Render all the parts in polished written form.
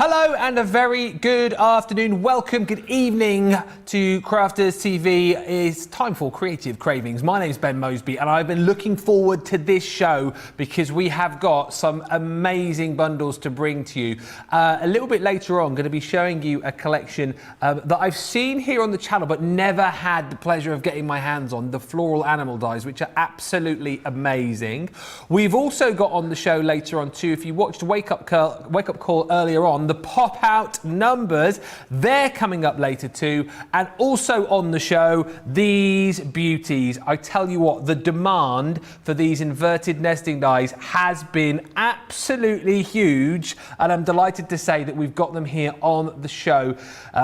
Hello and a very good afternoon. Welcome, good evening to Crafters TV. It's time for Creative Cravings. My name's Ben Mosby and I've been looking forward to this show because we have got some amazing bundles to bring to you. A little bit later on, I'm going to be showing you a collection that I've seen here on the channel but never had the pleasure of getting my hands on, the floral animal dies, which are absolutely amazing. We've also got on the show later on too, if you watched Wake Up Call earlier on, the pop-out numbers, they're coming up later too. And also on the show, these beauties. I tell you what, the demand for these inverted nesting dies has been absolutely huge. And I'm delighted to say that we've got them here on the show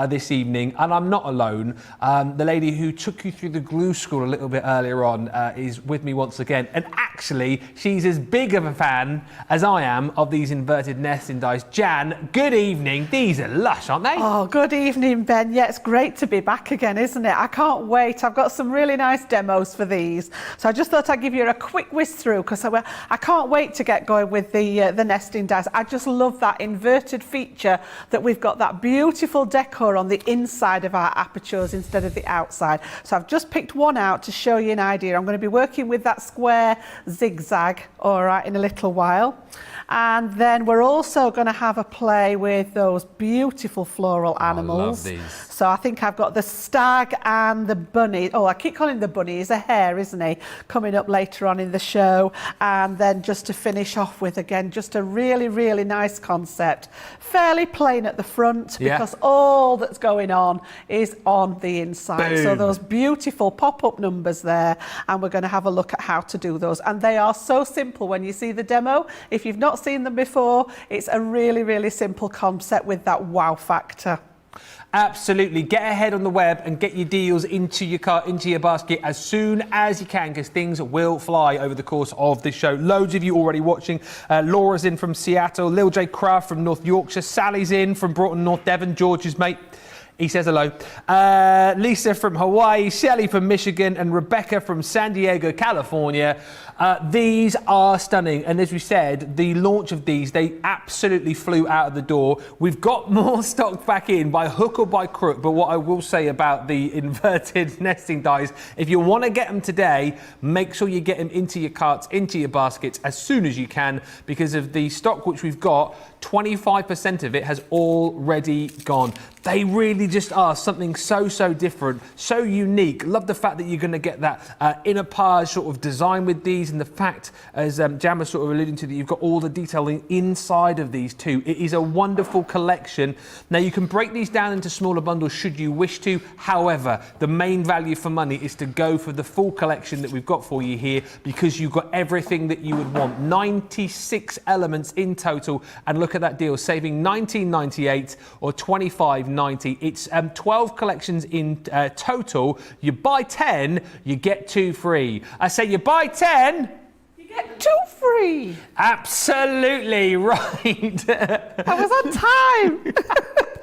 this evening. And I'm not alone. The lady who took you through the glue school a little bit earlier on is with me once again. And actually, she's as big of a fan as I am of these inverted nesting dies. Jan, good evening. These are lush, aren't they? Oh, good evening, Ben. Yeah, it's great to be back again, isn't it? I can't wait. I've got some really nice demos for these. So I just thought I'd give you a quick whiz through because I can't wait to get going with the nesting dies. I just love that inverted feature that we've got that beautiful decor on the inside of our apertures instead of the outside. So I've just picked one out to show you an idea. I'm going to be working with that square zigzag, all right, in a little while. And then we're also going to have a play with those beautiful floral animals. I love these. So I think I've got the stag and the bunny. Oh, I keep calling him the bunny. He's a hare, isn't he? Coming up later on in the show. And then just to finish off with, again, just a really, really nice concept. Fairly plain at the front because all that's going on is on the inside. Boom. So those beautiful pop-up numbers there. And we're going to have a look at how to do those. And they are so simple when you see the demo. If you've not seen them before, it's a really, really simple concept with that wow factor. Absolutely. Get ahead on the web and get your deals into your cart, into your basket as soon as you can, because things will fly over the course of this show. Loads of you already watching. Laura's in from Seattle, Lil J Craft from North Yorkshire, Sally's in from Broughton, North Devon, George's mate. He says hello. Lisa from Hawaii, Shelley from Michigan, and Rebecca from San Diego, California. These are stunning. And as we said, the launch of these, they absolutely flew out of the door. We've got more stock back in by hook or by crook. But what I will say about the inverted nesting dies, if you want to get them today, make sure you get them into your carts, into your baskets as soon as you can, because of the stock which we've got, 25% of it has already gone. They really just are something so different, so unique. Love the fact that you're going to get that inner page sort of design with these, and the fact, as Jan was sort of alluding to, that you've got all the detailing inside of these too. It is a wonderful collection. Now you can break these down into smaller bundles should you wish to. However, the main value for money is to go for the full collection that we've got for you here, because you've got everything that you would want. 96 elements in total, and look at that deal, saving $19.98 or $25.90. It's 12 collections in total. You buy 10, you get 2 free. I say you buy 10, you get 2 free. Absolutely right. I was on time.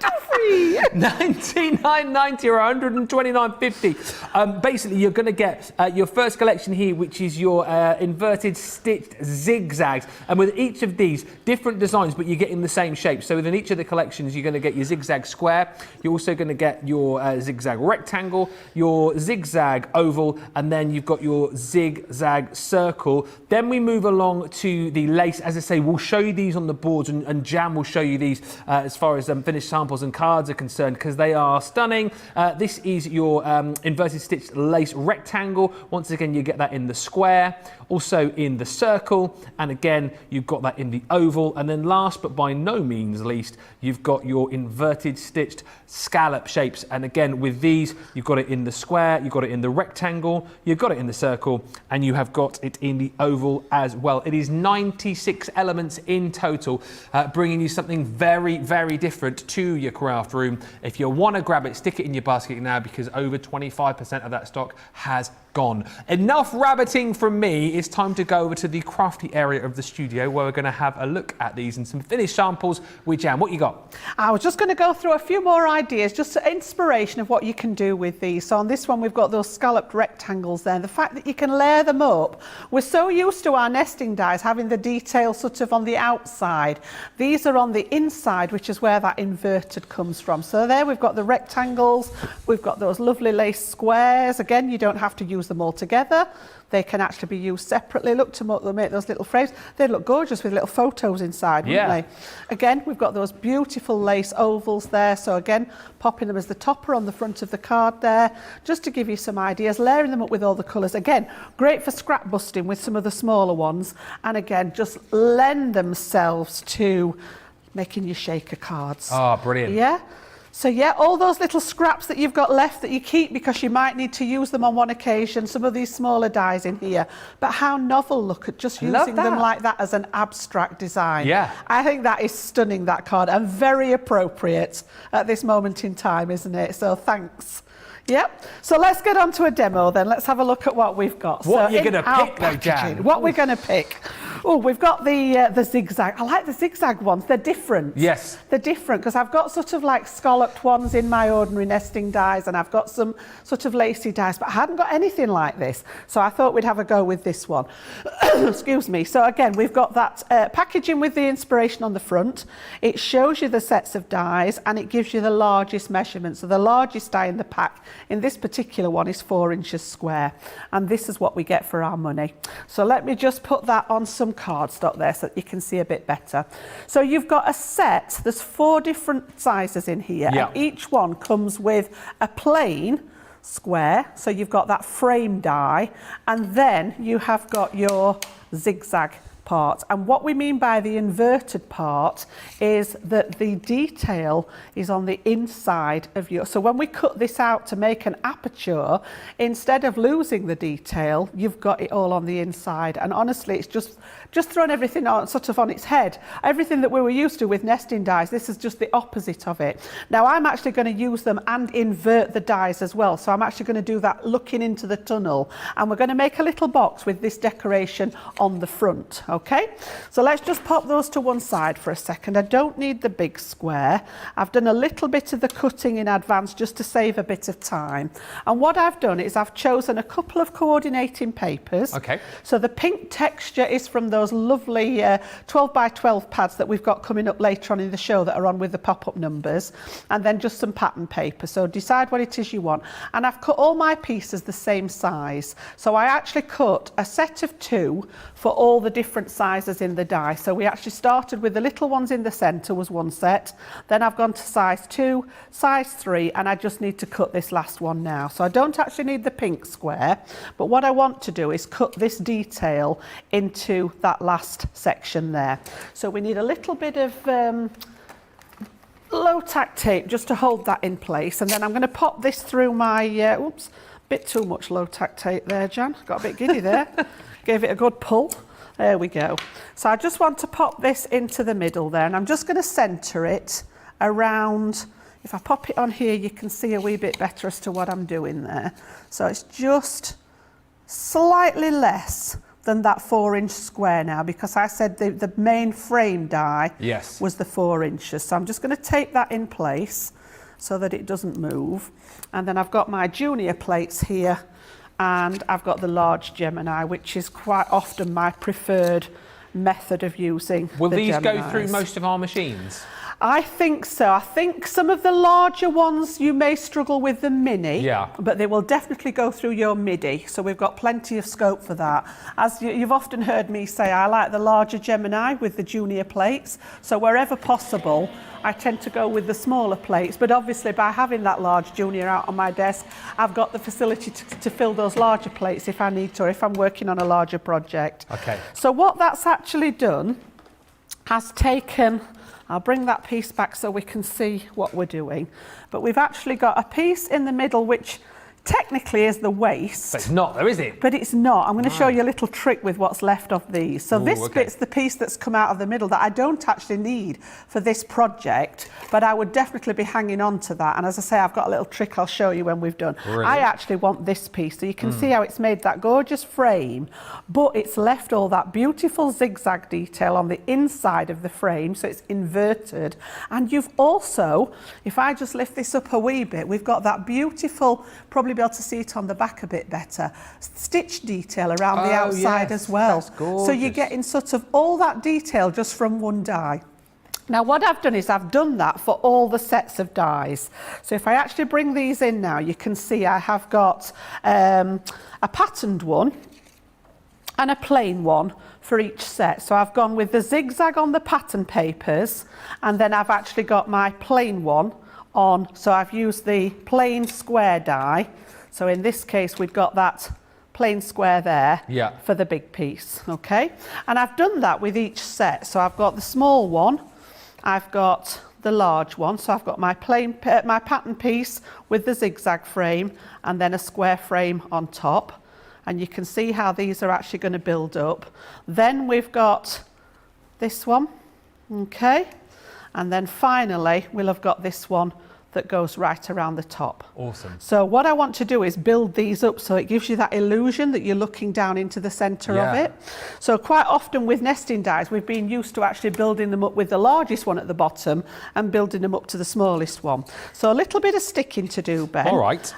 2 free. $99.90 or $129.50. Basically, you're going to get your first collection here, which is your inverted stitched zigzags. And with each of these, different designs, but you're getting the same shape. So within each of the collections, you're going to get your zigzag square. You're also going to get your zigzag rectangle, your zigzag oval, and then you've got your zigzag circle. Then we move along to the lace. As I say, we'll show you these on the boards, and Jan will show you these as far as finished samples and cards are concerned, because they are stunning. This is your inverted stitched lace rectangle. Once again, you get that in the square, also in the circle, and again, you've got that in the oval. And then last but by no means least, you've got your inverted stitched scallop shapes. And again, with these, you've got it in the square, you've got it in the rectangle, you've got it in the circle, and you have got it in the oval as well. It is 96 elements in total, bringing you something very different to your craft room. If you want to grab it, stick it in your basket now, because over 25% of that stock has gone. Enough rabbiting from me. It's time to go over to the crafty area of the studio where we're going to have a look at these and some finished samples with Jan. What you got? I was just going to go through a few more ideas, just an inspiration of what you can do with these. So on this one, we've got those scalloped rectangles there. The fact that you can layer them up. We're so used to our nesting dies having the detail sort of on the outside. These are on the inside, which is where that inverted comes from. So there we've got the rectangles. We've got those lovely lace squares. Again, you don't have to use them all together. They can actually be used separately. Look to make those little frames. They look gorgeous with little photos inside, wouldn't they? Again, we've got those beautiful lace ovals there. So again, popping them as the topper on the front of the card there, just to give you some ideas, layering them up with all the colours. Again, great for scrap busting with some of the smaller ones. And again, just lend themselves to making your shaker cards. Oh, brilliant. Yeah. So yeah, all those little scraps that you've got left that you keep because you might need to use them on one occasion, some of these smaller dies in here. But how novel, look at just using them like that as an abstract design. Yeah. I think that is stunning, that card, and very appropriate at this moment in time, isn't it? So thanks. Yep. So let's get on to a demo then. Let's have a look at what we've got. What so are you going to pick though, Jan? What we're going to pick. Oh, we've got the zigzag. I like the zigzag ones. They're different. Yes. They're different because I've got sort of like scalloped ones in my ordinary nesting dies, and I've got some sort of lacy dies, but I hadn't got anything like this. So I thought we'd have a go with this one. Excuse me. So again, we've got that packaging with the inspiration on the front. It shows you the sets of dies and it gives you the largest measurement. So the largest die in the pack in this particular one is 4 inches square. And this is what we get for our money. So let me just put that on some cardstock there so that you can see a bit better. So you've got a set, there's 4 different sizes in here, and each one comes with a plain square, so you've got that frame die, and then you have got your zigzag part. And what we mean by the inverted part is that the detail is on the inside of your, so when we cut this out to make an aperture, instead of losing the detail, you've got it all on the inside. And honestly, it's just thrown everything on sort of on its head. Everything that we were used to with nesting dies, this is just the opposite of it. Now I'm actually going to use them and invert the dies as well. So I'm actually going to do that looking into the tunnel, and we're going to make a little box with this decoration on the front. Okay, so let's just pop those to one side for a second. I don't need the big square. I've done a little bit of the cutting in advance just to save a bit of time. And what I've done is I've chosen a couple of coordinating papers. Okay. So the pink texture is from those lovely 12 by 12 pads that we've got coming up later on in the show that are on with the pop-up numbers, and then just some pattern paper. So decide what it is you want. And I've cut all my pieces the same size. So I actually cut a set of 2 for all the different sizes in the die. So we actually started with the little ones in the centre was one set, then I've gone to size 2, size 3, and I just need to cut this last one now. So I don't actually need the pink square, but what I want to do is cut this detail into that last section there. So we need a little bit of low tack tape just to hold that in place, and then I'm going to pop this through my oops, bit too much low tack tape there, Jan, got a bit giddy there. Gave it a good pull. There we go. So I just want to pop this into the middle there, and I'm just going to centre it around. If I pop it on here, you can see a wee bit better as to what I'm doing there. So it's just slightly less than that 4-inch square now, because I said the main frame die was the 4 inches. So I'm just going to tape that in place so that it doesn't move. And then I've got my junior plates here, and I've got the large Gemini, which is quite often my preferred method of using Will the these Geminis. go through most of our machines? I think so. I think some of the larger ones you may struggle with the mini, but they will definitely go through your MIDI. So we've got plenty of scope for that. As you've often heard me say, I like the larger Gemini with the junior plates. So wherever possible, I tend to go with the smaller plates. But obviously by having that large junior out on my desk, I've got the facility to fill those larger plates if I need to, or if I'm working on a larger project. Okay. So what that's actually done has taken, I'll bring that piece back so we can see what we're doing. But we've actually got a piece in the middle which technically is the waist. But it's not though, is it? But it's not. I'm going to show you a little trick with what's left of these. So this bit's the piece that's come out of the middle that I don't actually need for this project, but I would definitely be hanging on to that. And as I say, I've got a little trick I'll show you when we've done. Brilliant. I actually want this piece. So you can see how it's made that gorgeous frame, but it's left all that beautiful zigzag detail on the inside of the frame. So it's inverted. And you've also, if I just lift this up a wee bit, we've got that beautiful, probably be able to see it on the back a bit better, stitch detail around the outside as well. That's gorgeous. So you're getting sort of all that detail just from one die. Now what I've done is I've done that for all the sets of dies. So if I actually bring these in now, you can see I have got a patterned one and a plain one for each set. So I've gone with the zigzag on the pattern papers, and then I've actually got my plain one on. So I've used the plain square die. So in this case, we've got that plain square there for the big piece, okay? And I've done that with each set. So I've got the small one, I've got the large one. So I've got my my pattern piece with the zigzag frame and then a square frame on top. And you can see how these are actually going to build up. Then we've got this one, okay? And then finally, we'll have got this one that goes right around the top. Awesome. So what I want to do is build these up so it gives you that illusion that you're looking down into the center of it. So quite often with nesting dies, we've been used to actually building them up with the largest one at the bottom and building them up to the smallest one. So a little bit of sticking to do, Ben. All right.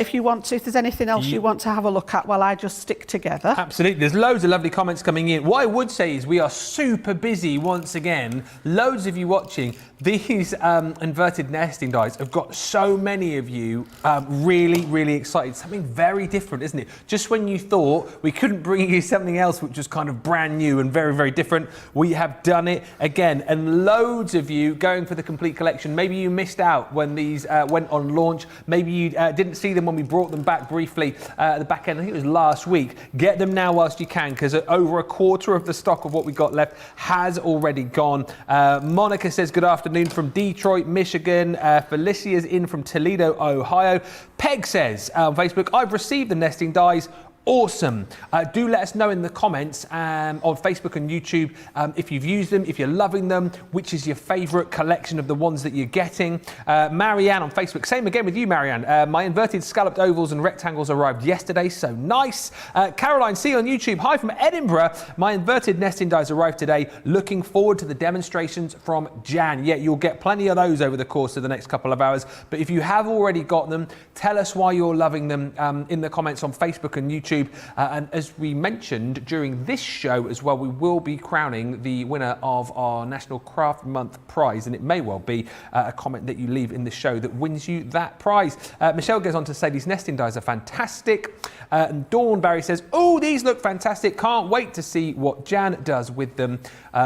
If you want to, if there's anything else you want to have a look at while I just stick together. Absolutely. There's loads of lovely comments coming in. What I would say is we are super busy once again. Loads of you watching. These inverted nesting dies have got so many of you really excited. Something very different, isn't it? Just when you thought we couldn't bring you something else which was kind of brand new and very different, we have done it again. And loads of you going for the complete collection. Maybe you missed out when these went on launch. Maybe you didn't see them when we brought them back briefly at the back end. I think it was last week. Get them now whilst you can, because over a quarter of the stock of what we got left has already gone. Monica says good afternoon from Detroit, Michigan. Felicia's in from Toledo, Ohio. Peg says on Facebook, I've received the nesting dies. Awesome. Do let us know in the comments on Facebook and YouTube if you've used them, if you're loving them, which is your favourite collection of the ones that you're getting. Marianne on Facebook, same again with you, Marianne. My inverted scalloped ovals and rectangles arrived yesterday, so nice. Caroline C on YouTube, hi from Edinburgh. My inverted nesting dies arrived today. Looking forward to the demonstrations from Jan. Yeah, you'll get plenty of those over the course of the next couple of hours. But if you have already got them, tell us why you're loving them in the comments on Facebook and YouTube. And as we mentioned during this show as well, we will be crowning the winner of our National Craft Month prize, and it may well be a comment that you leave in the show that wins you that prize. Michelle goes on to say these nesting dies are fantastic. And Dawn Barry says, oh, these look fantastic. Can't wait to see what Jan does with them.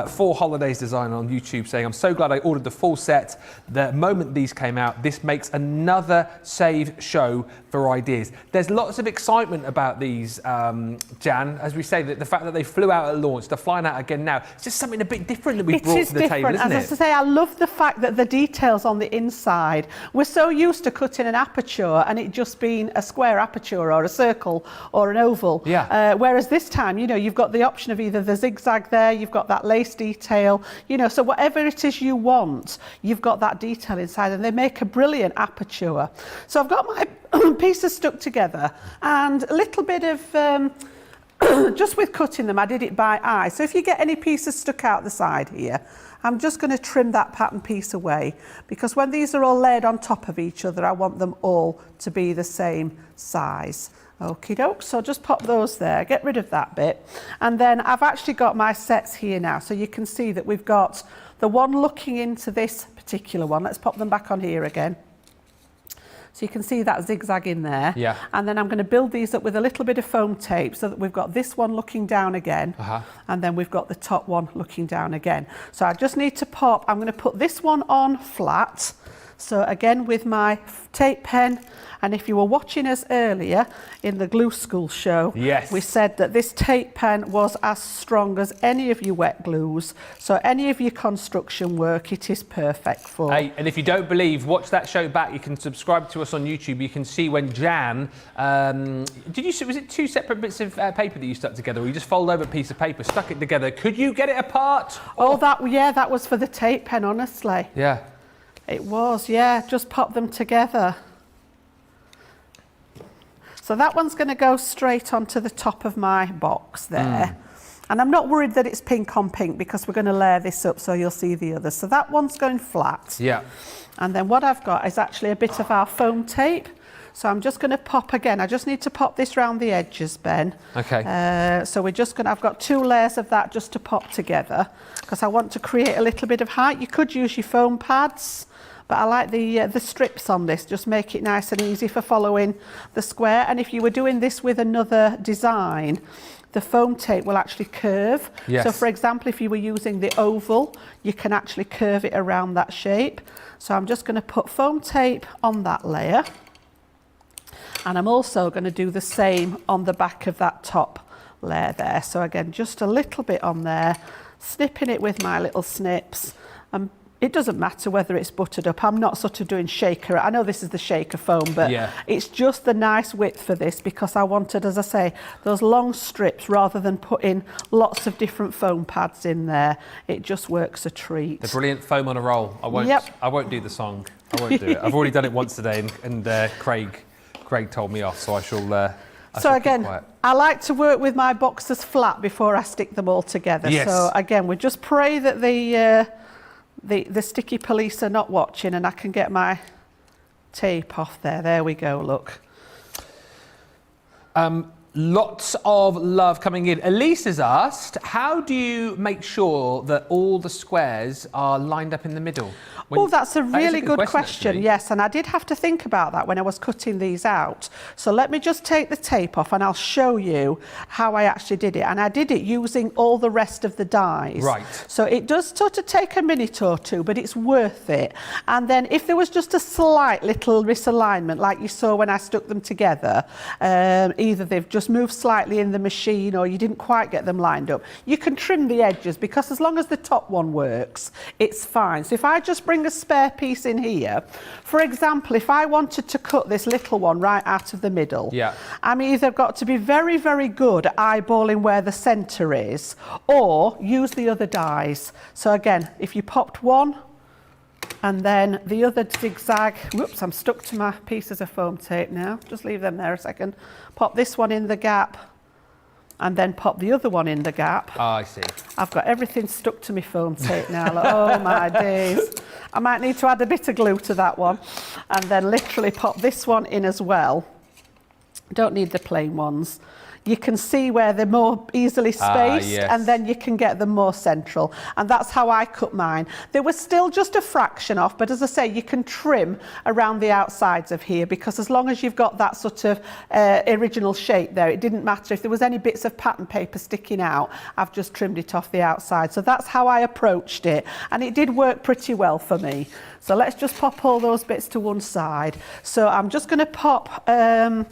For Holidays Design on YouTube saying, I'm so glad I ordered the full set. The moment these came out, this makes another save show for ideas. There's lots of excitement about these, Jan, as we say, that the fact that they flew out at launch, they're flying out again now. It's just something a bit different that we've brought to the table, isn't it? As I say, I love the fact that the details on the inside, we're so used to cutting an aperture and it just being a square aperture or a circle or an oval. Yeah. Whereas this time, you know, you've got the option of either the zigzag there, you've got that lace detail, you know, so whatever it is you want, you've got that detail inside, and they make a brilliant aperture. So I've got my pieces stuck together, and a little bit of just with cutting them, I did it by eye. So if you get any pieces stuck out the side here, I'm just going to trim that pattern piece away, because when these are all laid on top of each other, I want them all to be the same size. Okie doke, so just pop those there, get rid of that bit. And then I've actually got my sets here now, so you can see that we've got the one looking into this particular one. Let's pop them back on here again. So you can see that zigzag in there. Yeah. And then I'm going to build these up with a little bit of foam tape so that we've got this one looking down again. And then we've got the top one looking down again. So I just need to pop, I'm going to put this one on flat. So again, with my tape pen, and if you were watching us earlier in the glue school show, yes, we said that this tape pen was as strong as any of your wet glues. So any of your construction work, it is perfect for. Hey, and if you don't believe, watch that show back. You can subscribe to us on YouTube. You can see when Jan, was it 2 separate bits of paper that you stuck together, or you just fold over a piece of paper, stuck it together? Could you get it apart? Oh, that was for the tape pen, honestly. Yeah. It was, yeah, just pop them together. So that one's going to go straight onto the top of my box there. And I'm not worried that it's pink on pink because we're going to layer this up so you'll see the others. So that one's going flat. Yeah. And then what I've got is actually a bit of our foam tape. So I'm just going to pop again. I just need to pop this round the edges, Ben. Okay. So we're just going to, I've got 2 layers of that just to pop together because I want to create a little bit of height. You could use your foam pads, but I like the strips on this, just make it nice and easy for following the square. And if you were doing this with another design, the foam tape will actually curve. Yes. So for example, if you were using the oval, you can actually curve it around that shape. So I'm just going to put foam tape on that layer. And I'm also going to do the same on the back of that top layer there. So again, just a little bit on there, snipping it with my little snips. It doesn't matter whether it's buttered up. I'm not sort of doing shaker. I know this is the shaker foam, but yeah, it's just the nice width for this because I wanted, as I say, those long strips rather than putting lots of different foam pads in there. It just works a treat. The brilliant foam on a roll. I won't do the song. I won't do it. I've already done it once today, and Craig told me off, so I shall. So again, I like to work with my boxes flat before I stick them all together. Yes. So again, we just pray that the sticky police are not watching and I can get my tape off there. There we go, look. Lots of love coming in. Elise has asked, how do you make sure that all the squares are lined up in the middle? Oh, that's a really good question. Actually. Yes, and I did have to think about that when I was cutting these out. So let me just take the tape off and I'll show you how I actually did it. And I did it using all the rest of the dies. Right. So it does sort of take a minute or two, but it's worth it. And then if there was just a slight little misalignment, like you saw when I stuck them together, either they've just moved slightly in the machine or you didn't quite get them lined up, you can trim the edges because as long as the top one works, it's fine. So if I just bring a spare piece in here, for example, if I wanted to cut this little one right out of the middle, yeah, I'm either got to be very, very good at eyeballing where the centre is or use the other dies. So again, if you popped one and then the other zigzag, whoops, I'm stuck to my pieces of foam tape now, just leave them there a second, pop this one in the gap and then pop the other one in the gap. Oh, I see. I've got everything stuck to my foam tape now. Like, oh my days. I might need to add a bit of glue to that one. And then literally pop this one in as well. Don't need the plain ones. You can see where they're more easily spaced, yes, and then you can get them more central. And that's how I cut mine. There was still just a fraction off, but as I say, you can trim around the outsides of here because as long as you've got that sort of original shape there, it didn't matter if there was any bits of pattern paper sticking out, I've just trimmed it off the outside. So that's how I approached it, and it did work pretty well for me. So let's just pop all those bits to one side. So I'm just going to pop a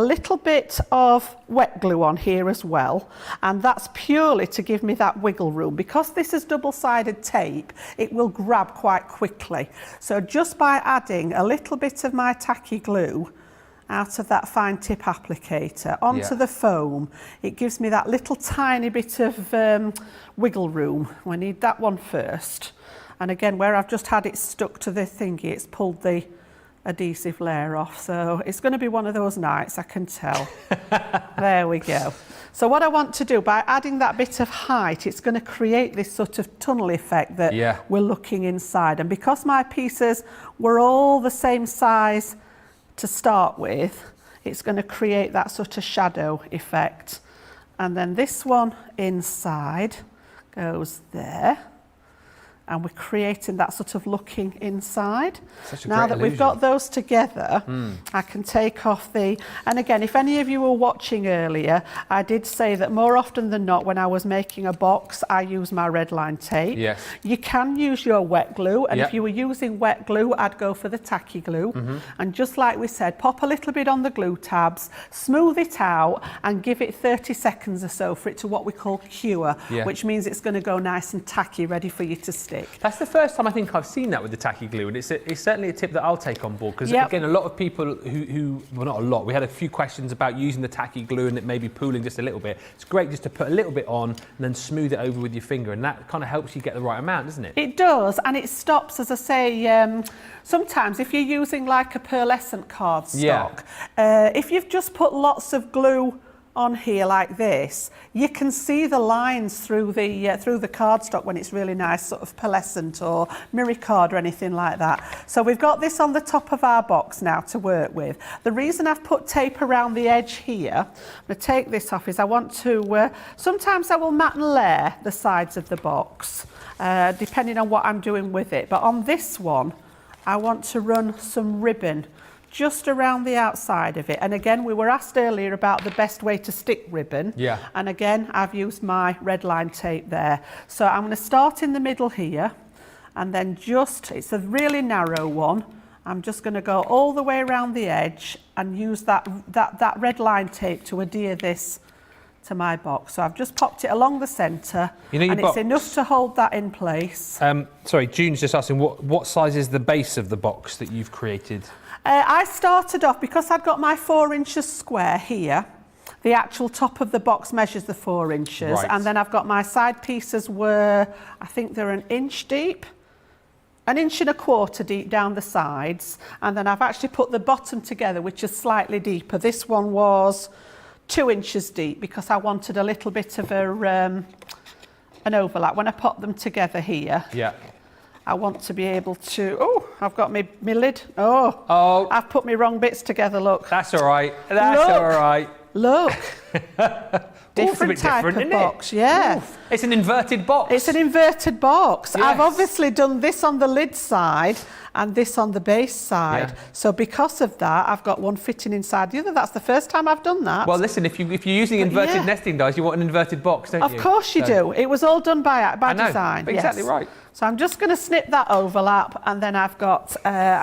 little bit of wet glue on here as well, and that's purely to give me that wiggle room. Because this is double-sided tape, it will grab quite quickly. So just by adding a little bit of my tacky glue out of that fine tip applicator onto the foam, it gives me that little tiny bit of wiggle room. We need that one first. And again, where I've just had it stuck to the thingy, it's pulled the adhesive layer off. So it's going to be one of those nights, I can tell. There we go. So what I want to do, by adding that bit of height, it's going to create this sort of tunnel effect that we're looking inside. And because my pieces were all the same size to start with, it's going to create that sort of shadow effect. And then this one inside goes there. and we're creating that sort of looking inside. Such a now great that we've illusion. got those together, I can take off the, and again, if any of you were watching earlier, I did say that more often than not, when I was making a box, I use my red line tape. Yes. You can use your wet glue, and Yep. if you were using wet glue, I'd go for the tacky glue. And just like we said, pop a little bit on the glue tabs, smooth it out, and give it 30 seconds or so for it to what we call cure, Yeah. which means it's going to go nice and tacky, ready for you to stick. That's the first time I think I've seen that with the tacky glue, and it's certainly a tip that I'll take on board, because Yep. again, a lot of people who, well, not a lot, we had a few questions about using the tacky glue and it maybe pooling just a little bit. It's great just to put a little bit on and then smooth it over with your finger, and that kind of helps you get the right amount, doesn't it? It does, and it stops, as I say, sometimes if you're using like a pearlescent cardstock, if you've just put lots of glue on here like this, you can see the lines through the cardstock when it's really nice, sort of pearlescent or mirror-card or anything like that. So we've got this on the top of our box now to work with. The reason I've put tape around the edge here, I'm going to take this off, is I want to, sometimes I will mat and layer the sides of the box, depending on what I'm doing with it. But on this one, I want to run some ribbon just around the outside of it. And again, we were asked earlier about the best way to stick ribbon. Yeah. And again, I've used my red line tape there. So I'm going to start in the middle here, and then just, it's a really narrow one, I'm just going to go all the way around the edge and use that red line tape to adhere this to my box. So I've just popped it along the centre, You know your and box? it's enough to hold that in place. Sorry, June's just asking, what size is the base of the box that you've created? I started off, because I've got my 4 inches square here, the actual top of the box measures the 4 inches, Right. and then I've got my side pieces were, I think they're 1 inch deep, 1 1.25 inches deep down the sides, and then I've actually put the bottom together, which is slightly deeper. This one was 2 inches deep because I wanted a little bit of an overlap. When I put them together here, Yeah. I want to be able to, oh, I've got my lid. Oh, Oh. I've put my wrong bits together, look. That's all right. That's Look. all right. Look. It's a bit Type different, of isn't box, it? yeah. Oof. It's an inverted box. It's an inverted box. Yes. I've obviously done this on the lid side and this on the base side. Yeah. So because of that, I've got one fitting inside the other. That's the first time I've done that. Well, listen, if you're using inverted yeah. nesting dies, you want an inverted box, don't you? Of course you do. It was all done by I know, design. but exactly yes. right. So I'm just going to snip that overlap, and then I've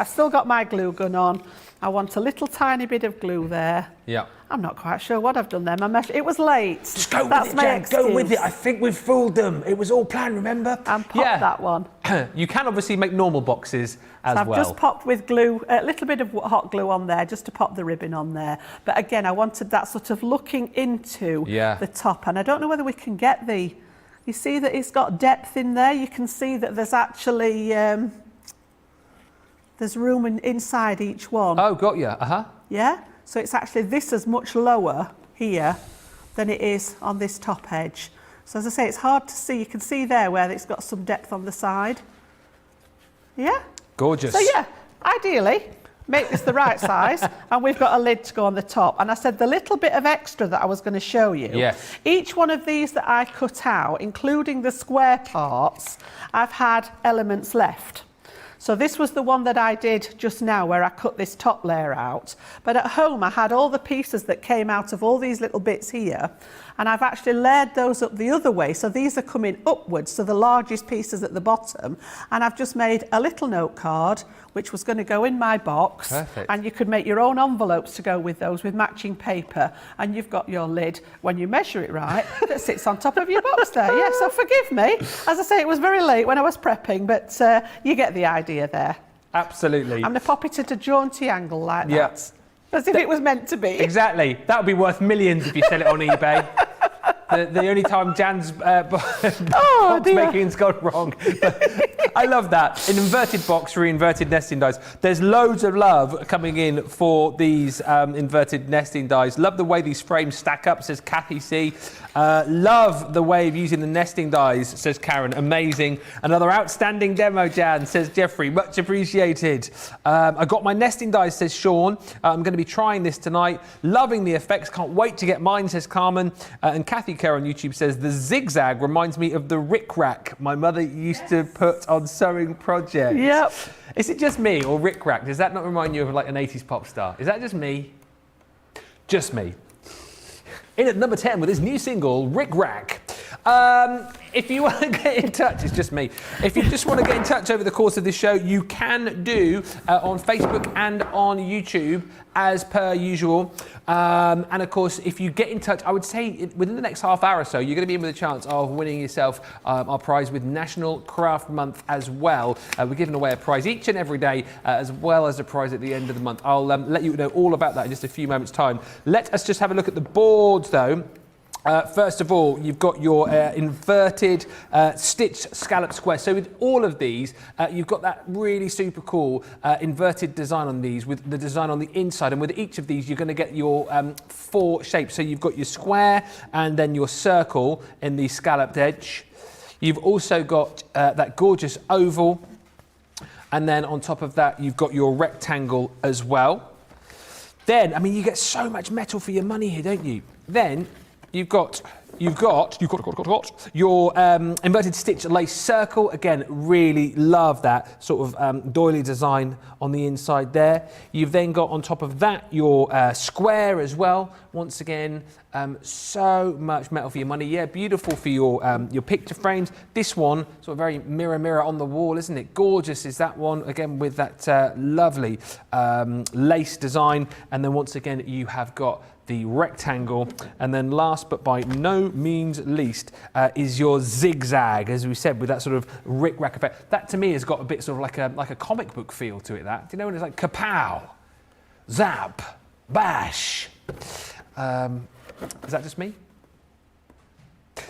still got my glue gun on. I want a little tiny bit of glue there. Yeah. I'm not quite sure what I've done there. It was late. Just go That's with it, my Jen. excuse. Go with it. I think we've fooled them. It was all planned, remember? And pop that one. You can obviously make normal boxes as So I've well. just popped with glue, a little bit of hot glue on there, just to pop the ribbon on there. But again, I wanted that sort of looking into the top. And I don't know whether we can get you see that it's got depth in there. You can see that there's actually, there's room inside each one. Oh, got you. Uh-huh. Yeah? So it's actually, this is much lower here than it is on this top edge. So as I say, it's hard to see. You can see there where it's got some depth on the side. Yeah? Gorgeous. So yeah, ideally, make this the right size, and we've got a lid to go on the top. And I said the little bit of extra that I was going to show you, Yes. each one of these that I cut out, including the square parts, I've had elements left. So this was the one that I did just now where I cut this top layer out. But at home I had all the pieces that came out of all these little bits here, and I've actually layered those up the other way. So these are coming upwards, so the largest pieces at the bottom. And I've just made a little note card which was going to go in my box. Perfect. And you could make your own envelopes to go with those with matching paper, and you've got your lid, when you measure it right, that sits on top of your box there. Yeah, so forgive me. As I say, it was very late when I was prepping, but you get the idea there. Absolutely. I'm going to pop it at a jaunty angle like that. Yeah. As if it was meant to be. Exactly. That would be worth millions if you sell it on eBay. The only time Jan's box making's gone wrong. But I love that. An inverted box for inverted nesting dies. There's loads of love coming in for these inverted nesting dies. Love the way these frames stack up, says Kathy C. Love the way of using the nesting dies, says Karen. Amazing. Another outstanding demo, Jan, says Jeffrey. Much appreciated. I got my nesting dies, says Sean. I'm going to be trying this tonight. Loving the effects. Can't wait to get mine, says Carmen. And Kathy Jackie Kerr on YouTube says, the zigzag reminds me of the rick-rack my mother used to put on sewing projects. Yep. Is it just me, or rick-rack? Does that not remind you of like an 80s pop star? Is that just me? Just me. In at number 10 with his new single, Rick Rack. If you want to get in touch, it's just me. If you just want to get in touch over the course of this show, you can do on Facebook and on YouTube as per usual. And of course, if you get in touch, I would say within the next half hour or so, you're going to be in with a chance of winning yourself our prize with National Craft Month as well. We're giving away a prize each and every day, as well as a prize at the end of the month. I'll let you know all about that in just a few moments' time. Let us just have a look at the boards, though. First of all, you've got your inverted stitched scallop square. So with all of these, you've got that really super cool inverted design on these with the design on the inside. And with each of these, you're going to get your 4 shapes. So you've got your square and then your circle in the scalloped edge. You've also got that gorgeous oval. And then on top of that, you've got your rectangle as well. Then, I mean, you get so much metal for your money here, don't you? Then you've got your inverted stitch lace circle. Again, really love that sort of doily design on the inside there. You've then got on top of that your square as well. Once again, so much metal for your money. Yeah, beautiful for your picture frames. This one, sort of very mirror on the wall, isn't it? Gorgeous is that one, again with that lovely lace design. And then once again, you have got the rectangle, and then last but by no means least is your zigzag, as we said, with that sort of rick-rack effect. That to me has got a bit sort of like a comic book feel to it. That, do you know when it's like kapow, zap, bash? Is that just me?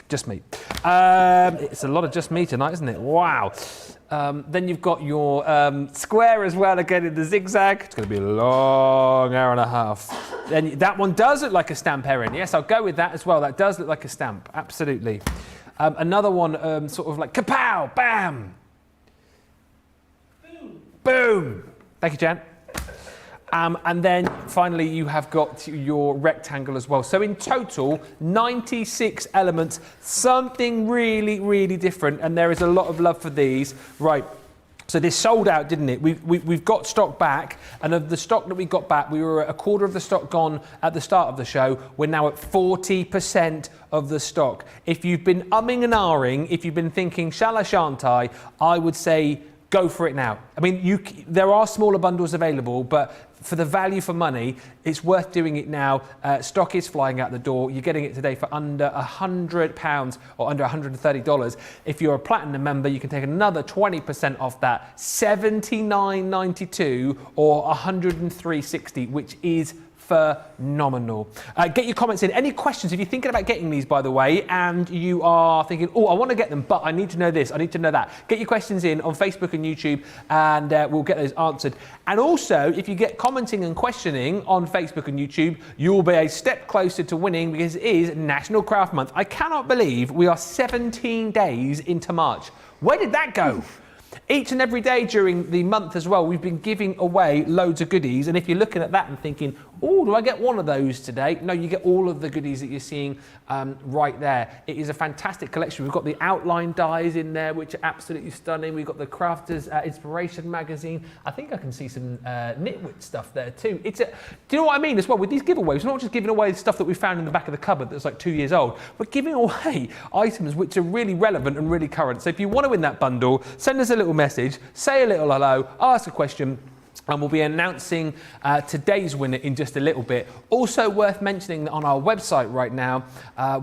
Just me. It's a lot of just me tonight, isn't it? Wow. Then you've got your square as well, again in the zigzag. It's going to be a long hour and a half. Then that one does look like a stamp heron. Yes, I'll go with that as well. That does look like a stamp, absolutely. Another one, sort of like kapow, bam. Boom. Boom. Thank you, Jan. And then finally, you have got your rectangle as well. So in total, 96 elements, something really, really different. And there is a lot of love for these. Right. So this sold out, didn't it? We've got stock back, and of the stock that we got back, we were at a quarter of the stock gone at the start of the show. We're now at 40% of the stock. If you've been umming and ahhing, if you've been thinking, shall I, shan't I would say go for it now. I mean, there are smaller bundles available, but for the value for money, it's worth doing it now. Stock is flying out the door. You're getting it today for under £100 or under $130. If you're a platinum member, you can take another 20% off that, $79.92 or $103.60, which is phenomenal. Get your comments in. Any questions? If you're thinking about getting these, by the way, and you are thinking, oh, I want to get them, but I need to know this, I need to know that. Get your questions in on Facebook and YouTube, and we'll get those answered. And also, if you get commenting and questioning on Facebook and YouTube, you'll be a step closer to winning, because it is National Craft Month. I cannot believe we are 17 days into March. Where did that go? Each and every day during the month as well, we've been giving away loads of goodies. And if you're looking at that and thinking, oh, do I get one of those today? No, you get all of the goodies that you're seeing right there. It is a fantastic collection. We've got the outline dies in there, which are absolutely stunning. We've got the Crafters Inspiration magazine. I think I can see some Knitwit stuff there too. Do you know what I mean as well? With these giveaways, we're not just giving away stuff that we found in the back of the cupboard that's like 2 years old. We're giving away items which are really relevant and really current. So if you want to win that bundle, send us a little message, say a little hello, ask a question, and we'll be announcing today's winner in just a little bit. Also worth mentioning that on our website right now,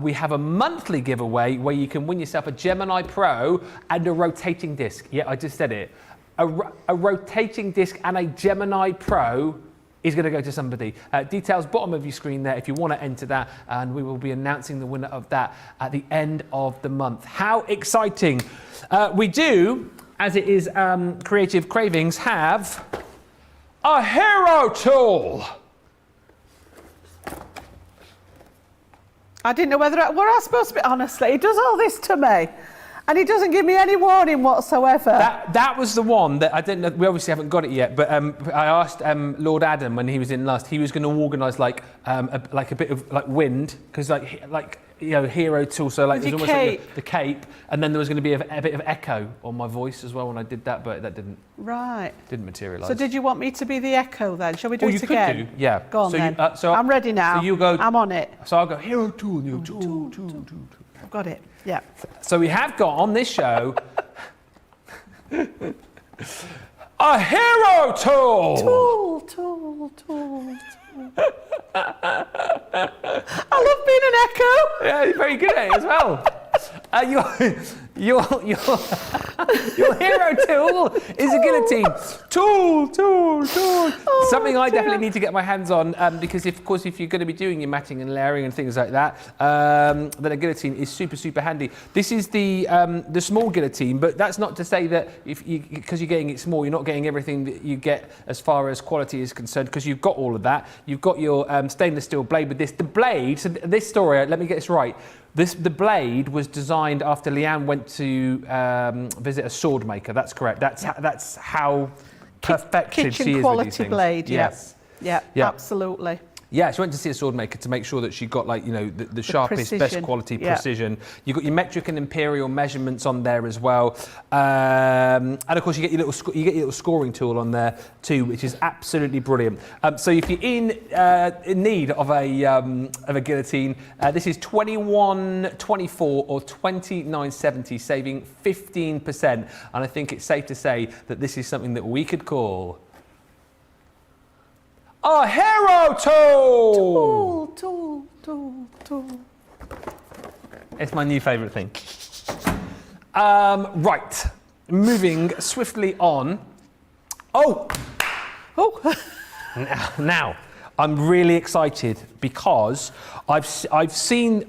we have a monthly giveaway where you can win yourself a Gemini Pro and a rotating disc. Yeah, I just said it. A rotating disc and a Gemini Pro is going to go to somebody. Details bottom of your screen there if you want to enter that, and we will be announcing the winner of that at the end of the month. How exciting. We do, as it is Creative Cravings, have a hero tool. I didn't know whether were I supposed to be, honestly, he does all this to me and he doesn't give me any warning whatsoever. That was the one that I didn't know. We obviously haven't got it yet, but I asked Lord Adam when he was in last, he was going to organise like a bit of like wind, because like hero tool. So like With it was your almost cape. like the cape, and then there was going to be a bit of echo on my voice as well when I did that, but that didn't materialise. So did you want me to be the echo then? Shall we do it again? You could do, yeah. Go on so then. So I'm ready now. So you go. I'm on it. So I'll go hero tool, and you tool. I've got it. Yeah. So we have got on this show a hero tool. Tool. I love being an echo. Yeah, you're very good at it as well. Your hero tool is a guillotine. Tool. Oh, Something I definitely need to get my hands on because, of course, if you're going to be doing your matting and layering and things like that, then a guillotine is super handy. This is the small guillotine, but that's not to say that because you're getting it small, you're not getting everything that you get as far as quality is concerned, because you've got all of that. You've got your stainless steel blade with this. The blade, so this story, let me get this right. The blade was designed after Leanne went to visit a sword maker. That's correct. That's how perfected she is with these things. Kitchen quality blade. Yes. Yeah, absolutely. Yeah, she went to see a sword maker to make sure that she got the sharpest, precision. best quality precision. You've got your metric and imperial measurements on there as well, and of course you get your little scoring tool on there too, which is absolutely brilliant. So if you're in need of a guillotine, this is $21.24 or $29.70, saving 15%. And I think it's safe to say that this is something that we could call a hero tool! Tool. It's my new favourite thing. Right, moving swiftly on. Oh! Now, I'm really excited because I've seen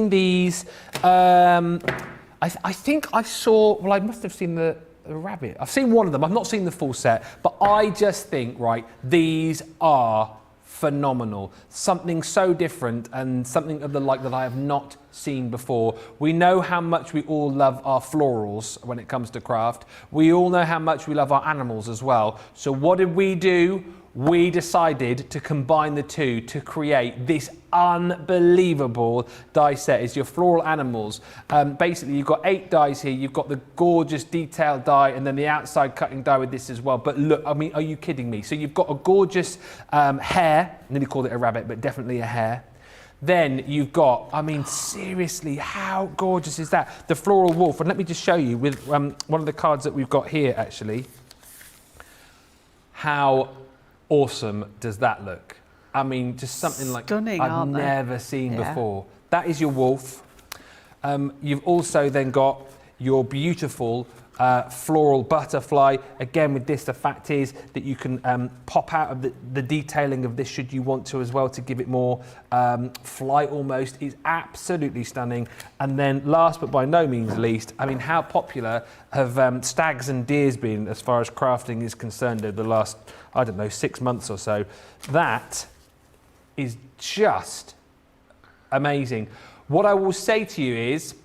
these. I think I saw. Well, I must have seen the rabbit. I've seen one of them. I've not seen the full set, but I just think, right, these are phenomenal. Something so different and something of the like that I have not seen before. We know how much we all love our florals when it comes to craft. We all know how much we love our animals as well. So what did we do? We decided to combine the two to create this unbelievable die set. Is your floral animals. Basically, you've got 8 dies here. You've got the gorgeous detailed die and then the outside cutting die with this as well. But look, I mean, are you kidding me? So you've got a gorgeous hare. I nearly called it a rabbit, but definitely a hare. Then you've got, I mean, seriously, how gorgeous is that? The floral wolf. And let me just show you with one of the cards that we've got here, actually. How awesome does that look? I mean, just something like Stunning, I've aren't they? never seen before. That is your wolf. You've also then got your beautiful floral butterfly. Again, with this, the fact is that you can pop out of the detailing of this should you want to as well, to give it more flight almost. Is absolutely stunning. And then last but by no means least, I mean, how popular have stags and deers been as far as crafting is concerned over the last, I don't know, 6 months or so? That is just amazing. What I will say to you is,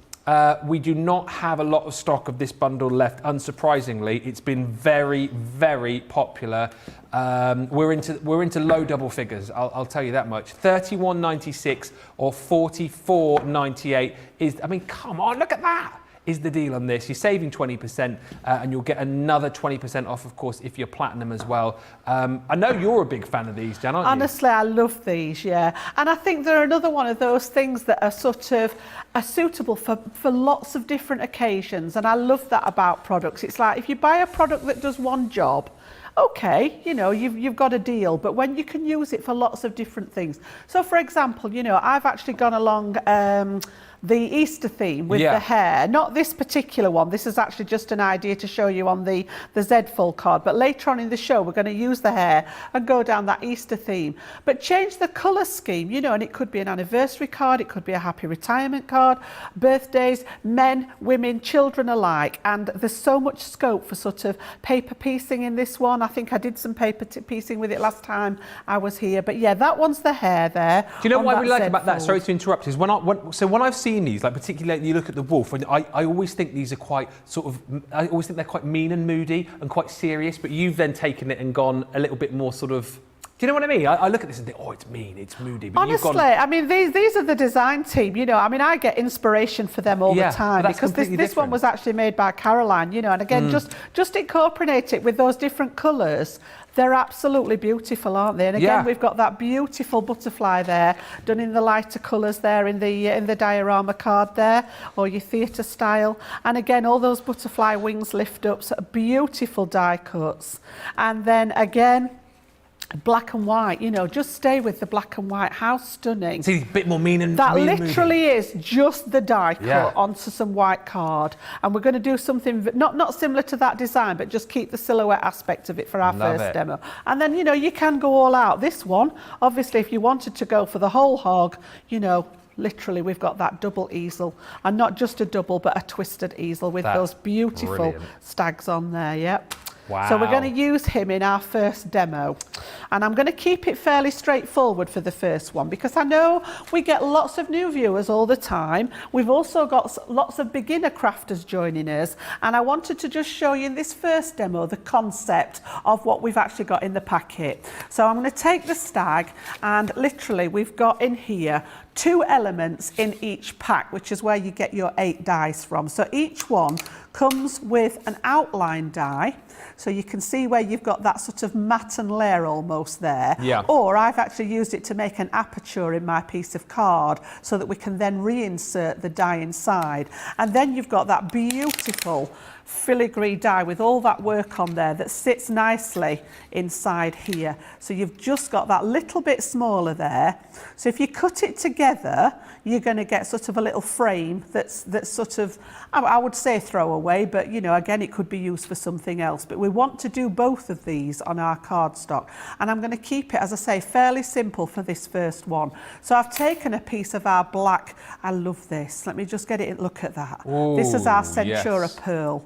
we do not have a lot of stock of this bundle left, unsurprisingly. It's been very, very popular. We're into low double figures, I'll tell you that much. $31.96 or $44.98 is, I mean, come on, look at that, is the deal on this. You're saving 20% and you'll get another 20% off, of course, if you're platinum as well. I know you're a big fan of these, Jan, aren't you? Honestly, I love these, yeah. And I think they're another one of those things that are sort of suitable for lots of different occasions. And I love that about products. It's like if you buy a product that does one job, okay, you know, you've got a deal, but when you can use it for lots of different things. So for example, you know, I've actually gone along the Easter theme with the hair. Not this particular one. This is actually just an idea to show you on the Z full card. But later on in the show, we're going to use the hair and go down that Easter theme. But change the colour scheme, you know, and it could be an anniversary card, it could be a happy retirement card, birthdays, men, women, children alike. And there's so much scope for sort of paper piecing in this one. I think I did some paper piecing with it last time I was here. But yeah, that one's the hair there. Do you know what I really like about that? Sorry to interrupt. Is when I've seen these, like particularly you look at the wolf, and I always think these are quite sort of, I always think they're quite mean and moody and quite serious, but you've then taken it and gone a little bit more sort of Do you know what I mean? I look at this and think, oh, it's mean, it's moody. But Honestly, I mean, these are the design team, you know. I mean, I get inspiration for them all the time because this one was actually made by Caroline, you know. And again, just incorporate it with those different colours. They're absolutely beautiful, aren't they? And again, we've got that beautiful butterfly there, done in the lighter colours there in the diorama card there, or your theatre style. And again, all those butterfly wings lift up, so beautiful die cuts. And then again, black and white, you know, just stay with the black and white. How stunning. See, a bit more mean and that mean literally is just the die cut onto some white card. And we're going to do something not similar to that design, but just keep the silhouette aspect of it for our first demo. And then, you know, you can go all out. This one, obviously, if you wanted to go for the whole hog, you know, literally we've got that double easel, and not just a double, but a twisted easel with those beautiful stags on there. Yep. Wow. So we're going to use him in our first demo, and I'm going to keep it fairly straightforward for the first one because I know we get lots of new viewers all the time. We've also got lots of beginner crafters joining us, and I wanted to just show you in this first demo the concept of what we've actually got in the packet. So I'm going to take the stag, and literally we've got in here 2 elements in each pack, which is where you get your 8 dies from. So each one comes with an outline die. So you can see where you've got that sort of matte and layer almost there. Yeah. Or I've actually used it to make an aperture in my piece of card so that we can then reinsert the die inside. And then you've got that beautiful filigree die with all that work on there that sits nicely inside here. So you've just got that little bit smaller there. So if you cut it together, you're going to get sort of a little frame that's sort of, I would say throwaway, but you know, again, it could be used for something else. But we want to do both of these on our cardstock. And I'm going to keep it, as I say, fairly simple for this first one. So I've taken a piece of our black, I love this. Let me just get it, look at that. Ooh, this is our Centura Pearl.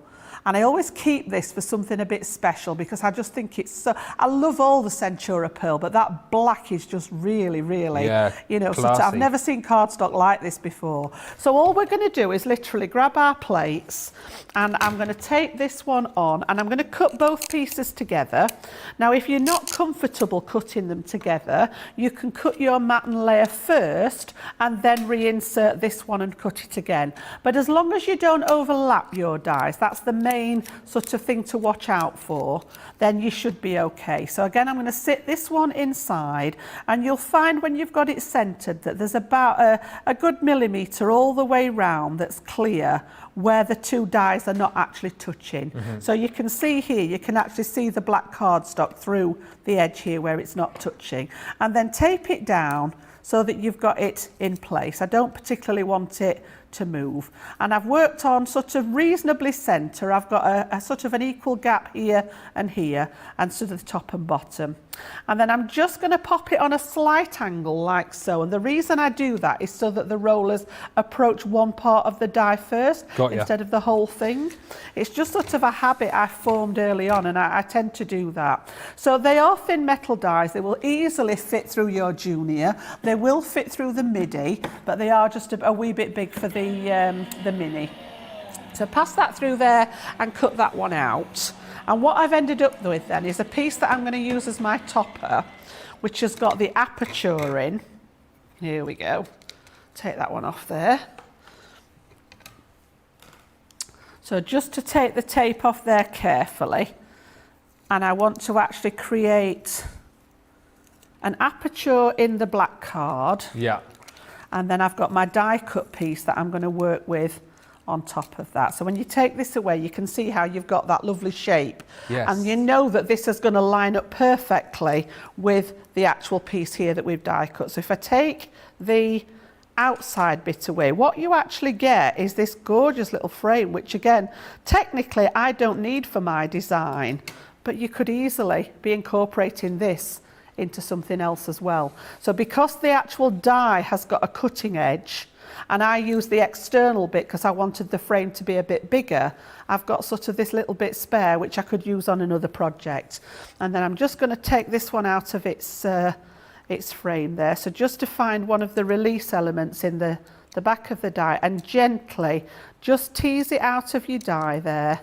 And I always keep this for something a bit special because I just think it's so, I love all the Centura Pearl, but that black is just really, really, you know, I've never seen cardstock like this before. So all we're going to do is literally grab our plates, and I'm going to take this one on, and I'm going to cut both pieces together. Now, if you're not comfortable cutting them together, you can cut your matte and layer first and then reinsert this one and cut it again. But as long as you don't overlap your dies, that's the main sort of thing to watch out for, then you should be okay. So again, I'm going to sit this one inside, and you'll find when you've got it centered that there's about a good millimeter all the way round that's clear where the 2 dies are not actually touching. So you can see here, you can actually see the black cardstock through the edge here where it's not touching, and then tape it down so that you've got it in place. I don't particularly want it to move, and I've worked on sort of reasonably centre. I've got a sort of an equal gap here and here, and sort of the top and bottom, and then I'm just going to pop it on a slight angle like so. And the reason I do that is so that the rollers approach one part of the die first instead of the whole thing. It's just sort of a habit I formed early on, and I tend to do that. So they are thin metal dies. They will easily fit through your junior. They will fit through the midi, but they are just a wee bit big for the mini. So pass that through there and cut that one out. And what I've ended up with then is a piece that I'm going to use as my topper, which has got the aperture in. Here we go. Take that one off there. So just to take the tape off there carefully, and I want to actually create an aperture in the black card. Yeah. And then I've got my die cut piece that I'm going to work with on top of that. So when you take this away, you can see how you've got that lovely shape. Yes. And you know that this is going to line up perfectly with the actual piece here that we've die cut. So if I take the outside bit away, what you actually get is this gorgeous little frame, which again, technically I don't need for my design, but you could easily be incorporating this into something else as well. So because the actual die has got a cutting edge, and I used the external bit because I wanted the frame to be a bit bigger, I've got sort of this little bit spare which I could use on another project. And then I'm just going to take this one out of its frame there. So just to find one of the release elements in the back of the die, and gently just tease it out of your die there.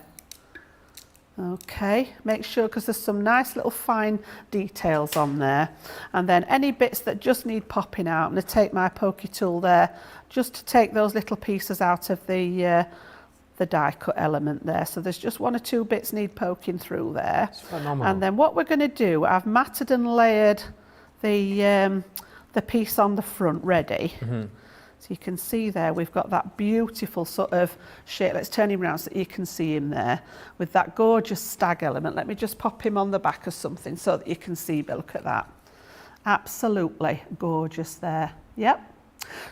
Okay, make sure, because there's some nice little fine details on there. And then any bits that just need popping out, I'm going to take my pokey tool there just to take those little pieces out of the die cut element there. So there's just 1 or 2 bits need poking through there. It's phenomenal. And then what we're going to do, I've matted and layered the piece on the front ready. So you can see there we've got that beautiful sort of shape. Let's turn him around so that you can see him there with that gorgeous stag element. Let me just pop him on the back of something so that you can see, but look at that. Absolutely gorgeous there. Yep.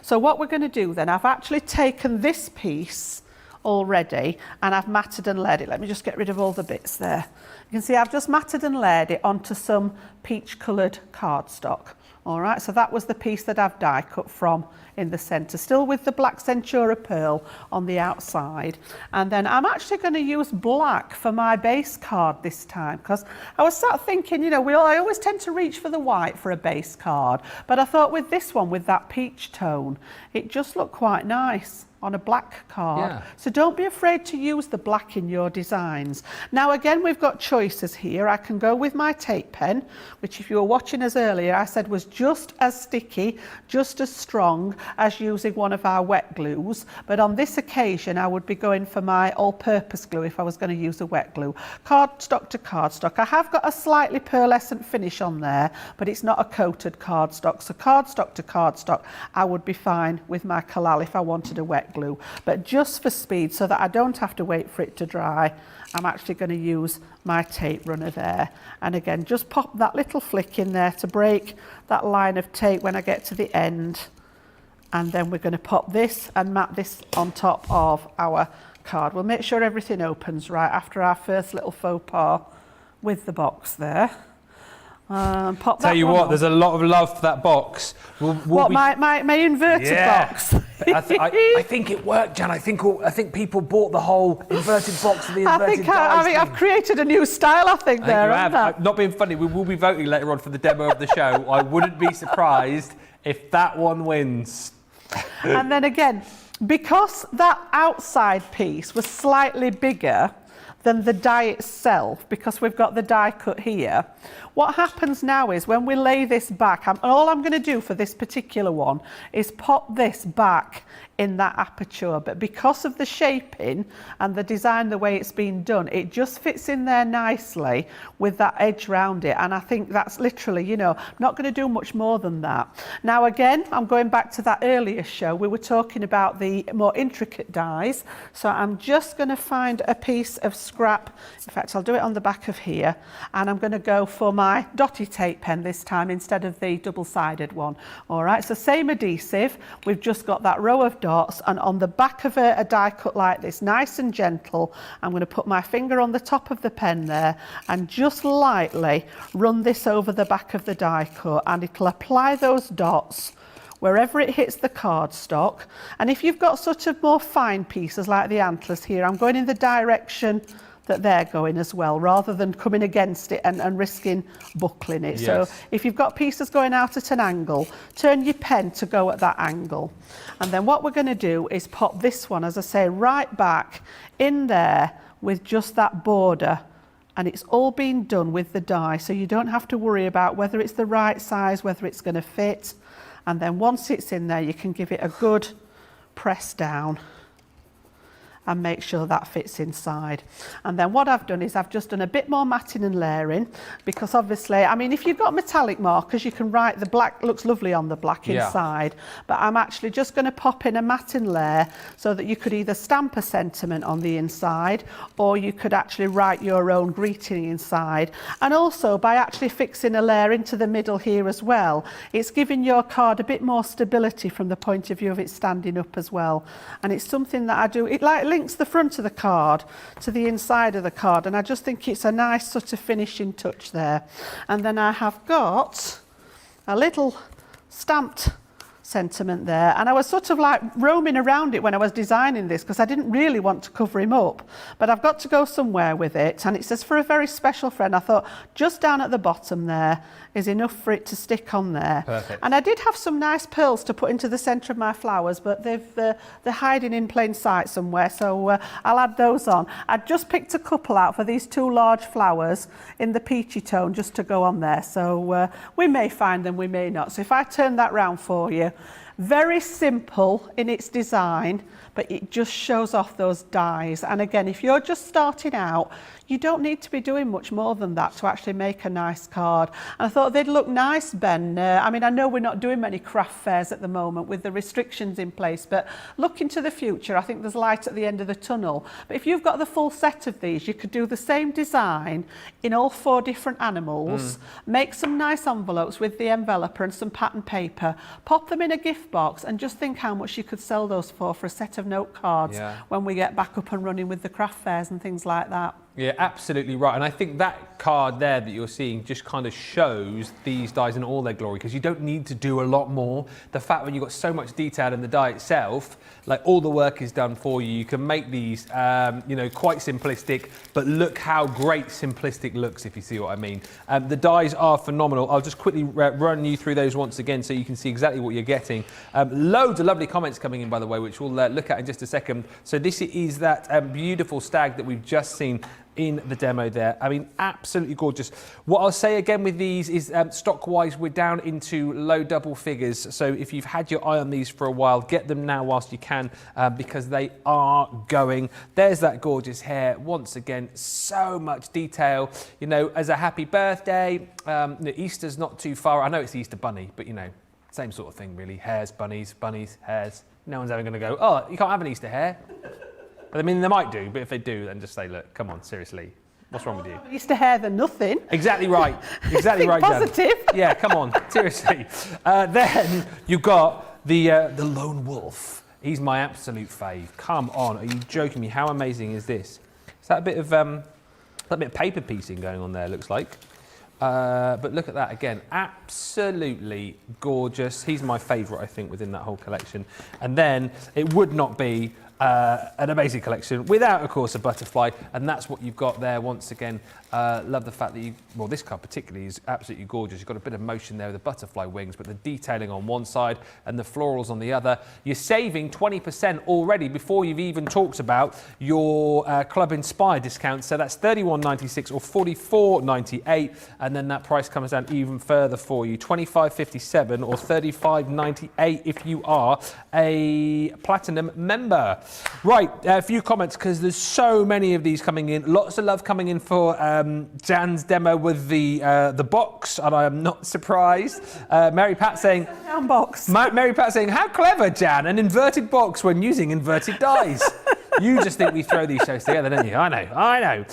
So what we're going to do then, I've actually taken this piece already and I've matted and layered it. Let me just get rid of all the bits there. You can see I've just matted and layered it onto some peach coloured cardstock. All right, so that was the piece that I've die cut from in the centre, still with the black Centura pearl on the outside. And then I'm actually going to use black for my base card this time, because I was sort of thinking, you know, I always tend to reach for the white for a base card, but I thought with this one, with that peach tone, it just looked quite nice on a black card. Yeah. So don't be afraid to use the black in your designs. Now again, we've got choices here. I can go with my tape pen, which if you were watching us earlier, I said was just as sticky, just as strong as using one of our wet glues. But on this occasion, I would be going for my all-purpose glue if I was going to use a wet glue. Cardstock to cardstock. I have got a slightly pearlescent finish on there, but it's not a coated cardstock. So cardstock to cardstock, I would be fine with my collal if I wanted a wet glue. But just for speed, so that I don't have to wait for it to dry, I'm actually going to use my tape runner there. And again, just pop that little flick in there to break that line of tape when I get to the end. And then we're going to pop this and mat this on top of our card. We'll make sure everything opens right after our first little faux pas with the box there. Pop Tell that you one what, on. there's a lot of love for that box. My inverted box? I think it worked, Jan. I think people bought the whole inverted box of the inverted I think I've created a new style, I think there, haven't I? Not being funny, we will be voting later on for the demo of the show. I wouldn't be surprised if that one wins. And then again, because that outside piece was slightly bigger than the die itself, because we've got the die cut here, what happens now is when we lay this back, all I'm going to do for this particular one is pop this back in that aperture, but because of the shaping and the design, the way it's been done, it just fits in there nicely with that edge round it. And I think that's literally, you know, not going to do much more than that. Now again, I'm going back to that earlier show. We were talking about the more intricate dies, so I'm just going to find a piece of scrap. In fact, I'll do it on the back of here, and I'm going to go for my dotty tape pen this time instead of the double-sided one. All right, so same adhesive, we've just got that row of dots, and on the back of a die cut like this, nice and gentle, I'm going to put my finger on the top of the pen there and just lightly run this over the back of the die cut, and it'll apply those dots wherever it hits the cardstock. And if you've got sort of more fine pieces like the antlers here, I'm going in the direction that they're going as well, rather than coming against it and risking buckling it. Yes. So if you've got pieces going out at an angle, turn your pen to go at that angle. And then what we're going to do is pop this one, as I say, right back in there with just that border. And it's all been done with the die, so you don't have to worry about whether it's the right size, whether it's going to fit. And then once it's in there, you can give it a good press down and make sure that fits inside. And then what I've done is I've just done a bit more matting and layering, because obviously, I mean, if you've got metallic markers, you can write the black, looks lovely on the black inside, but I'm actually just going to pop in a matting layer so that you could either stamp a sentiment on the inside, or you could actually write your own greeting inside. And also by actually fixing a layer into the middle here as well, it's giving your card a bit more stability from the point of view of it standing up as well. And it's something that I do, it like links the front of the card to the inside of the card, and I just think it's a nice sort of finishing touch there. And then I have got a little stamped sentiment there. And I was sort of like roaming around it when I was designing this because I didn't really want to cover him up, but I've got to go somewhere with it. And it says, for a very special friend. I thought just down at the bottom there is enough for it to stick on there. Perfect. And I did have some nice pearls to put into the centre of my flowers, but they're hiding in plain sight somewhere, so I'll add those on. I just picked a couple out for these two large flowers in the peachy tone just to go on there, so we may find them, we may not. So if I turn that round for you, very simple in its design, but it just shows off those dies. And again, if you're just starting out, you don't need to be doing much more than that to actually make a nice card. And I thought they'd look nice, Ben. I mean, I know we're not doing many craft fairs at the moment with the restrictions in place, but looking to the future, I think there's light at the end of the tunnel. But if you've got the full set of these, you could do the same design in all 4 different animals, make some nice envelopes with the enveloper and some pattern paper, pop them in a gift box, and just think how much you could sell those for a set of note cards when we get back up and running with the craft fairs and things like that. Yeah, absolutely right. And I think that card there that you're seeing just kind of shows these dies in all their glory, because you don't need to do a lot more. The fact when you've got so much detail in the die itself, like all the work is done for you. You can make these, you know, quite simplistic, but look how great simplistic looks, if you see what I mean. The dies are phenomenal. I'll just quickly run you through those once again so you can see exactly what you're getting. Loads of lovely comments coming in, by the way, which we'll look at in just a second. So this is that beautiful stag that we've just seen in the demo there. I mean, absolutely gorgeous. What I'll say again with these is stock-wise, we're down into low double figures. So if you've had your eye on these for a while, get them now whilst you can, because they are going. There's that gorgeous hair. Once again, so much detail. You know, as a happy birthday, Easter's not too far. I know it's the Easter bunny, but you know, same sort of thing really. Hares, bunnies, bunnies, hares. No one's ever going to go, oh, you can't have an Easter hare. I mean, they might do, but if they do, then just say, look, come on, seriously, what's wrong with you? Easter hare than nothing. Exactly right. Exactly right, Jan. Positive. Yeah, come on, seriously. Then you've got the lone wolf. He's my absolute fave. Come on, are you joking me? How amazing is this? Is that a bit of paper piecing going on there? Looks like. But look at that again, absolutely gorgeous. He's my favourite, I think, within that whole collection. And then it would not be an amazing collection without, of course, a butterfly, and that's what you've got there. Once again, love the fact that well, this card particularly is absolutely gorgeous. You've got a bit of motion there with the butterfly wings, but the detailing on one side and the florals on the other. You're saving 20% already before you've even talked about your Club Inspire discount. So that's $31.96 or $44.98, and then that price comes down even further for you, $25.57 or $35.98 if you are a platinum member. Right, a few comments because there's so many of these coming in. Lots of love coming in for Jan's demo with the box, and I am not surprised. Mary Pat saying, Mary Pat saying, how clever, Jan, an inverted box when using inverted dies. You just think we throw these shows together, don't you? I know.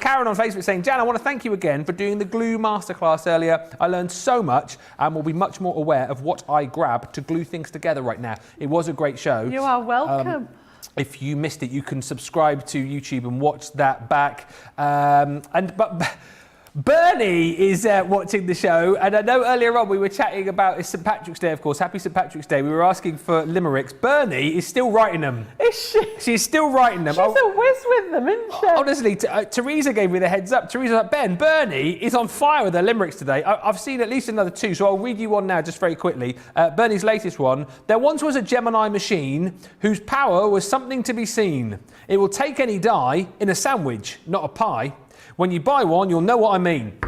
Karen on Facebook saying, Jan, I want to thank you again for doing the glue masterclass earlier. I learned so much and will be much more aware of what I grab to glue things together right now. It was a great show. You are welcome. If you missed it, you can subscribe to YouTube and watch that back. But Bernie is watching the show, and I know earlier on we were chatting about St. Patrick's Day, of course. Happy St. Patrick's Day. We were asking for limericks. Bernie is still writing them. Is she? She's still writing them. She's a whiz with them, isn't she? Honestly, Teresa gave me the heads up. Teresa was like, Ben, Bernie is on fire with her limericks today. I've seen at least another 2, so I'll read you one now just very quickly. Bernie's latest one. There once was a Gemini machine whose power was something to be seen. It will take any die in a sandwich, not a pie. When you buy one, you'll know what I mean.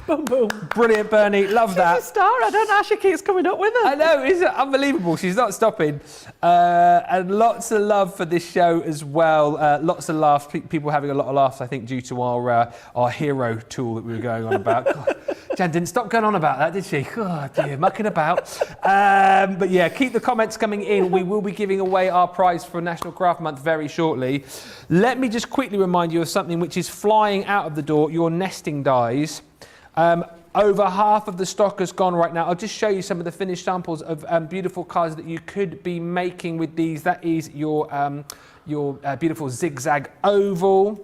Boom, boom. Brilliant, Bernie. Love that. She's a star. I don't know how she keeps coming up with them. I know. It's unbelievable. She's not stopping. And lots of love for this show as well. Lots of laughs. People having a lot of laughs, I think, due to our hero tool that we were going on about. God, Jan didn't stop going on about that, did she? Oh, dear, mucking about. But yeah, keep the comments coming in. We will be giving away our prize for National Craft Month very shortly. Let me just quickly remind you of something which is flying out of the door, your nesting dies. Over half of the stock has gone right now. I'll just show you some of the finished samples of beautiful cards that you could be making with these. That is your beautiful zigzag oval.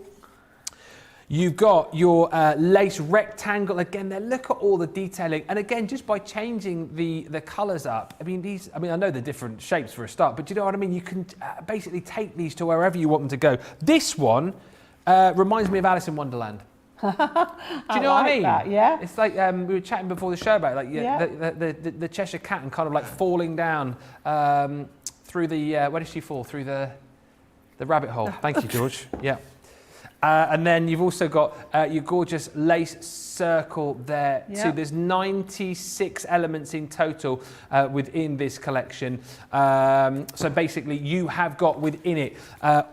You've got your lace rectangle. Again, there, look at all the detailing. And again, just by changing the colours up, I mean, I know they're different shapes for a start, but do you know what I mean? You can basically take these to wherever you want them to go. This one reminds me of Alice in Wonderland. Do you know what I mean? That, yeah. It's like we were chatting before the show about like the Cheshire Cat and kind of like falling down through the where did she fall? Through the rabbit hole. Thank you, George. Yeah. And then you've also got your gorgeous lace circle there too. There's 96 elements in total within this collection. So basically you have got within it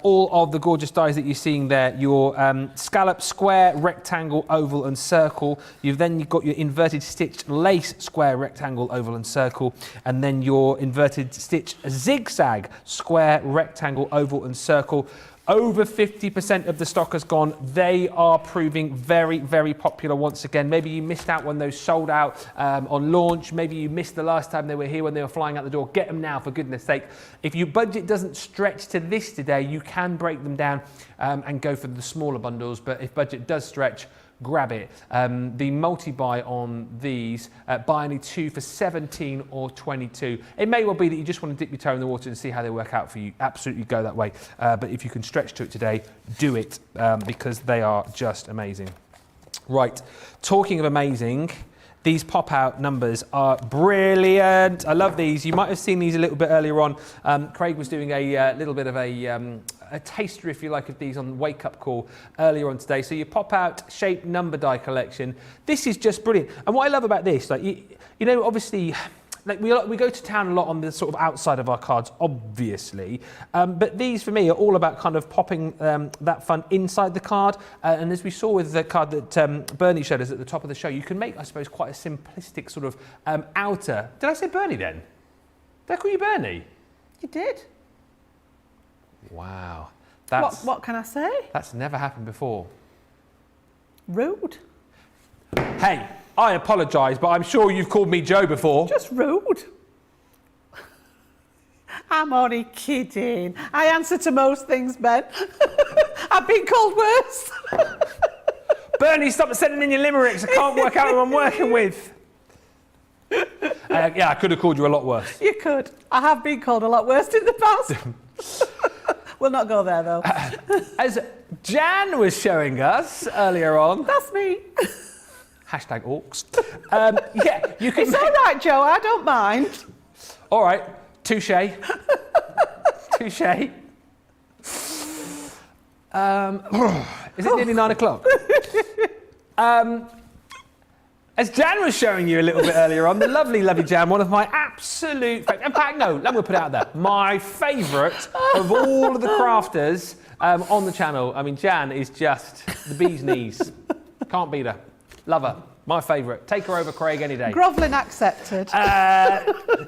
all of the gorgeous dies that you're seeing there. Your scallop, square, rectangle, oval and circle. You've got your inverted stitched lace, square, rectangle, oval and circle. And then your inverted stitch zigzag, square, rectangle, oval and circle. Over 50% of the stock has gone. They are proving very, very popular once again. Maybe you missed out when those sold out on launch. Maybe you missed the last time they were here when they were flying out the door. Get them now, for goodness sake. If your budget doesn't stretch to this today, you can break them down and go for the smaller bundles. But if budget does stretch, grab it. The multi-buy on these, buy only 2 for 17 or 22. It may well be that you just want to dip your toe in the water and see how they work out for you. Absolutely go that way. But if you can stretch to it today, do it because they are just amazing. Right, talking of amazing, these pop-out numbers are brilliant. I love these. You might have seen these a little bit earlier on. Craig was doing a little bit of a taster, if you like, of these on Wake Up Call earlier on today. So your pop-out shape number die collection. This is just brilliant. And what I love about this, like you know, obviously, like we go to town a lot on the sort of outside of our cards, obviously. But these, for me, are all about kind of popping that fun inside the card. And as we saw with the card that Bernie showed us at the top of the show, you can make, I suppose, quite a simplistic sort of outer. Did I say Bernie then? Did I call you Bernie? You did. Wow. What can I say? That's never happened before. Rude. Hey, I apologise, but I'm sure you've called me Joe before. Just rude. I'm only kidding. I answer to most things, Ben. I've been called worse. Bernie, stop sending in your limericks. I can't work out who I'm working with. Yeah, I could have called you a lot worse. You could. I have been called a lot worse in the past. We'll not go there, though. As Jan was showing us earlier on. That's me. Hashtag orcs. Yeah, you can. It's all right, Joe. I don't mind. All right. Touche. Touche. Is it nearly 9 o'clock? As Jan was showing you a little bit earlier on, the lovely, lovely Jan, one of my absolute favourites. In fact, no, let me put it out there. My favourite of all of the crafters on the channel. I mean, Jan is just the bee's knees. Can't beat her. Love her. My favourite. Take her over Craig any day. Grovelling accepted.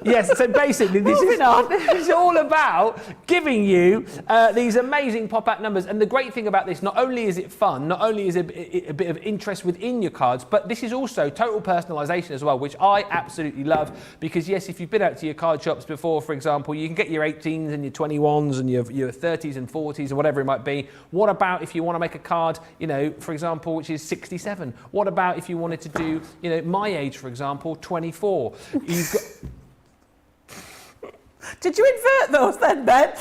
Yes, so basically this is all about giving you these amazing pop-out numbers. And the great thing about this, not only is it fun, not only is it a bit of interest within your cards, but this is also total personalisation as well, which I absolutely love. Because yes, if you've been out to your card shops before, for example, you can get your 18s and your 21s and your 30s and 40s or whatever it might be. What about if you want to make a card, you know, for example, which is 67? What about if you wanted to do, you know, my age, for example, 24? You've got... Did you invert those then, Ben?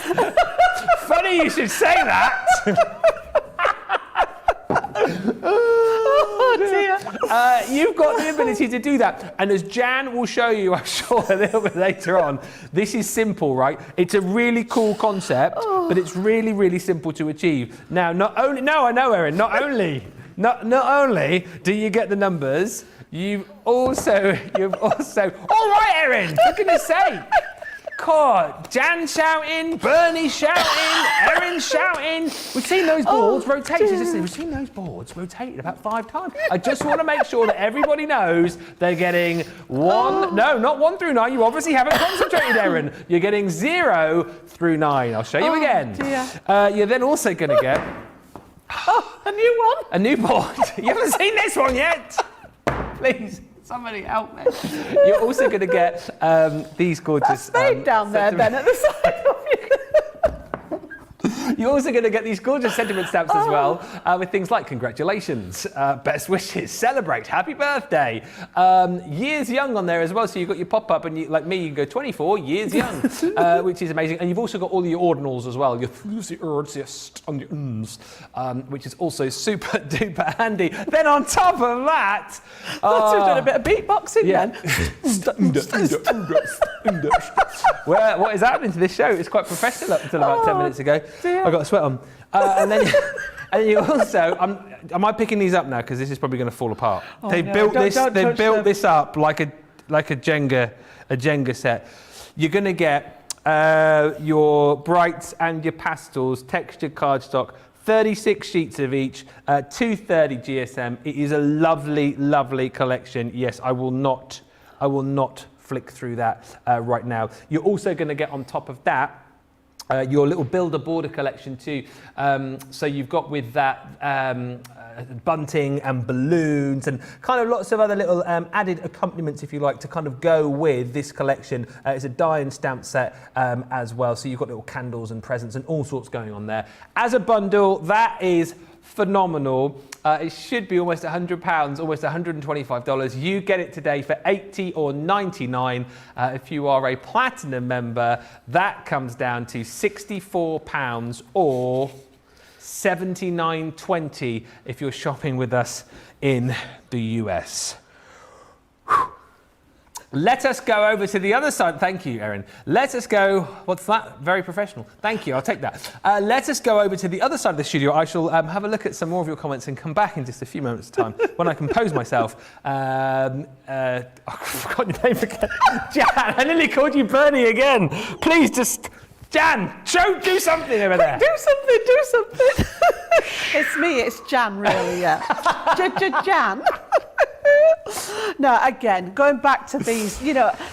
Funny you should say that. Oh dear. You've got the ability to do that. And as Jan will show you, I'm sure, a little bit later on, this is simple, right? It's a really cool concept, but it's really, really simple to achieve. Now, not only, no, I know, Erin, not only do you get the numbers, you've also, all right, Erin, for goodness sake. God, Jan shouting, Bernie shouting, Erin shouting. We've seen those boards rotate. We've seen those boards rotated about 5 times. I just want to make sure that everybody knows they're getting no, not 1 through 9. You obviously haven't concentrated, Erin. You're getting 0 through 9. I'll show you again. Dear. You're then also going to get... a new one? A new board. You haven't seen this one yet. Please, somebody help me. You're also going to get these gorgeous... That's made down there, Ben, at the side of you. You're also going to get these gorgeous sentiment stamps as well, with things like congratulations, best wishes, celebrate, happy birthday, years young on there as well. So you've got your pop-up, and like me, you can go 24 years young, which is amazing. And you've also got all your ordinals as well, your enthusiast and your which is also super duper handy. Then on top of that, we've done a bit of beatboxing then. What is happening to this show? It's quite professional up until about 10 minutes ago. Dear. I got a sweat on. And then you also, am I picking these up now? Because this is probably going to fall apart. They built this up like a Jenga set. You're going to get your brights and your pastels, textured cardstock, 36 sheets of each, 230 GSM. It is a lovely, lovely collection. Yes, I will not flick through that right now. You're also going to get on top of that your little builder border collection too. So you've got with that bunting and balloons and kind of lots of other little added accompaniments, if you like, to kind of go with this collection. It's a die and stamp set as well. So you've got little candles and presents and all sorts going on there. As a bundle, that is phenomenal. It should be almost £100, almost $125. You get it today for $80 or $99. If you are a platinum member, that comes down to £64 or $79.20 if you're shopping with us in the US. Let us go over to the other side. Thank you, Erin. Let us go. What's that? Very professional. Thank you. I'll take that. Let us go over to the other side of the studio. I shall have a look at some more of your comments and come back in just a few moments' time when I compose myself. I've forgotten your name again. Jan, I nearly called you Bernie again. Please just... Jan, do something over there. Do something. It's me, it's Jan, really, yeah. Jan. No, again, going back to these,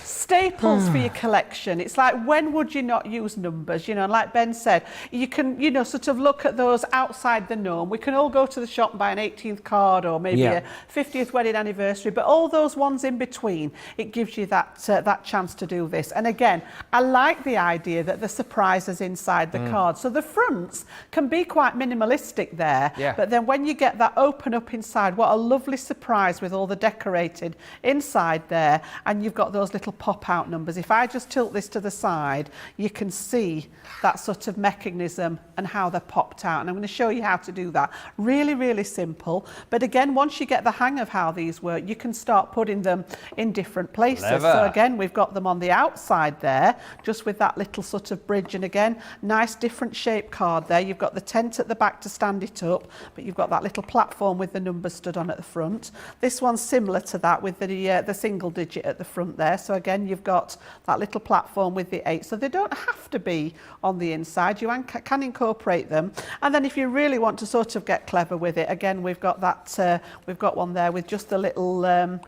staples for your collection. It's like, when would you not use numbers? And like Ben said, you can, sort of look at those outside the norm. We can all go to the shop and buy an 18th card or maybe a 50th wedding anniversary, but all those ones in between, it gives you that chance to do this. And again, I like the idea that the surprise is inside the card. So the fronts can be quite minimalistic there, but then when you get that open up inside, what a lovely surprise with all the decorated inside there, and you've got those little pop-out numbers. If I just tilt this to the side, you can see that sort of mechanism and how they're popped out, and I'm going to show you how to do that. Really, really simple, but again, once you get the hang of how these work, you can start putting them in different places. Clever. So again, we've got them on the outside there, just with that little sort of bridge, and again, nice different shape card there. You've got the tent at the back to stand it up, but you've got that little platform with the numbers stood on at the front. This one's similar to that with the single digit at the front there. So again, you've got that little platform with the 8. So they don't have to be on the inside. You can incorporate them. And then if you really want to sort of get clever with it, again, we've got that. We've got one there with just the little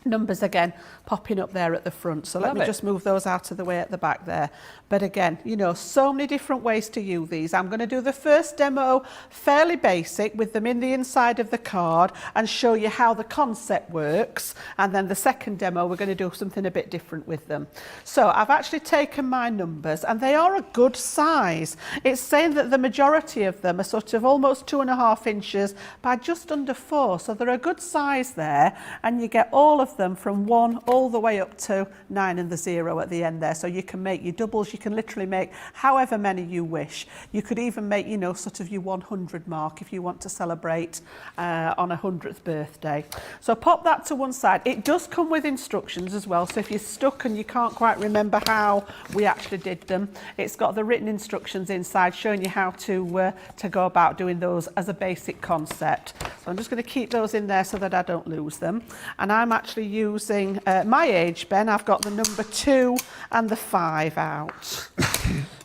numbers again popping up there at the front. So let me just move those out of the way at the back there. But again, so many different ways to use these. I'm going to do the first demo fairly basic with them in the inside of the card and show you how the concept works. And then the second demo, we're going to do something a bit different with them. So I've actually taken my numbers, and they are a good size. It's saying that the majority of them are sort of almost 2.5 inches by just under 4. So they're a good size there, and you get all of them from 1 all the way up to 9 and the 0 at the end there. So you can make your doubles, you can literally make however many you wish. You could even make, sort of your 100 mark if you want to celebrate on a 100th birthday. So pop that to one side. It does come with instructions as well. So if you're stuck and you can't quite remember how we actually did them, it's got the written instructions inside showing you how to go about doing those as a basic concept. So I'm just going to keep those in there so that I don't lose them. And I'm actually using my age, Ben. I've got the number 2 and the 5 out.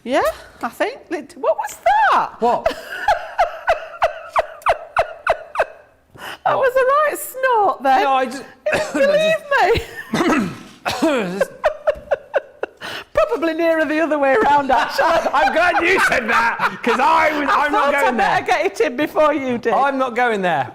Yeah, I think. What was that? What? That was a right snort then. No, I just... Believe me. Probably nearer the other way around, actually. I'm glad you said that, because I'm not going there. I better get it in before you did. I'm not going there.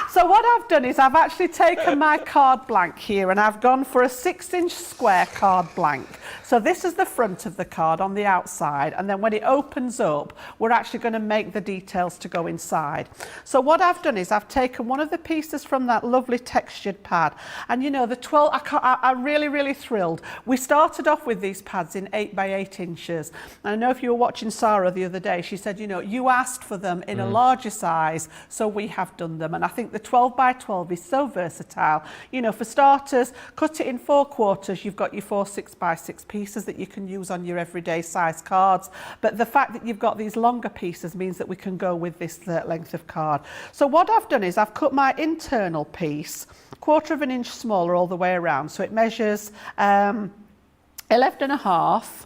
So So what I've done is I've actually taken my card blank here and I've gone for a 6-inch square card blank. So this is the front of the card on the outside, and then when it opens up, we're actually going to make the details to go inside. So what I've done is I've taken one of the pieces from that lovely textured pad, and you know, the 12, I'm really thrilled. We started off with these pads in 8 by 8 inches. And I know if you were watching Sarah the other day, she said, you know, you asked for them in a larger size, so we have done them. And I think the 12 by 12 is so versatile. You know, for starters, cut it in 4 quarters, you've got your 4 6 by 6 pieces that you can use on your everyday size cards. But the fact that you've got these longer pieces means that we can go with this length of card. So what I've done is I've cut my internal piece 1/4 of an inch smaller all the way around. So it measures 11.5,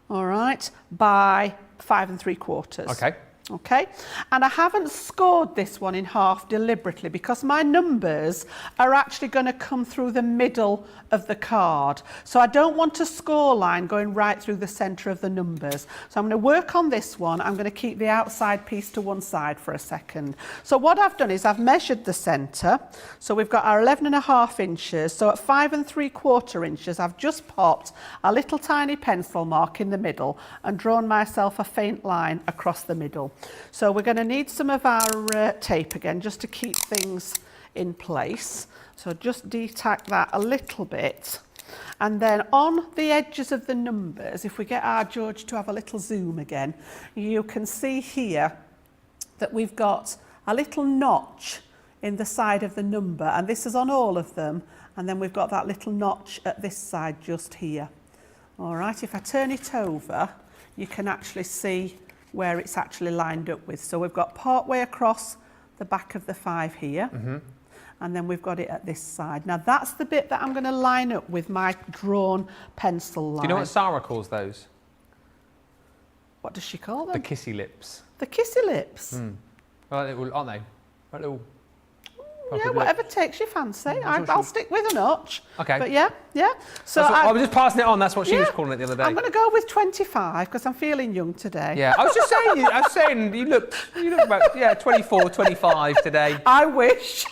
all right, by 5 3/4. Okay. Okay, and I haven't scored this one in half deliberately because my numbers are actually going to come through the middle of the card. So I don't want a score line going right through the centre of the numbers. So I'm going to work on this one. I'm going to keep the outside piece to one side for a second. So what I've done is I've measured the centre. So we've got our 11.5 inches. So at 5 3/4 inches, I've just popped a little tiny pencil mark in the middle and drawn myself a faint line across the middle. So we're going to need some of our tape again just to keep things in place. So just detack that a little bit. And then on the edges of the numbers, if we get our George to have a little zoom again, you can see here that we've got a little notch in the side of the number, and this is on all of them. And then we've got that little notch at this side just here. All right, if I turn it over, you can actually see where it's actually lined up with. So we've got part way across the back of the 5 here, and then we've got it at this side. Now that's the bit that I'm going to line up with my drawn pencil line. Do you know what Sarah calls those? What does she call them? The kissy lips. The kissy lips? Well, aren't they? Right little... Yeah, whatever takes your fancy. I'll stick with a notch. Okay. But yeah. So I was just passing it on. That's what she was calling it the other day. I'm going to go with 25 because I'm feeling young today. Yeah, I was saying you look about 24, 25 today. I wish.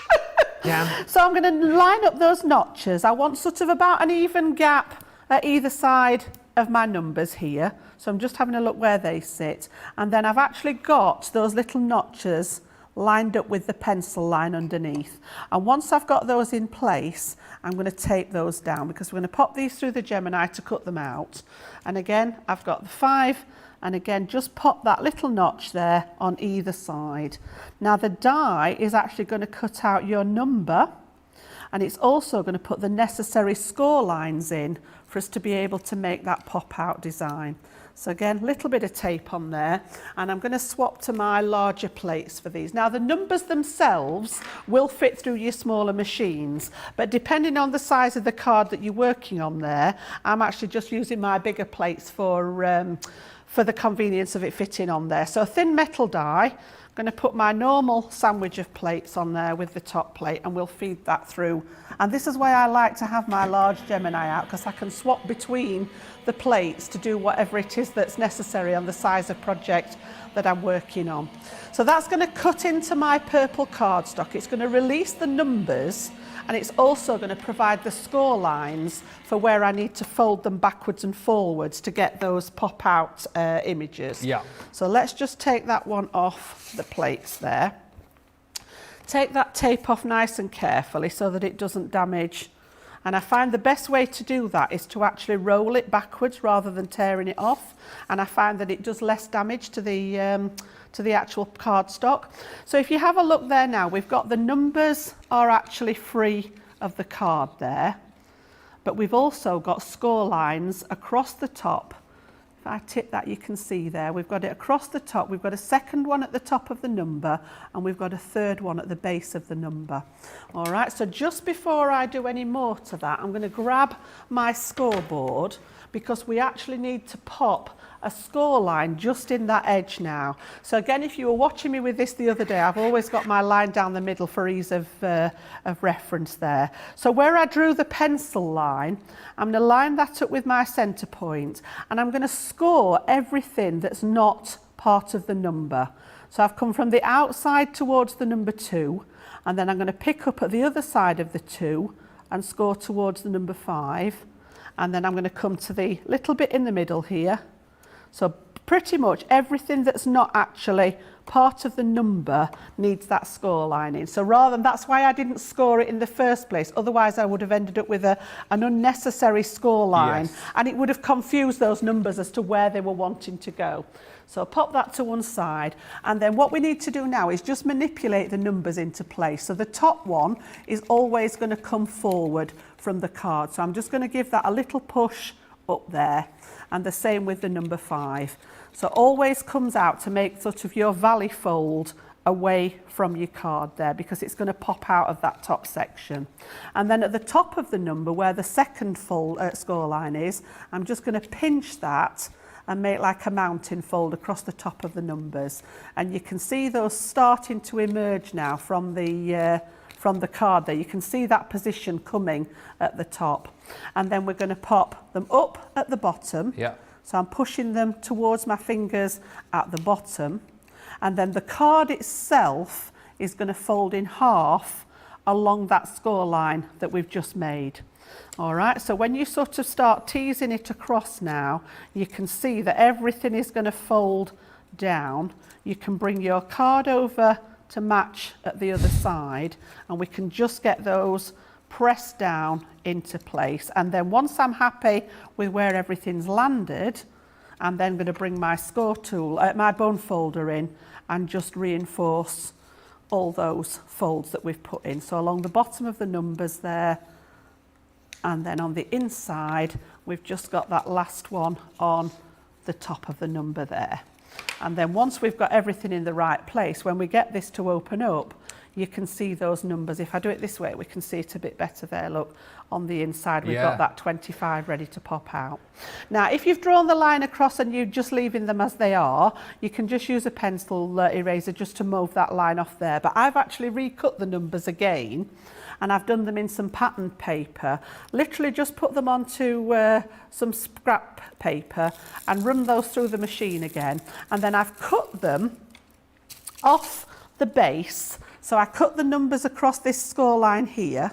Yeah. So I'm going to line up those notches. I want sort of about an even gap at either side of my numbers here. So I'm just having a look where they sit. And then I've actually got those little notches lined up with the pencil line underneath. And once I've got those in place, I'm going to tape those down because we're going to pop these through the Gemini to cut them out. And again, I've got the 5, and again, just pop that little notch there on either side. Now the die is actually going to cut out your number, and it's also going to put the necessary score lines in for us to be able to make that pop out design. So again, a little bit of tape on there, and I'm going to swap to my larger plates for these. Now the numbers themselves will fit through your smaller machines, but depending on the size of the card that you're working on there, I'm actually just using my bigger plates for the convenience of it fitting on there. So a thin metal die, I'm going to put my normal sandwich of plates on there with the top plate, and we'll feed that through. And this is why I like to have my large Gemini out, because I can swap between the plates to do whatever it is that's necessary on the size of project that I'm working on. So that's going to cut into my purple cardstock. It's going to release the numbers, and it's also going to provide the score lines for where I need to fold them backwards and forwards to get those pop out images. Yeah. So let's just take that one off the plates there. Take that tape off nice and carefully so that it doesn't damage. And I find the best way to do that is to actually roll it backwards rather than tearing it off. And I find that it does less damage to the actual cardstock. So if you have a look there now, we've got the numbers are actually free of the card there, but we've also got score lines across the top. If I tip that, you can see there, we've got it across the top. We've got a second one at the top of the number, and we've got a third one at the base of the number. All right, so just before I do any more to that, I'm going to grab my scoreboard, because we actually need to pop a score line just in that edge now. So again, if you were watching me with this the other day, I've always got my line down the middle for ease of reference there. So where I drew the pencil line, I'm going to line that up with my centre point, and I'm going to score everything that's not part of the number. So I've come from the outside towards the number 2, and then I'm going to pick up at the other side of the 2 and score towards the number 5, and then I'm going to come to the little bit in the middle here. So pretty much everything that's not actually part of the number needs that score line in. So rather than, that's why I didn't score it in the first place, otherwise I would have ended up with an unnecessary score line, and it would have confused those numbers as to where they were wanting to go. So pop that to one side, and then what we need to do now is just manipulate the numbers into place. So the top one is always going to come forward from the card, so I'm just going to give that a little push up there, and the same with the number 5. So always comes out to make sort of your valley fold away from your card there, because it's going to pop out of that top section. And then at the top of the number where the second fold score line is, I'm just going to pinch that and make like a mountain fold across the top of the numbers. And you can see those starting to emerge now from the card there. You can see that position coming at the top. And then we're going to pop them up at the bottom. Yeah. So I'm pushing them towards my fingers at the bottom. And then the card itself is going to fold in half along that score line that we've just made. All right, so when you sort of start teasing it across now, you can see that everything is going to fold down. You can bring your card over to match at the other side, and we can just get those pressed down into place. And then once I'm happy with where everything's landed, I'm then going to bring my score tool, my bone folder in, and just reinforce all those folds that we've put in. So along the bottom of the numbers there, and then on the inside, we've just got that last one on the top of the number there. And then once we've got everything in the right place, when we get this to open up, you can see those numbers. If I do it this way, we can see it a bit better there. Look, on the inside, we've got that 25 ready to pop out. Now, if you've drawn the line across and you're just leaving them as they are, you can just use a pencil eraser just to move that line off there. But I've actually recut the numbers again, and I've done them in some patterned paper. Literally just put them onto some scrap paper and run those through the machine again. And then I've cut them off the base. So I cut the numbers across this score line here,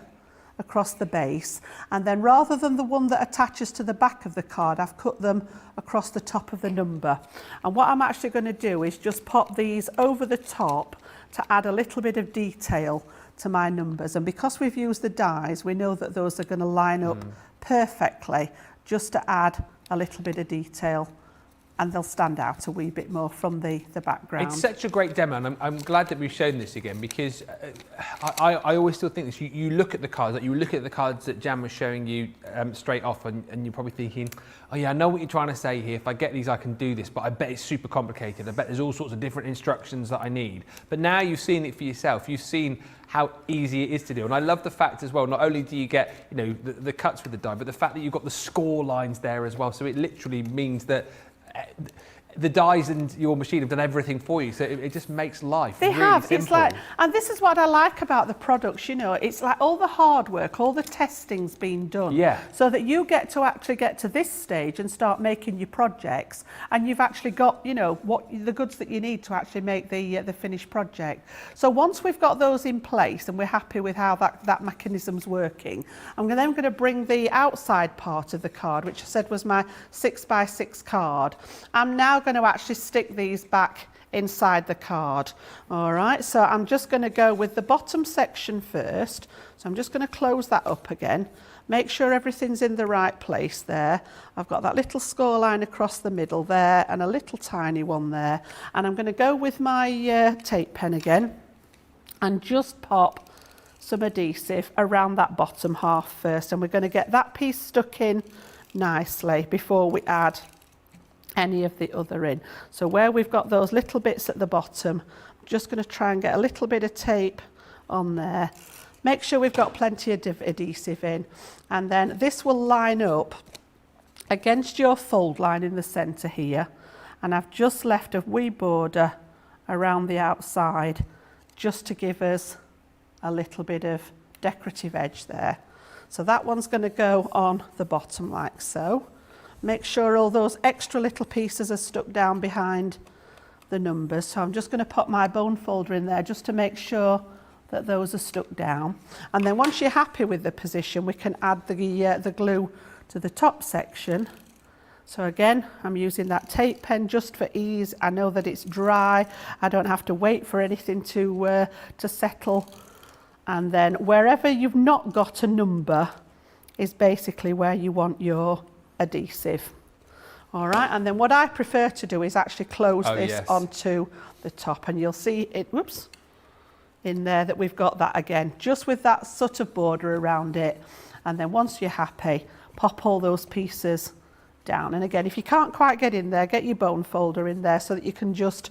across the base, and then rather than the one that attaches to the back of the card, I've cut them across the top of the number. And what I'm actually going to do is just pop these over the top to add a little bit of detail to my numbers. And because we've used the dies, we know that those are going to line up perfectly, just to add a little bit of detail, and they'll stand out a wee bit more from the background. It's such a great demo, and I'm glad that we've shown this again, because I always still think this. You look at the cards, like you look at the cards that Jan was showing you straight off, and you're probably thinking, oh yeah, I know what you're trying to say here. If I get these, I can do this, but I bet it's super complicated. I bet there's all sorts of different instructions that I need. But now you've seen it for yourself. You've seen how easy it is to do. And I love the fact as well, not only do you get, you know, the cuts with the die, but the fact that you've got the score lines there as well. So it literally means that the dies in your machine have done everything for you, so it just makes life really simple. It's like, and this is what I like about the products, you know, it's like all the hard work, all the testing's been done, so that you get to actually get to this stage and start making your projects, and you've actually got, you know, what the goods that you need to actually make the finished project. So once we've got those in place and we're happy with how that mechanism's working, I'm then going to bring the outside part of the card, which I said was my 6x6 card. I'm now going to actually stick these back inside the card. All right, so I'm just going to go with the bottom section first. So I'm just going to close that up again, make sure everything's in the right place there. I've got that little score line across the middle there and a little tiny one there, and I'm going to go with my tape pen again and just pop some adhesive around that bottom half first, and we're going to get that piece stuck in nicely before we add any of the other in. So where we've got those little bits at the bottom, I'm just going to try and get a little bit of tape on there. Make sure we've got plenty of adhesive in, and then this will line up against your fold line in the centre here, and I've just left a wee border around the outside just to give us a little bit of decorative edge there. So that one's going to go on the bottom like so. Make sure all those extra little pieces are stuck down behind the numbers. So I'm just going to pop my bone folder in there just to make sure that those are stuck down. And then once you're happy with the position, we can add the glue to the top section. So again, I'm using that tape pen just for ease. I know that it's dry. I don't have to wait for anything to settle. And then wherever you've not got a number is basically where you want your adhesive. All right, and then what I prefer to do is actually close this onto the top, and you'll see it, whoops, in there that we've got that again, just with that sort of border around it. And then once you're happy, pop all those pieces down. And again, if you can't quite get in there, get your bone folder in there so that you can just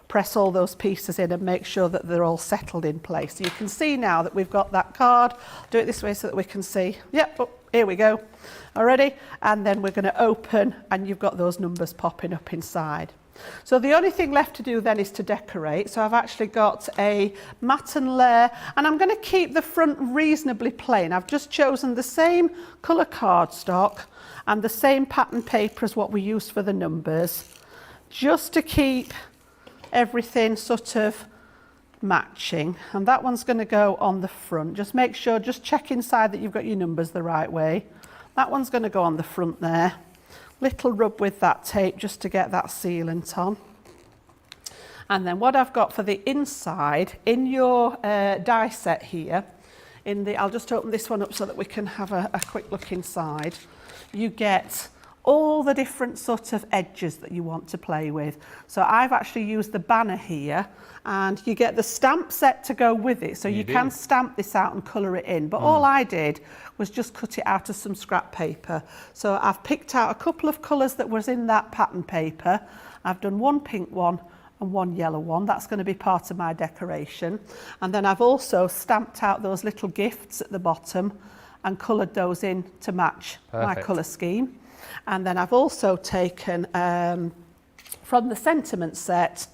press all those pieces in and make sure that they're all settled in place. So you can see now that we've got that card. Do it this way so that we can see. Yep, oh, here we go. Already, and then we're going to open, and you've got those numbers popping up inside. So the only thing left to do then is to decorate. So I've actually got a matten layer, and I'm going to keep the front reasonably plain. I've just chosen the same colour cardstock and the same pattern paper as what we use for the numbers, just to keep everything sort of matching. And that one's going to go on the front. Just make sure, just check inside that you've got your numbers the right way. That one's going to go on the front there. Little rub with that tape just to get that sealant on. And then what I've got for the inside, in your die set here, I'll just open this one up so that we can have a quick look inside. You get all the different sort of edges that you want to play with. So I've actually used the banner here, and you get the stamp set to go with it. So you can stamp this out and colour it in. But all I did was just cut it out of some scrap paper. So I've picked out a couple of colours that was in that pattern paper. I've done one pink one and one yellow one. That's going to be part of my decoration. And then I've also stamped out those little gifts at the bottom and coloured those in to match my colour scheme. And then I've also taken, from the sentiment set,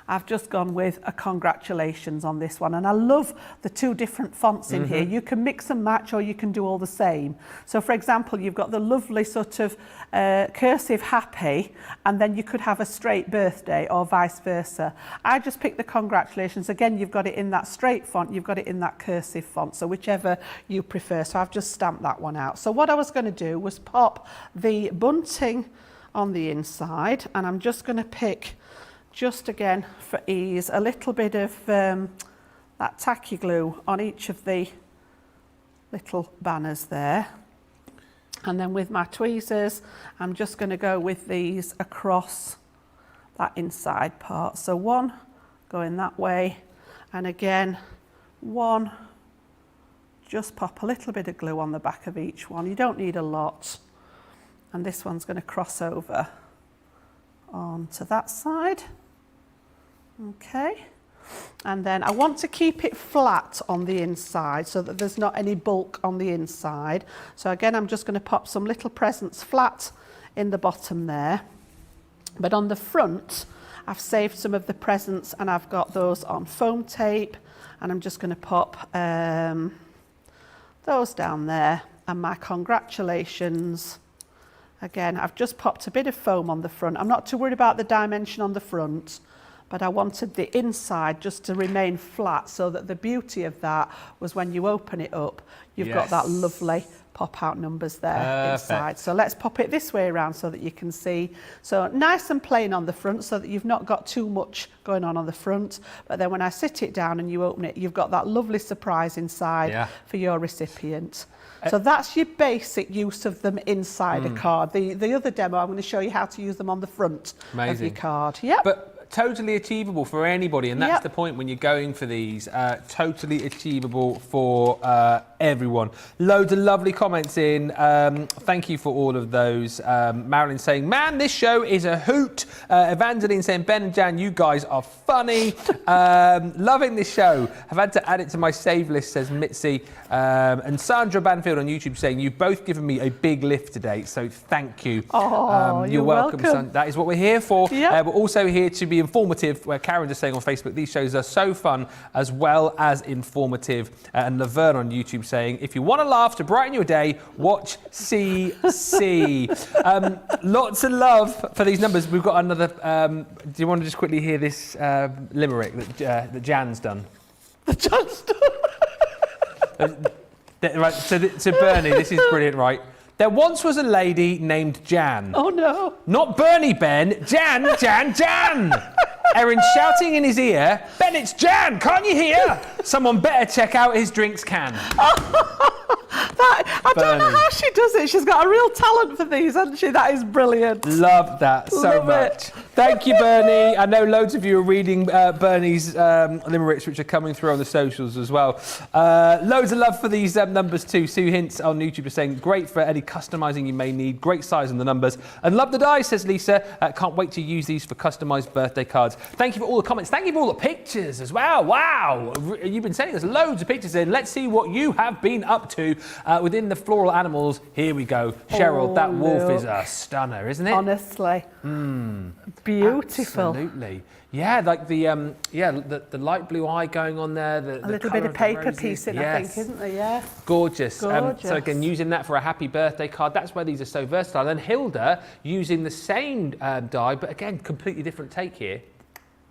I've just gone with a congratulations on this one. And I love the two different fonts in here. You can mix and match, or you can do all the same. So for example, you've got the lovely sort of cursive happy, and then you could have a straight birthday, or vice versa. I just picked the congratulations. Again, you've got it in that straight font, you've got it in that cursive font, so whichever you prefer. So I've just stamped that one out. So what I was going to do was pop the bunting on the inside, and I'm just going to pick, just again for ease, a little bit of that tacky glue on each of the little banners there. And then with my tweezers, I'm just going to go with these across that inside part. So one going that way, and again one, just pop a little bit of glue on the back of each one. You don't need a lot. And this one's going to cross over onto that side. Okay, and then I want to keep it flat on the inside so that there's not any bulk on the inside. So again, I'm just going to pop some little presents flat in the bottom there. But on the front, I've saved some of the presents, and I've got those on foam tape, and I'm just going to pop those down there. And my congratulations, again, I've just popped a bit of foam on the front. I'm not too worried about the dimension on the front, but I wanted the inside just to remain flat, so that the beauty of that was when you open it up, you've got that lovely pop out numbers there inside. So let's pop it this way around so that you can see. So nice and plain on the front, so that you've not got too much going on the front. But then when I sit it down and you open it, you've got that lovely surprise inside for your recipient. So that's your basic use of them inside a card. The other demo, I'm going to show you how to use them on the front of your card. Yep. But totally achievable for anybody, and that's the point when you're going for these. Totally achievable for everyone. Loads of lovely comments in. Thank you for all of those. Marilyn saying, man, this show is a hoot. Evangeline saying, Ben and Jan, you guys are funny. Loving this show. I've had to add it to my save list, says Mitzi. And Sandra Banfield on YouTube saying, you've both given me a big lift today, so thank you. Oh, you're welcome. That is what we're here for. We're also here to be informative, where Karen just saying on Facebook, these shows are so fun as well as informative. And Laverne on YouTube saying, if you want to laugh to brighten your day, watch CC. Lots of love for these numbers. We've got another. Do you want to just quickly hear this limerick that Jan's done? The Jan's done. Right. So Bernie, this is brilliant, right? There once was a lady named Jan. Oh no! Not Bernie Ben, Jan. Erin shouting in his ear, Ben, it's Jan, can't you hear? Someone better check out his drinks can. I don't know how she does it. She's got a real talent for these, hasn't she? That is brilliant. Love that so much. Thank you, Bernie. I know loads of you are reading Bernie's limericks, which are coming through on the socials as well. Loads of love for these numbers too. Sue Hints on YouTube is saying, great for any customising you may need. Great size on the numbers. And love the dies, says Lisa. Can't wait to use these for customised birthday cards. Thank you for all the comments. Thank you for all the pictures as well. Wow. You've been sending us loads of pictures in. Let's see what you have been up to within the floral animals. Here we go. Cheryl, that wolf is a stunner, isn't it? Honestly. Beautiful. Absolutely. Yeah, like the light blue eye going on there. A little bit of paper piecing, I think, isn't there? Yeah. Gorgeous. Gorgeous. So again, using that for a happy birthday card, that's where these are so versatile. And Hilda using the same die, but again, completely different take here.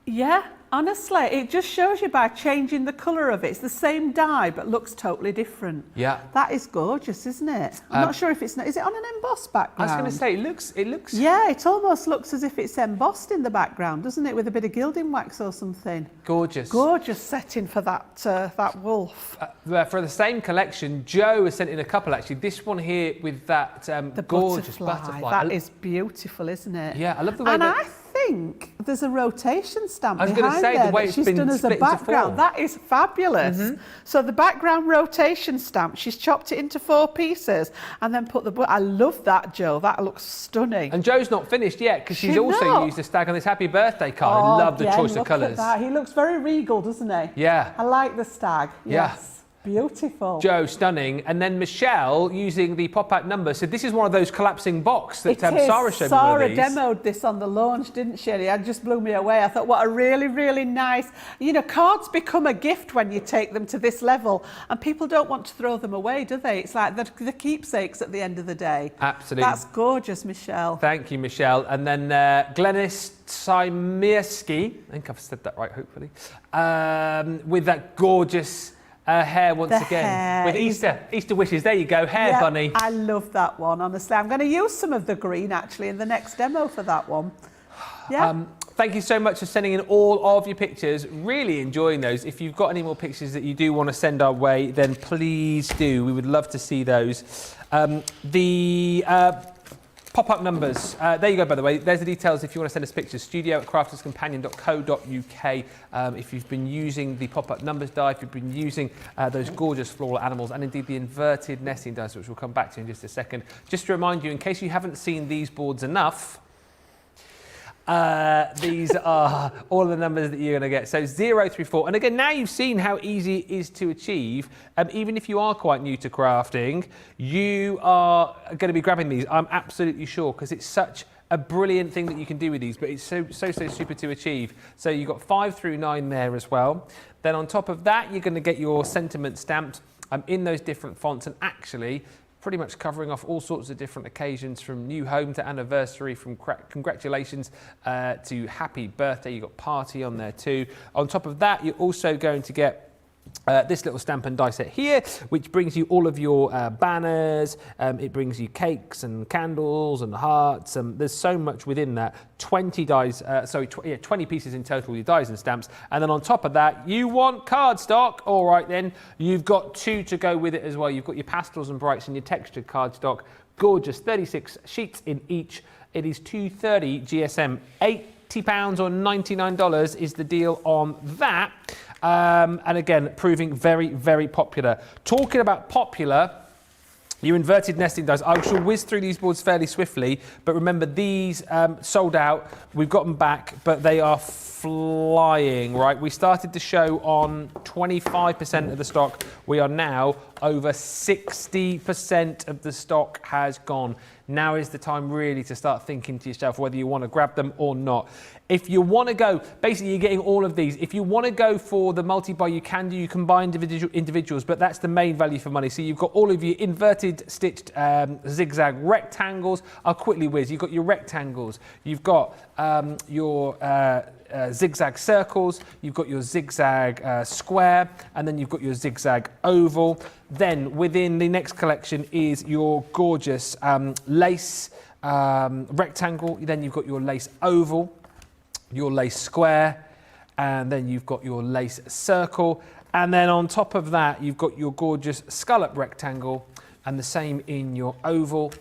Yeah, honestly, it just shows you by changing the colour of it. It's the same die, but looks totally different. Yeah. That is gorgeous, isn't it? I'm not sure if it's... Is it on an embossed background? I was going to say, it looks... Yeah, it almost looks as if it's embossed in the background, doesn't it? With a bit of gilding wax or something. Gorgeous. Gorgeous setting for that wolf. For the same collection, Joe has sent in a couple, actually. This one here with that the gorgeous butterfly. That is beautiful, isn't it? Yeah, I love the way and that... I think there's a rotation stamp I was going to behind say, there the way that it's she's been done as a split into background. four. That is fabulous. So the background rotation stamp, she's chopped it into 4 pieces and then put the... I love that, Joe. That looks stunning. And Joe's not finished yet because she's also used the stag on this happy birthday card. I love the choice of colours. He looks very regal, doesn't he? Yeah. I like the stag. Yeah. Yes. Beautiful. Joe, stunning. And then Michelle using the pop-out number. So this is one of those collapsing box that Sarah showed me. Sarah demoed this on the launch, didn't she? It just blew me away. I thought, what a really, really nice... You know, cards become a gift when you take them to this level, and people don't want to throw them away, do they? It's like the keepsakes at the end of the day. Absolutely. That's gorgeous, Michelle. Thank you, Michelle. And then Glenys Simirski, I think I've said that right, hopefully, with that gorgeous... hair once again. Hair. With Easter wishes. There you go, hair bunny. I love that one, honestly. I'm going to use some of the green, actually, in the next demo for that one. Yeah. Thank you so much for sending in all of your pictures. Really enjoying those. If you've got any more pictures that you do want to send our way, then please do. We would love to see those. Pop-up numbers. There you go, by the way. There's the details if you want to send us pictures. studio@crafterscompanion.co.uk. If you've been using the pop-up numbers die, if you've been using those gorgeous floral animals, and indeed the inverted nesting dies, which we'll come back to in just a second. Just to remind you, in case you haven't seen these boards enough, these are all of the numbers that you're going to get. So 0 through 4. And again, now you've seen how easy it is to achieve. Even if you are quite new to crafting, you are going to be grabbing these, I'm absolutely sure, because it's such a brilliant thing that you can do with these, but it's so super to achieve. So you've got 5 through 9 there as well. Then on top of that, you're going to get your sentiment stamped in those different fonts, and actually pretty much covering off all sorts of different occasions, from new home to anniversary, from congratulations to happy birthday. You've got party on there too. On top of that, you're also going to get this little stamp and die set here, which brings you all of your banners. It brings you cakes and candles and hearts. There's so much within that. 20 dies, 20 pieces in total, your dies and stamps. And then on top of that, you want cardstock. All right, then you've got 2 to go with it as well. You've got your pastels and brights and your textured cardstock. Gorgeous, 36 sheets in each. It is $230 GSM, £80 or $99 is the deal on that. And again, proving very, very popular. Talking about popular, your inverted nesting dies. I shall whiz through these boards fairly swiftly, but remember these sold out. We've got them back, but they are flying, right? We started the show on 25% of the stock. We are now over 60% of the stock has gone. Now is the time really to start thinking to yourself whether you want to grab them or not. If you want to go, basically you're getting all of these. If you want to go for the multi-buy, you can do, you can buy individuals, but that's the main value for money. So you've got all of your inverted stitched zigzag rectangles. I'll quickly whiz. You've got your rectangles. You've got your zigzag circles. You've got your zigzag square, and then you've got your zigzag oval. Then within the next collection is your gorgeous lace rectangle. Then you've got your lace oval, your lace square, and then you've got your lace circle, and then on top of that you've got your gorgeous scallop rectangle, and the same in your oval,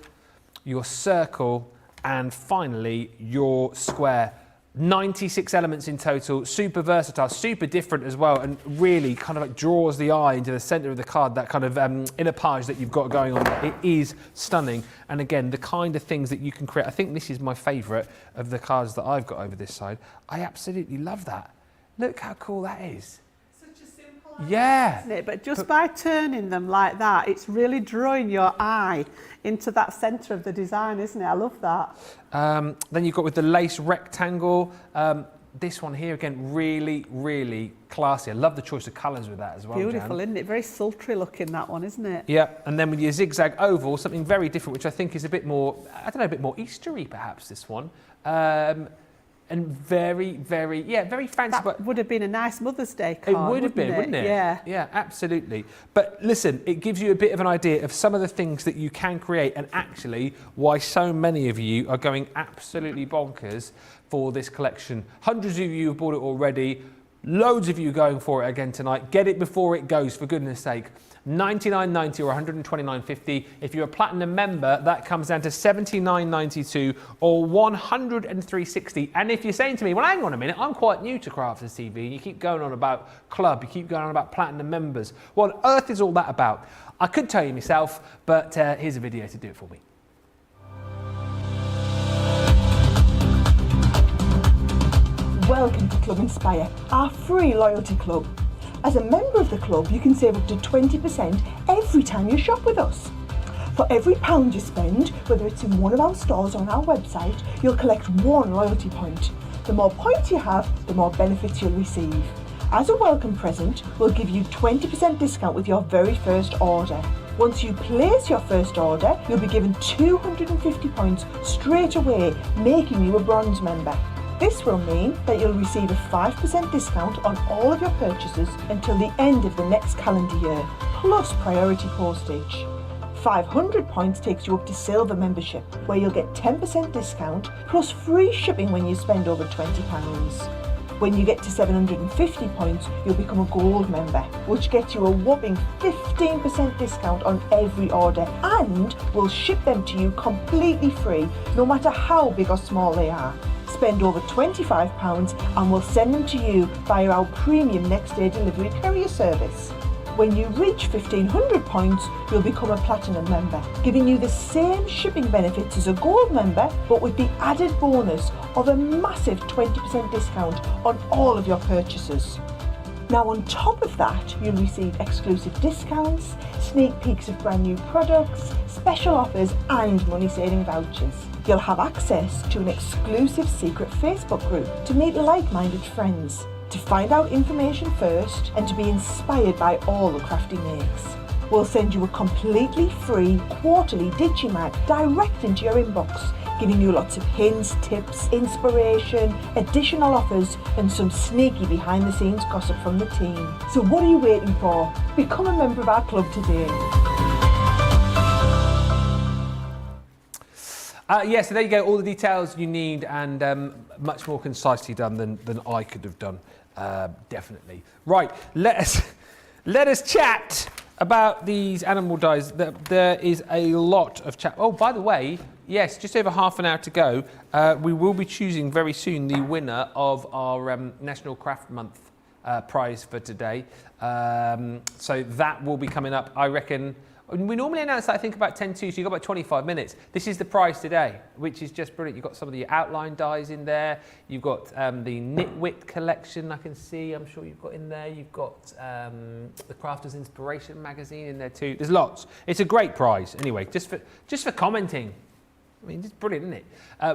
your circle, and finally your square. 96 elements in total, super versatile, super different as well, and really kind of like draws the eye into the center of the card, that kind of inner page that you've got going on there. It is stunning, and again, the kind of things that you can create. I think this is my favorite of the cards that I've got over this side. I absolutely love that. Look how cool that is. Such a simple idea, Yeah. isn't it? But just by turning them like that, it's really drawing your eye into that centre of the design, isn't it? I love that. Then you've got with the lace rectangle. This one here, again, really, really classy. I love the choice of colours with that as well. Beautiful, Jan. isn't it? Very sultry looking, that one, isn't it? Yeah, and then with your zigzag oval, something very different, which I think is a bit more, I don't know, a bit more Eastery perhaps, this one. And very, very, yeah, very fancy. That but would have been a nice Mother's Day card. it would have been, wouldn't it? Yeah. Yeah, absolutely. But listen, it gives you a bit of an idea of some of the things that you can create, and actually why so many of you are going absolutely bonkers for this collection. Hundreds of you have bought it already. Loads of you going for it again tonight. Get it before it goes, for goodness sake. $99.90 or $129.50. If you're a platinum member, that comes down to $79.92 or $103.60. And if you're saying to me, well, hang on a minute, I'm quite new to Crafters TV, and you keep going on about club, you keep going on about platinum members. What on earth is all that about? I could tell you myself, but here's a video to do it for me. Welcome to Club Inspire, our free loyalty club. As a member of the club, you can save up to 20% every time you shop with us. For every £1 you spend, whether it's in one of our stores or on our website, you'll collect 1 loyalty point. The more points you have, the more benefits you'll receive. As a welcome present, we'll give you 20% discount with your very first order. Once you place your first order, you'll be given 250 points straight away, making you a bronze member. This will mean that you'll receive a 5% discount on all of your purchases until the end of the next calendar year, plus priority postage. 500 points takes you up to silver membership, where you'll get 10% discount plus free shipping when you spend over £20. When you get to 750 points, you'll become a gold member, which gets you a whopping 15% discount on every order, and we'll ship them to you completely free, no matter how big or small they are. Spend over £25 and we'll send them to you via our premium next day delivery courier service. When you reach 1500 points, you'll become a platinum member, giving you the same shipping benefits as a gold member, but with the added bonus of a massive 20% discount on all of your purchases. Now on top of that, you'll receive exclusive discounts, sneak peeks of brand new products, special offers and money-saving vouchers. You'll have access to an exclusive secret Facebook group to meet like-minded friends, to find out information first and to be inspired by all the Crafty makes. We'll send you a completely free quarterly Digimag direct into your inbox, giving you lots of hints, tips, inspiration, additional offers and some sneaky behind the scenes gossip from the team. So what are you waiting for? Become a member of our club today. So there you go, all the details you need, and much more concisely done than I could have done, definitely. Right, let us chat about these animal dyes. There is a lot of chat. Oh, by the way, yes, just over half an hour to go. We will be choosing very soon the winner of our National Craft Month prize for today. So that will be coming up, I reckon, We normally announce that, I think, about 10 to, so you've got about 25 minutes. This is the price today, which is just brilliant. You've got some of the outline dies in there. You've got the Knitwit collection, I can see, I'm sure you've got in there. You've got the Crafter's Inspiration magazine in there too. There's lots. It's a great prize. Anyway, just for commenting. I mean, it's brilliant, isn't it?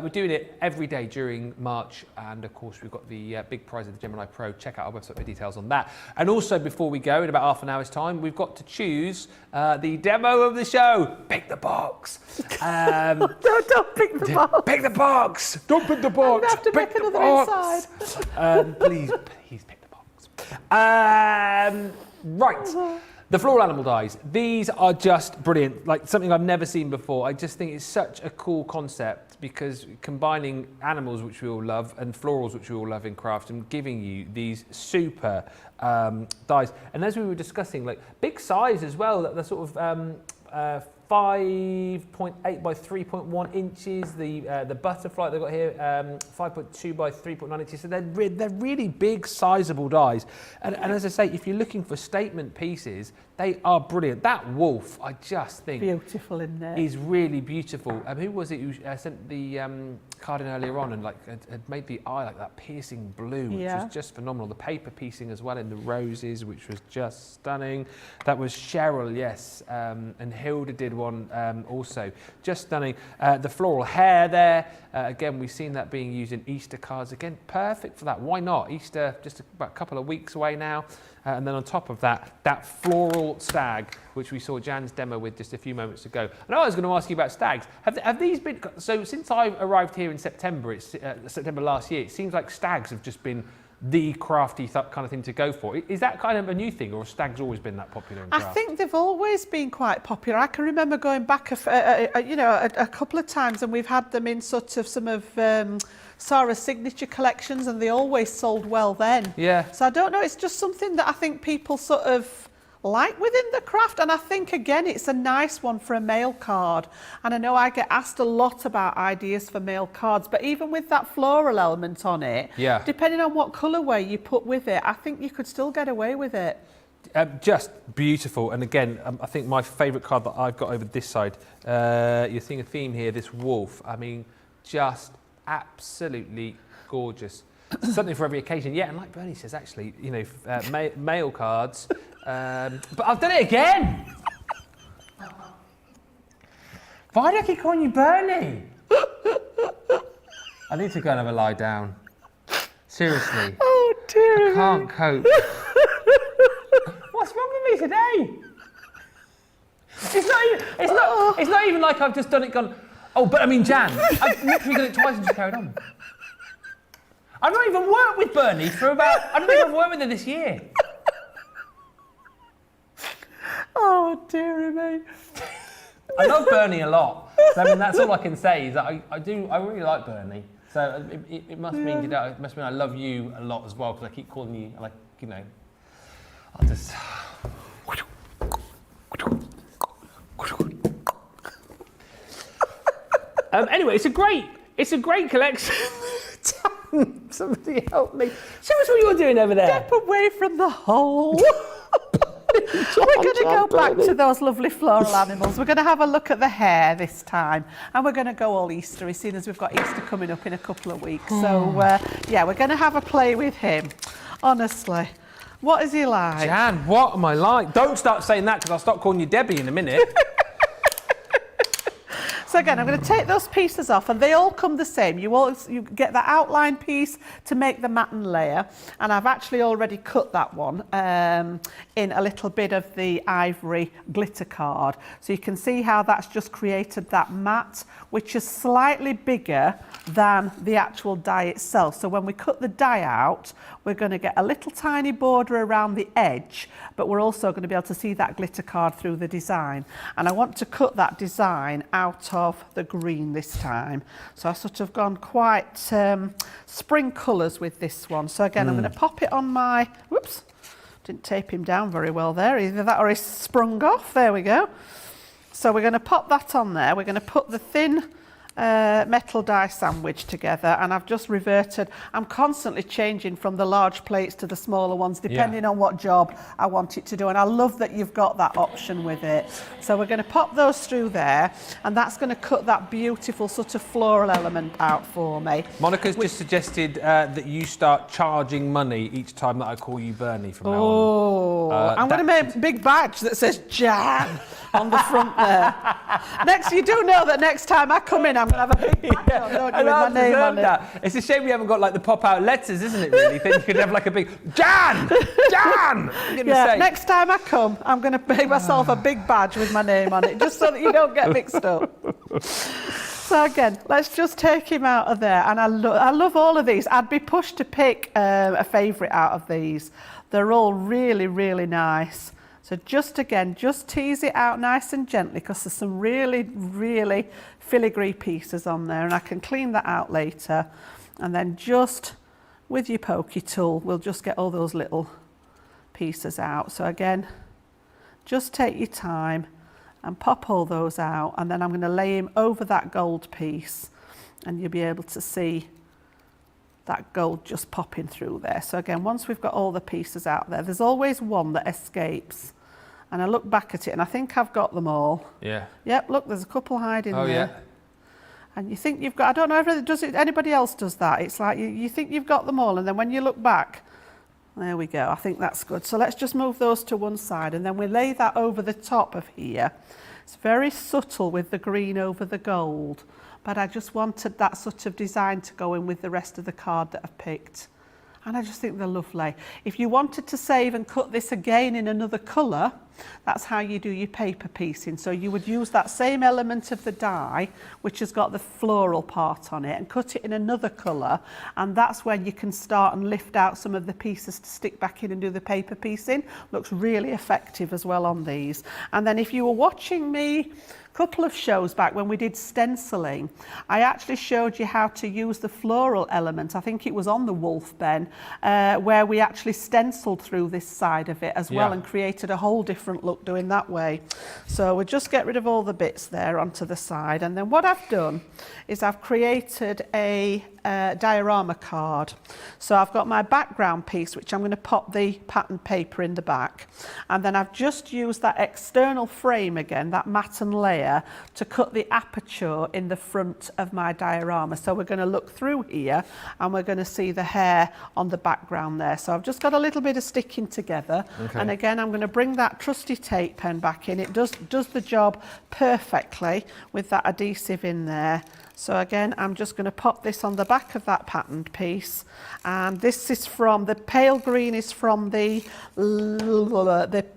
We're doing it every day during March, and of course we've got the big prize of the Gemini Pro. Check out our website for details on that. And also, before we go, in about half an hour's time, we've got to choose the demo of the show. Pick the box. No, don't pick the box. Pick the box. Don't pick the box. I'm gonna have to pick make another box. inside. Please pick the box. Right. The floral animal dies. These are just brilliant, like something I've never seen before. I just think it's such a cool concept because combining animals, which we all love, and florals, which we all love in craft, and giving you these super dies. And as we were discussing, like big size as well, they're sort of 5.8 by 3.1 inches. The butterfly they've got here, 5.2 by 3.9 inches. So they're really big, sizable dies. And as I say, if you're looking for statement pieces, they are brilliant. That wolf, I just think, beautiful in there. Is really beautiful. Who was it who sent the card in earlier on and like had made the eye like that piercing blue, which was just phenomenal. The paper piecing as well in the roses, which was just stunning. That was Cheryl, yes, and Hilda did one also, just stunning. The floral hair there, again, we've seen that being used in Easter cards. Again, perfect for that. Why not? Easter, just about a couple of weeks away now. And then on top of that, that floral stag, which we saw Jan's demo with just a few moments ago. And I was going to ask you about stags. Have these been, so since I arrived here in September, it's September last year, it seems like stags have just been the crafty kind of thing to go for. Is that kind of a new thing, or have stags always been that popular in craft? I think they've always been quite popular. I can remember going back a couple of times, and we've had them in sort of some of Sarah's signature collections, and they always sold well then. Yeah. So I don't know, it's just something that I think people sort of like within the craft, and I think again it's a nice one for a mail card. And I know I get asked a lot about ideas for mail cards, but even with that floral element on it, depending on what colourway you put with it, I think you could still get away with it. Just beautiful. And again, I think my favourite card that I've got over this side, you're seeing a theme here, this wolf. I mean, just absolutely gorgeous. Something for every occasion. Yeah, and like Bernie says, actually, you know, mail cards. But I've done it again. Why do I keep calling you Bernie? I need to go and have a lie down. Seriously. Oh dear. I can't cope. What's wrong with me today? It's not even like I've just done it gone, oh, but I mean Jan. I've literally done it twice and just carried on. I've not even worked with Bernie for about, I don't think I've worked with her this year. Oh dear me. I love Bernie a lot. So I mean, that's all I can say is that I really like Bernie. So it must mean, it must mean I love you a lot as well, because I keep calling you, like, you know, I'll just... Anyway, it's a great collection. Somebody help me. Show us what you're doing over there. Step away from the hole. We're going to go back to those lovely floral animals. We're going to have a look at the hare this time, and we're going to go all Eastery, seeing as we've got Easter coming up in a couple of weeks. So yeah, we're going to have a play with him. Honestly, what is he like? Jan, what am I like? Don't start saying that, because I'll start calling you Debbie in a minute. So again, I'm going to take those pieces off, and they all come the same. You get the outline piece to make the matten layer, and I've actually already cut that one in a little bit of the ivory glitter card. So you can see how that's just created that mat, which is slightly bigger than the actual die itself. So when we cut the die out, we're going to get a little tiny border around the edge, but we're also going to be able to see that glitter card through the design. And I want to cut that design out of the green this time. So I've sort of gone quite spring colours with this one. So again, I'm going to pop it on my, whoops, didn't tape him down very well there. Either that or he's sprung off. There we go. So we're going to pop that on there. We're going to put the thin metal die sandwich together, and I've just reverted. I'm constantly changing from the large plates to the smaller ones depending on what job I want it to do, and I love that you've got that option with it. So we're going to pop those through there, and that's going to cut that beautiful sort of floral element out for me. Monica's just suggested that you start charging money each time that I call you Bernie from now on. I'm going to make a big badge that says Jan on the front there. You do know that next time I come in, I'm going to have a big badge on, don't you, with my name on it. It's a shame we haven't got like the pop-out letters, isn't it, really? Then you could have like a big, Jan! Jan! Yeah, next time I come, I'm going to make myself a big badge with my name on it, just so that you don't get mixed up. So again, let's just take him out of there. And I love all of these. I'd be pushed to pick a favourite out of these. They're all really, really nice. So just tease it out nice and gently, because there's some really, really filigree pieces on there, and I can clean that out later. And then just with your pokey tool, we'll just get all those little pieces out. So again, just take your time and pop all those out, and then I'm going to lay him over that gold piece, and you'll be able to see that gold just popping through there. So again, once we've got all the pieces out there, there's always one that escapes. And I look back at it and I think I've got them all. Yeah. Yep, look, there's a couple hiding there. Oh, yeah. And you think you've got, I don't know if anybody else does that. It's like you think you've got them all, and then when you look back, there we go. I think that's good. So let's just move those to one side, and then we lay that over the top of here. It's very subtle with the green over the gold, but I just wanted that sort of design to go in with the rest of the card that I've picked. And I just think they're lovely. If you wanted to save and cut this again in another colour, that's how you do your paper piecing. So you would use that same element of the die, which has got the floral part on it, and cut it in another colour. And that's when you can start and lift out some of the pieces to stick back in and do the paper piecing. Looks really effective as well on these. And then if you were watching me couple of shows back when we did stenciling, I actually showed you how to use the floral element. I think it was on the Wolf Ben, where we actually stenciled through this side of it as well, and created a whole different look doing that way. So we'll just get rid of all the bits there onto the side, and then what I've done is I've created a diorama card. So I've got my background piece, which I'm going to pop the pattern paper in the back, and then I've just used that external frame again, that matte and layer, to cut the aperture in the front of my diorama. So we're going to look through here and we're going to see the hair on the background there. So I've just got a little bit of sticking together, and again I'm going to bring that trusty tape pen back in. It does the job perfectly with that adhesive in there. So again, I'm just going to pop this on the back of that patterned piece, and this is from, the pale green is from the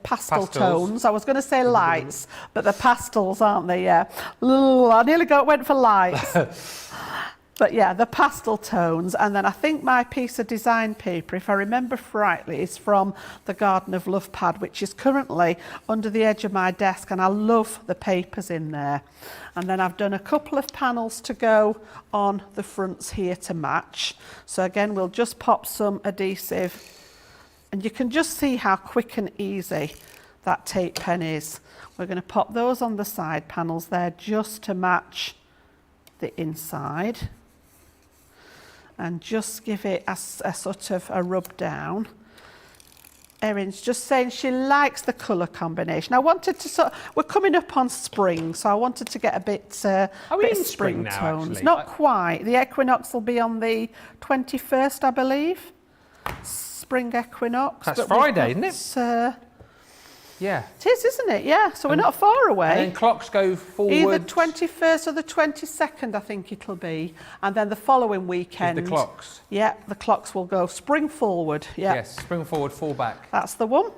pastel tones. I was going to say lights, but the pastels, aren't they? Yeah. I nearly went for lights. But yeah, the pastel tones. And then I think my piece of design paper, if I remember rightly, is from the Garden of Love pad, which is currently under the edge of my desk, and I love the papers in there. And then I've done a couple of panels to go on the fronts here to match. So again, we'll just pop some adhesive, and you can just see how quick and easy that tape pen is. We're going to pop those on the side panels there just to match the inside, and just give it a sort of a rub down. Erin's just saying she likes the colour combination. I wanted to we're coming up on spring, so I wanted to get a bit, Are we bit in of spring now, tones. actually? Not quite. The equinox will be on the 21st, I believe. Spring equinox. That's Friday, isn't it? Yeah. It is, isn't it? Yeah. So we're not far away. And then clocks go forward. Either 21st or the 22nd, I think it'll be. And then the following weekend. The clocks. Yeah, the clocks will go spring forward. Yeah. Yes, spring forward, fall back. That's the one.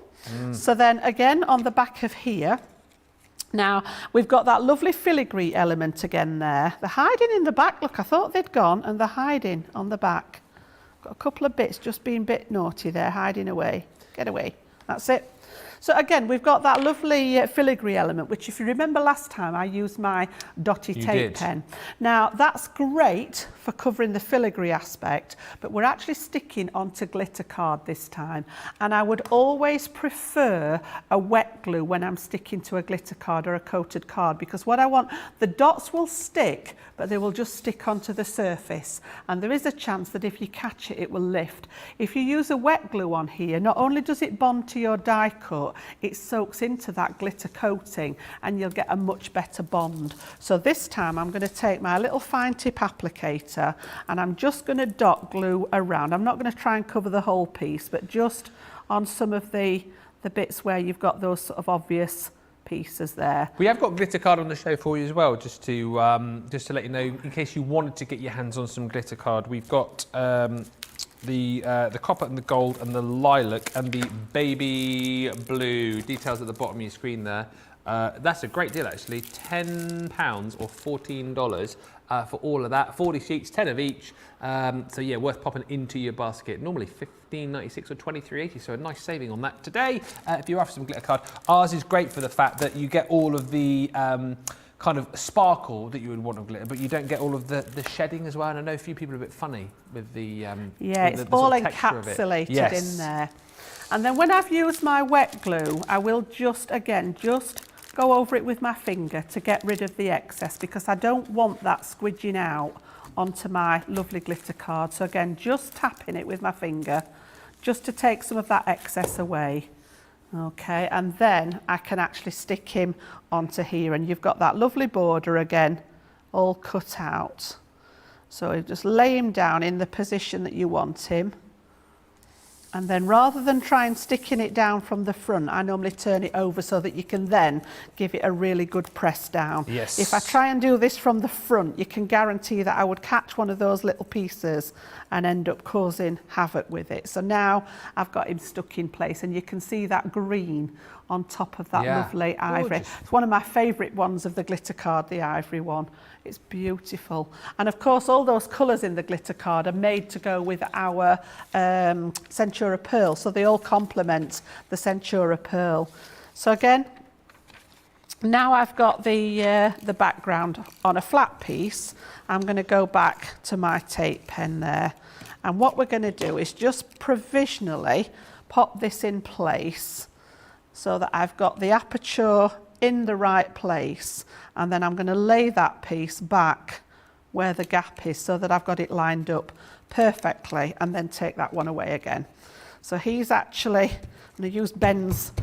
So then again on the back of here, now we've got that lovely filigree element again there. They're hiding in the back. Look, I thought they'd gone, and they're hiding on the back. Got a couple of bits just being a bit naughty there, hiding away. Get away. That's it. So again, we've got that lovely filigree element, which if you remember last time, I used my dotty tape pen. Now that's great for covering the filigree aspect, but we're actually sticking onto glitter card this time. And I would always prefer a wet glue when I'm sticking to a glitter card or a coated card, because what I want, the dots will stick, but they will just stick onto the surface. And there is a chance that if you catch it, it will lift. If you use a wet glue on here, not only does it bond to your die cut, it soaks into that glitter coating and you'll get a much better bond. So this time I'm going to take my little fine tip applicator and I'm just going to dot glue around. I'm not going to try and cover the whole piece, but just on some of the bits where you've got those sort of obvious pieces there. We have got glitter card on the show for you as well, just to let you know, in case you wanted to get your hands on some glitter card. We've got the copper and the gold and the lilac and the baby blue. Details at the bottom of your screen there. That's a great deal actually, £10 or $14 for all of that. 40 sheets, 10 of each. So yeah, worth popping into your basket. Normally $15.96 or $23.80, so a nice saving on that today. If you're after some glitter card, ours is great for the fact that you get all of the kind of sparkle that you would want of glitter, but you don't get all of the shedding as well. And I know a few people are a bit funny with the it's all encapsulated in there. And then when I've used my wet glue, I will just go over it with my finger to get rid of the excess, because I don't want that squidging out onto my lovely glitter card. So again, just tapping it with my finger just to take some of that excess away. Okay, and then I can actually stick him onto here, and you've got that lovely border again all cut out. So you just lay him down in the position that you want him. And then rather than try and sticking it down from the front, I normally turn it over so that you can then give it a really good press down. Yes. If I try and do this from the front, you can guarantee that I would catch one of those little pieces and end up causing havoc with it. So now I've got him stuck in place, and you can see that green on top of that lovely ivory. Gorgeous. It's one of my favourite ones of the glitter card, the ivory one. It's beautiful. And of course, all those colours in the glitter card are made to go with our Centura Pearl. So they all complement the Centura Pearl. So again, now I've got the background on a flat piece, I'm going to go back to my tape pen there. And what we're going to do is just provisionally pop this in place so that I've got the aperture in the right place, and then I'm going to lay that piece back where the gap is so that I've got it lined up perfectly, and then take that one away again. So he's actually going to use Ben's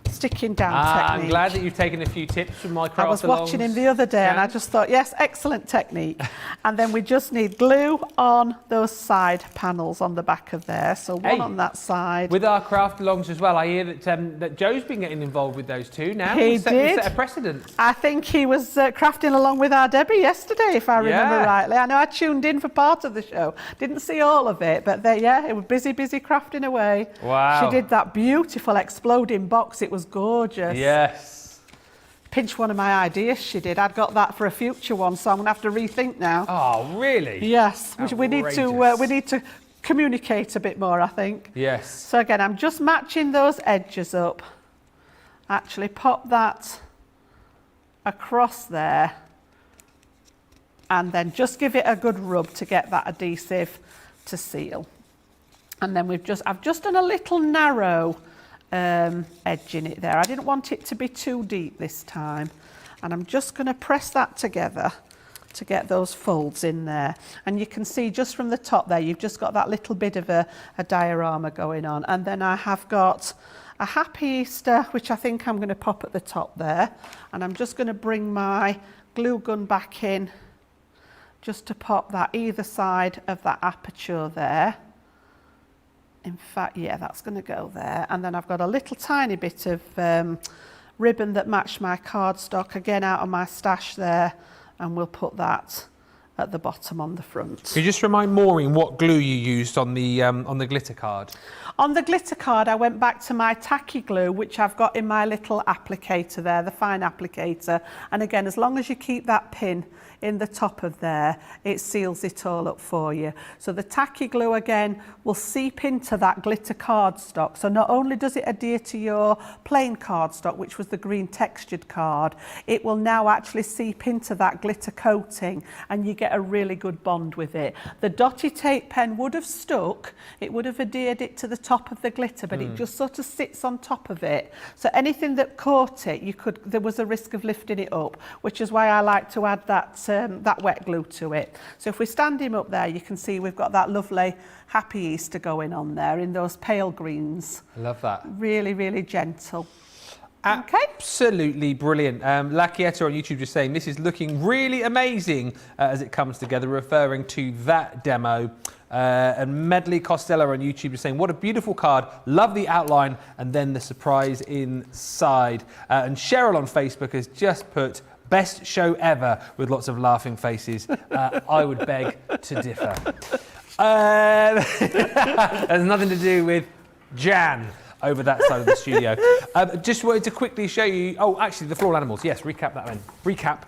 sticking down technique. I'm glad that you've taken a few tips from my craft. I was watching him the other day and I just thought, yes, excellent technique. And then we just need glue on those side panels on the back of there. So one on that side. With our craft alongs as well, I hear that Joe's been getting involved with those too now. He did. Set a precedent. I think he was crafting along with our Debbie yesterday, if I remember rightly. I know I tuned in for part of the show. Didn't see all of it, but it was busy crafting away. Wow. She did that beautiful exploding box. It was gorgeous. Yes. Pinch one of my ideas she did. I'd got that for a future one, so I'm going to have to rethink now. Oh, really? Yes. We need to communicate a bit more, I think. Yes. So again, I'm just matching those edges up. Actually pop that across there, and then just give it a good rub to get that adhesive to seal. And then I've just done a little narrow edge in it there. I didn't want it to be too deep this time, and I'm just going to press that together to get those folds in there. And you can see just from the top there, you've just got that little bit of a diorama going on. And then I have got a Happy Easter, which I think I'm going to pop at the top there, and I'm just going to bring my glue gun back in just to pop that either side of that aperture there. In fact, yeah, that's going to go there. And then I've got a little tiny bit of ribbon that matched my cardstock, again out of my stash there, and we'll put that at the bottom on the front. Can you just remind Maureen what glue you used on the glitter card? On the glitter card, I went back to my tacky glue, which I've got in my little applicator there, the fine applicator. And again, as long as you keep that pin in the top of there, it seals it all up for you. So the tacky glue again will seep into that glitter cardstock. So not only does it adhere to your plain cardstock, which was the green textured card, it will now actually seep into that glitter coating and you get a really good bond with it. The dotty tape pen would have stuck, it would have adhered it to the top of the glitter, but it just sort of sits on top of it. So anything that caught it, there was a risk of lifting it up, which is why I like to add that wet glue to it. So if we stand him up there, you can see we've got that lovely Happy Easter going on there in those pale greens. I love that. Really, really gentle. Absolutely brilliant. Lakieta on YouTube just saying this is looking really amazing as it comes together, referring to that demo. And Medley Costello on YouTube is saying, what a beautiful card, love the outline and then the surprise inside. And Cheryl on Facebook has just put, best show ever, with lots of laughing faces. I would beg to differ. Has nothing to do with Jan over that side of the studio. Just wanted to quickly show you, oh, actually the floral animals. Yes, recap that then. Recap.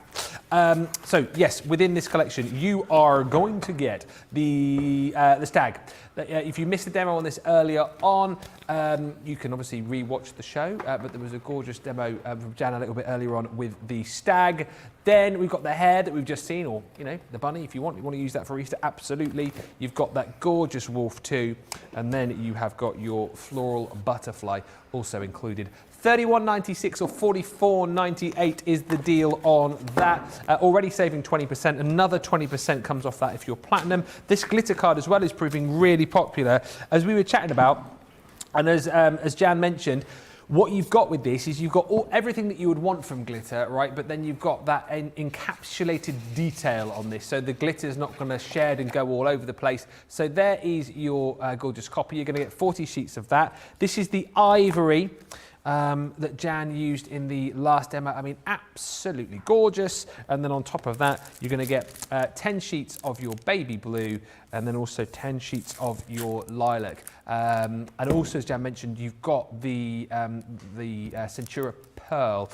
So yes, within this collection, you are going to get the Stag. If you missed the demo on this earlier on, you can obviously re-watch the show, but there was a gorgeous demo from Jan a little bit earlier on with the Stag. Then we've got the hare that we've just seen, or, you know, the bunny, if you want to use that for Easter, absolutely. You've got that gorgeous wolf too, and then you have got your floral butterfly also included. $31.96 or $44.98 is the deal on that. Already saving 20%. Another 20% comes off that if you're platinum. This glitter card as well is proving really popular. As we were chatting about, and as Jan mentioned, what you've got with this is you've got everything that you would want from glitter, right? But then you've got that encapsulated detail on this. So the glitter is not going to shed and go all over the place. So there is your gorgeous copy. You're going to get 40 sheets of that. This is the ivory that Jan used in the last demo. I mean, absolutely gorgeous. And then on top of that, you're going to get 10 sheets of your baby blue and then also 10 sheets of your lilac. And also, as Jan mentioned, you've got the Centura Pearl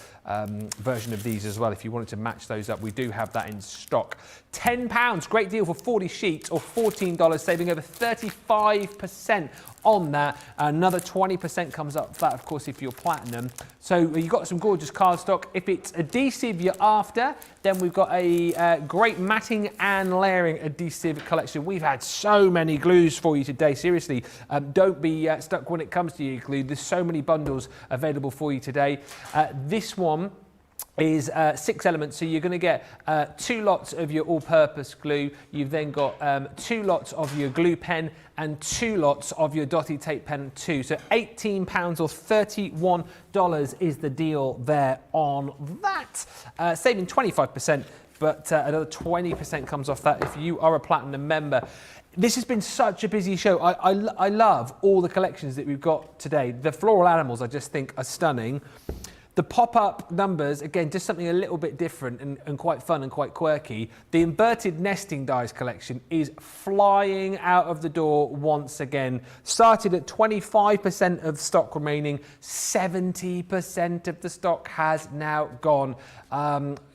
version of these as well. If you wanted to match those up, we do have that in stock. £10, great deal for 40 sheets or $14, saving over 35% on that. Another 20% comes up that, of course, if you're platinum. So you've got some gorgeous cardstock. If it's adhesive you're after, then we've got a great matting and layering adhesive collection. We've had so many glues for you today. Seriously, don't be stuck when it comes to your glue. There's so many bundles available for you today. This one is 6 elements, so you're going to get 2 lots of your all-purpose glue. You've then got 2 lots of your glue pen and 2 lots of your dotty tape pen too. So £18 or $31 is the deal there on that. Saving 25%, but another 20% comes off that if you are a platinum member. This has been such a busy show. I love all the collections that we've got today. The floral animals I just think are stunning. The pop-up numbers, again, just something a little bit different and quite fun and quite quirky. The inverted nesting dies collection is flying out of the door once again. Started at 25% of stock remaining, 70% of the stock has now gone.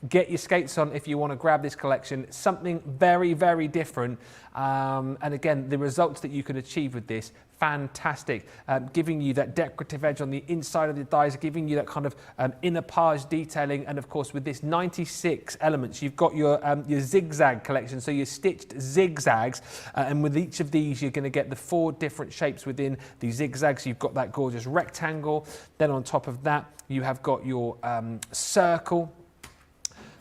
Get your skates on if you want to grab this collection. Something very, very different. And again, the results that you can achieve with this, fantastic. Giving you that decorative edge on the inside of the dies, giving you that kind of inner page detailing. And of course, with this 96 elements, you've got your zigzag collection, so your stitched zigzags. And with each of these, you're going to get the 4 different shapes within the zigzags. You've got that gorgeous rectangle. Then on top of that, you have got your circle.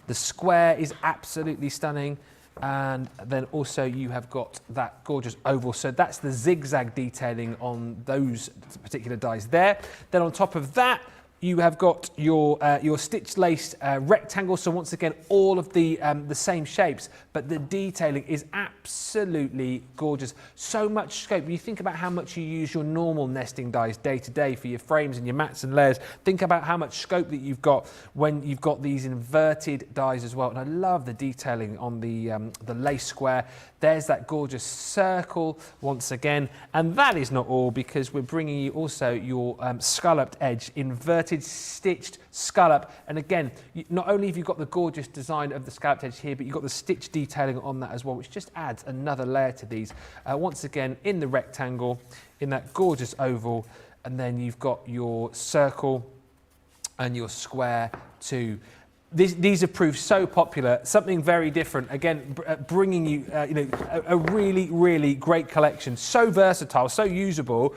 The square is absolutely stunning. And then also you have got that gorgeous oval. So that's the zigzag detailing on those particular dies there. Then on top of that, You have got your stitch lace rectangle, so once again all of the same shapes, but the detailing is absolutely gorgeous. So much scope. You think about how much you use your normal nesting dies day to day for your frames and your mats and layers. Think about how much scope that you've got when you've got these inverted dies as well. And I love the detailing on the lace square. There's that gorgeous circle once again, and that is not all, because we're bringing you also your scalloped edge, inverted stitched scallop. And again, not only have you got the gorgeous design of the scalloped edge here, but you've got the stitch detailing on that as well, which just adds another layer to these. Once again, in the rectangle, in that gorgeous oval, and then you've got your circle and your square too. These have proved so popular, something very different. Again, bringing you, a really, really great collection. So versatile, so usable.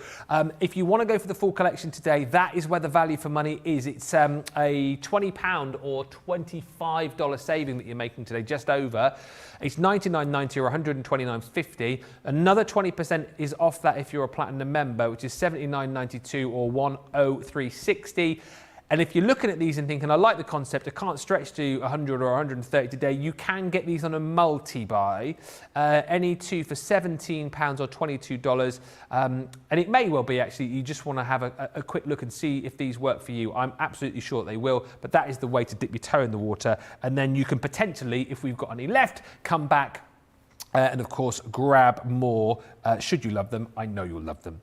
If you want to go for the full collection today, that is where the value for money is. It's a £20 or $25 saving that you're making today, just over. It's $99.90 or $129.50. Another 20% is off that if you're a platinum member, which is $79.92 or $103.60. And if you're looking at these and thinking, I like the concept, I can't stretch to 100 or 130 today, you can get these on a multi-buy, any two for £17 or $22. And it may well be actually, you just want to have a quick look and see if these work for you. I'm absolutely sure they will, but that is the way to dip your toe in the water. And then you can potentially, if we've got any left, come back and of course grab more. Should you love them, I know you'll love them.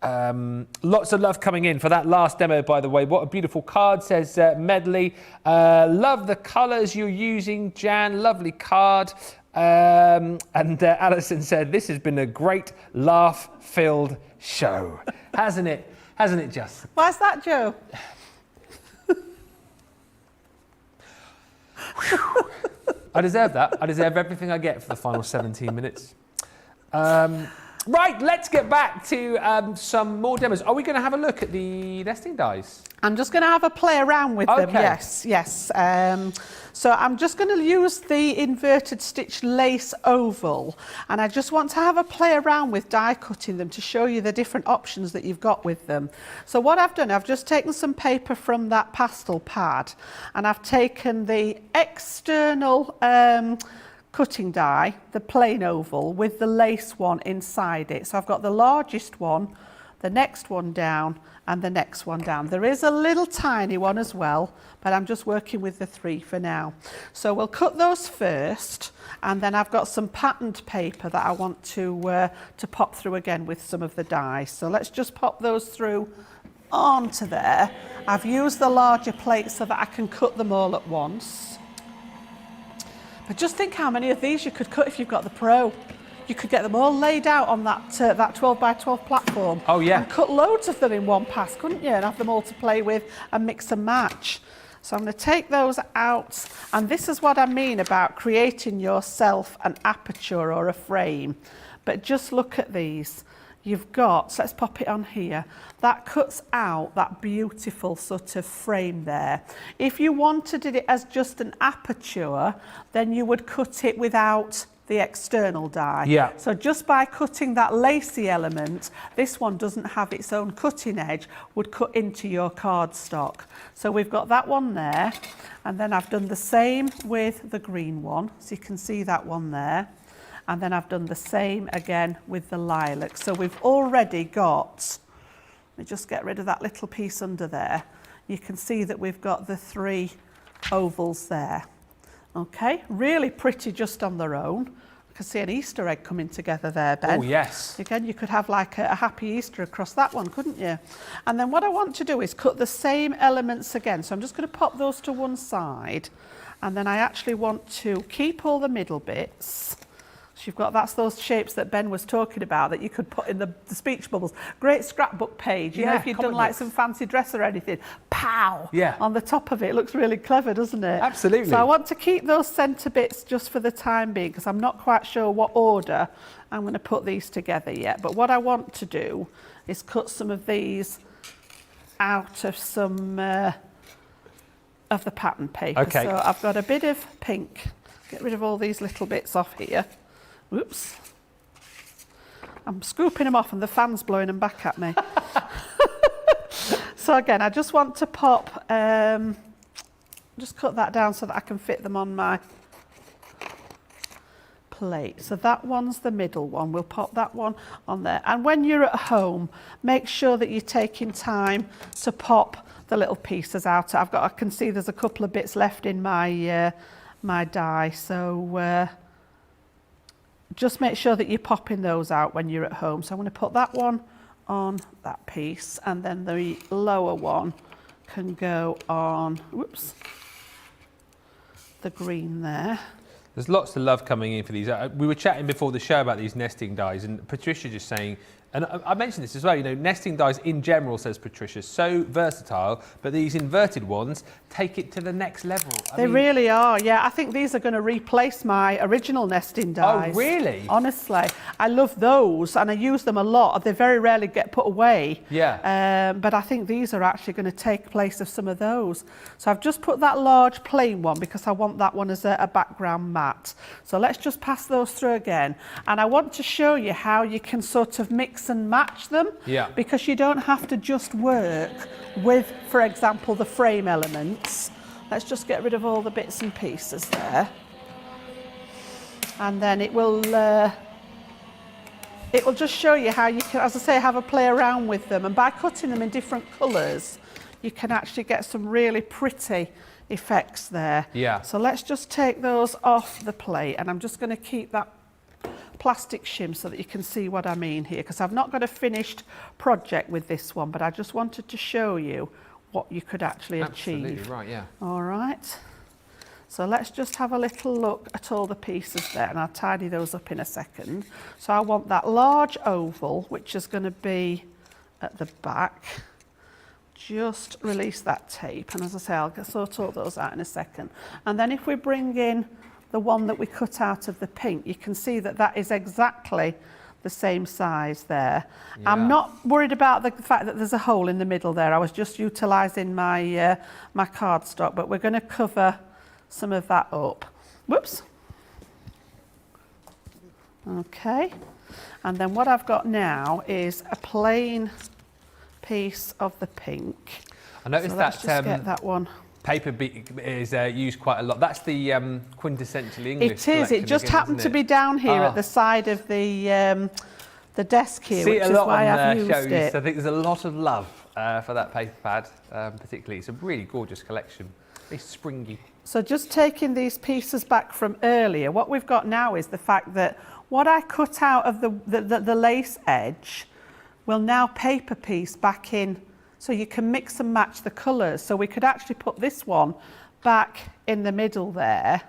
Lots of love coming in for that last demo, by the way. What a beautiful card, says Medley. Love the colours you're using, Jan. Lovely card. And Alison said, this has been a great laugh-filled show. Hasn't it? Hasn't it just? Why's that, Joe? I deserve that. I deserve everything I get for the final 17 minutes. Right, let's get back to some more demos. Are we going to have a look at the nesting dies? I'm just going to have a play around with them, yes. So I'm just going to use the inverted stitch lace oval, and I just want to have a play around with die cutting them to show you the different options that you've got with them. So what I've done, I've just taken some paper from that pastel pad, and I've taken the external cutting die, the plain oval, with the lace one inside it. So I've got the largest one, the next one down, and the next one down. There is a little tiny one as well, but I'm just working with the 3 for now. So we'll cut those first, and then I've got some patterned paper that I want to pop through again with some of the dies. So let's just pop those through onto there. I've used the larger plate so that I can cut them all at once. But just think how many of these you could cut if you've got the Pro. You could get them all laid out on that 12 by 12 platform. Oh yeah. And cut loads of them in one pass, couldn't you? And have them all to play with and mix and match. So I'm going to take those out. And this is what I mean about creating yourself an aperture or a frame. But just look at these. You've got, so let's pop it on here, that cuts out that beautiful sort of frame there. If you wanted it as just an aperture, then you would cut it without the external die. Yeah. So just by cutting that lacy element, this one doesn't have its own cutting edge, would cut into your cardstock. So we've got that one there, and then I've done the same with the green one, so you can see that one there. And then I've done the same again with the lilac. So we've already got, let me just get rid of that little piece under there. You can see that we've got the 3 ovals there. Okay, really pretty just on their own. I can see an Easter egg coming together there, Ben. Oh, yes. Again, you could have like a happy Easter across that one, couldn't you? And then what I want to do is cut the same elements again. So I'm just going to pop those to one side. And then I actually want to keep all the middle bits. You've got, that's those shapes that Ben was talking about that you could put in the speech bubbles. Great scrapbook page, you know, if you've done like some fancy dress or anything, pow, on the top of it. It looks really clever, doesn't it? Absolutely. So I want to keep those centre bits just for the time being, because I'm not quite sure what order I'm going to put these together yet. But what I want to do is cut some of these out of some of the pattern paper. Okay. So I've got a bit of pink. Get rid of all these little bits off here. Whoops. I'm scooping them off and the fan's blowing them back at me. So So again, I just want to pop, just cut that down so that I can fit them on my plate. So that one's the middle one. We'll pop that one on there. And when you're at home, make sure that you're taking time to pop the little pieces out. I can see there's a couple of bits left in my my die. So just make sure that you're popping those out when you're at home. So I'm going to put that one on that piece, and then the lower one can go on, whoops, the green there. There's lots of love coming in for these. We were chatting before the show about these nesting dies, and Patricia just saying, and I mentioned this as well, you know, nesting dies in general, says Patricia, so versatile, but these inverted ones take it to the next level. They really are, yeah. I think these are going to replace my original nesting dies. Oh, really? Honestly, I love those, and I use them a lot. They very rarely get put away. Yeah. But I think these are actually going to take place of some of those. So I've just put that large plain one because I want that one as a background mat. So let's just pass those through again. And I want to show you how you can sort of mix and match them, because you don't have to just work with, for example, the frame elements. Let's just get rid of all the bits and pieces there, and then it will just show you how you can, as I say, have a play around with them, and by cutting them in different colours you can actually get some really pretty effects there. Yeah. So let's just take those off the plate, and I'm just going to keep that plastic shim so that you can see what I mean here, because I've not got a finished project with this one, but I just wanted to show you what you could actually achieve. Absolutely right, yeah. All right, so let's just have a little look at all the pieces there, and I'll tidy those up in a second. So I want that large oval, which is going to be at the back. Just release that tape, and as I say, I'll sort all those out in a second. And then if we bring in the one that we cut out of the pink, you can see that that is exactly the same size there. Yeah. I'm not worried about the fact that there's a hole in the middle there. I was just utilising my my cardstock, but we're going to cover some of that up. Whoops. Okay, and then what I've got now is a plain piece of the pink. I noticed so that let's just get that one. Paper is used quite a lot. That's the quintessentially English. It is. It just happened to be down here at the side of the desk here, which is why I've used it. I think there's a lot of love for that paper pad, particularly. It's a really gorgeous collection. Very springy. So just taking these pieces back from earlier, what we've got now is the fact that what I cut out of the lace edge will now paper piece back in. So you can mix and match the colours. So we could actually put this one back in the middle there.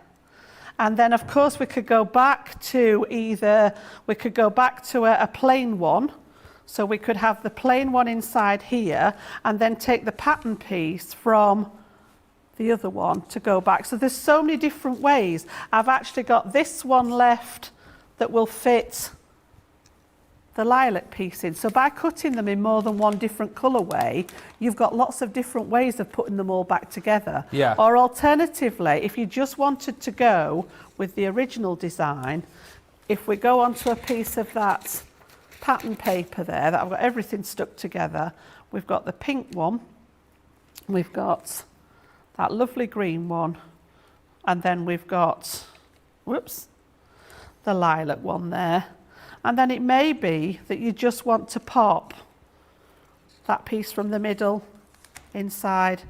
And then of course we could go back to a plain one. So we could have the plain one inside here, and then take the pattern piece from the other one to go back. So there's so many different ways. I've actually got this one left that will fit the lilac piece in. So by cutting them in more than one different colourway, you've got lots of different ways of putting them all back together. Yeah. Or alternatively, if you just wanted to go with the original design, if we go onto a piece of that pattern paper there, that I've got everything stuck together, we've got the pink one, we've got that lovely green one, and then we've got, whoops, the lilac one there. And then it may be that you just want to pop that piece from the middle inside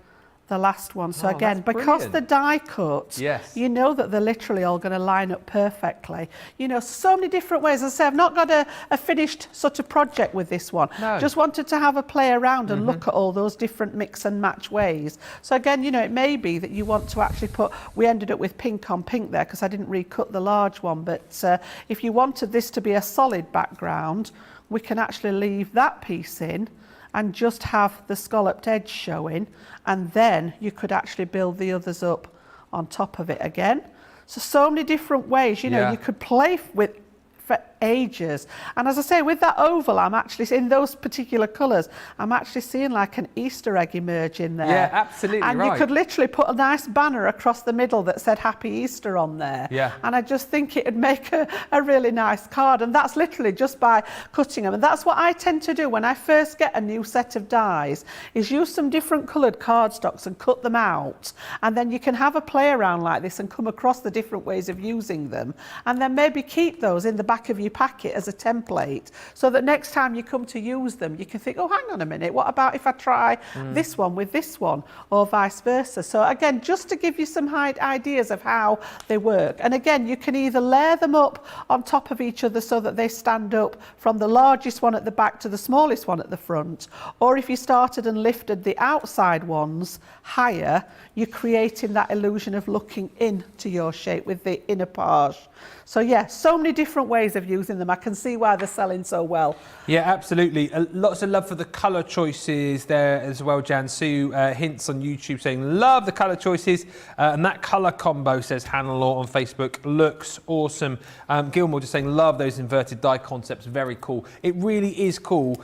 the last one. So again, because the die cut, yes, you know that they're literally all going to line up perfectly. You know, so many different ways. As I say, I've not got a finished sort of project with this one. No. Just wanted to have a play around and look at all those different mix and match ways. So again, you know, it may be that you want to actually put, we ended up with pink on pink there because I didn't recut the large one, but if you wanted this to be a solid background, we can actually leave that piece in and just have the scalloped edge showing, and then you could actually build the others up on top of it again. So many different ways, you know, you could play with ages. And as I say, with that oval, I'm actually, in those particular colours, I'm actually seeing like an Easter egg emerge in there. Yeah, absolutely and right. You could literally put a nice banner across the middle that said Happy Easter on there. Yeah. And I just think it'd make a really nice card. And that's literally just by cutting them. And that's what I tend to do when I first get a new set of dies, is use some different coloured cardstocks and cut them out. And then you can have a play around like this and come across the different ways of using them. And then maybe keep those in the back of your packet as a template, so that next time you come to use them, you can think, oh, hang on a minute, what about if I try this one with this one, or vice versa. So again, just to give you some ideas of how they work. And again, you can either layer them up on top of each other so that they stand up from the largest one at the back to the smallest one at the front, or if you started and lifted the outside ones higher, you're creating that illusion of looking into your shape with the inner page. So yeah, so many different ways of using them. I can see why they're selling so well. Yeah, absolutely. Lots of love for the colour choices there as well, Jan. Sue hints on YouTube saying, love the colour choices. And that colour combo, says Hannah Law on Facebook, looks awesome. Gilmore just saying, love those inverted die concepts. Very cool. It really is cool.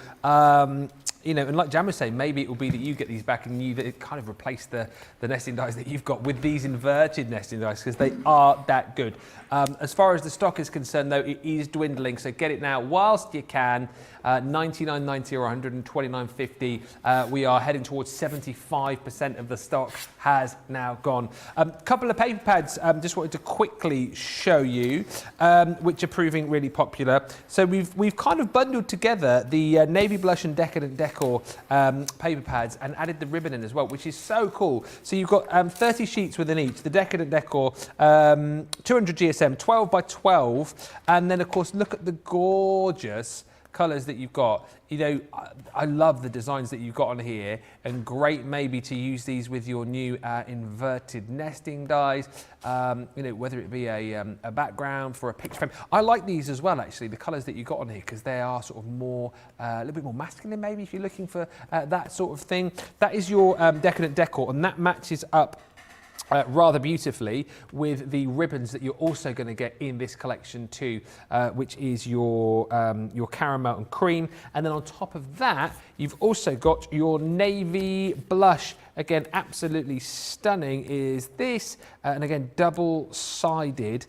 You know, and like Jan was saying, maybe it will be that you get these back and you kind of replace the nesting dies that you've got with these inverted nesting dies, because they are that good. As far as the stock is concerned, though, it is dwindling, so get it now whilst you can. $99.90 or $129.50. We are heading towards 75% of the stock has now gone. Couple of paper pads, just wanted to quickly show you, which are proving really popular. So we've kind of bundled together the Navy Blush and Decadent Decor paper pads and added the ribbon in as well, which is so cool. So you've got 30 sheets within each. The Decadent Decor, 200 GSM, 12 by 12, and then of course look at the gorgeous colours that you've got. You know, I love the designs that you've got on here, and great maybe to use these with your new inverted nesting dies, you know, whether it be a background for a picture frame. I like these as well, actually, the colours that you've got on here, because they are sort of more, a little bit more masculine maybe, if you're looking for that sort of thing. That is your Decadent Decor, and that matches up rather beautifully with the ribbons that you're also going to get in this collection too, which is your caramel and cream. And then on top of that, you've also got your navy blush. Again, absolutely stunning is this, and again, double-sided.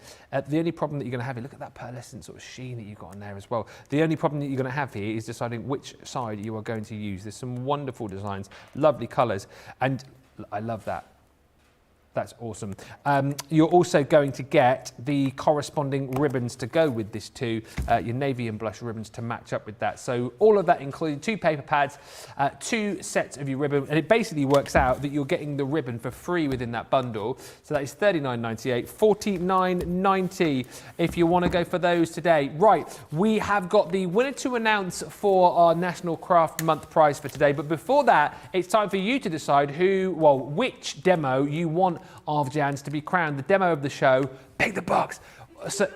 The only problem that you're going to have here, look at that pearlescent sort of sheen that you've got on there as well. The only problem that you're going to have here is deciding which side you are going to use. There's some wonderful designs, lovely colours, and I love that. That's awesome. You're also going to get the corresponding ribbons to go with this too, your navy and blush ribbons to match up with that. So all of that including 2 paper pads, 2 sets of your ribbon, and it basically works out that you're getting the ribbon for free within that bundle. So that is $39.98, $49.90 if you want to go for those today. Right, we have got the winner to announce for our National Craft Month prize for today. But before that, it's time for you to decide which demo you want of Jan's to be crowned the demo of the show. Pick the box. So, Is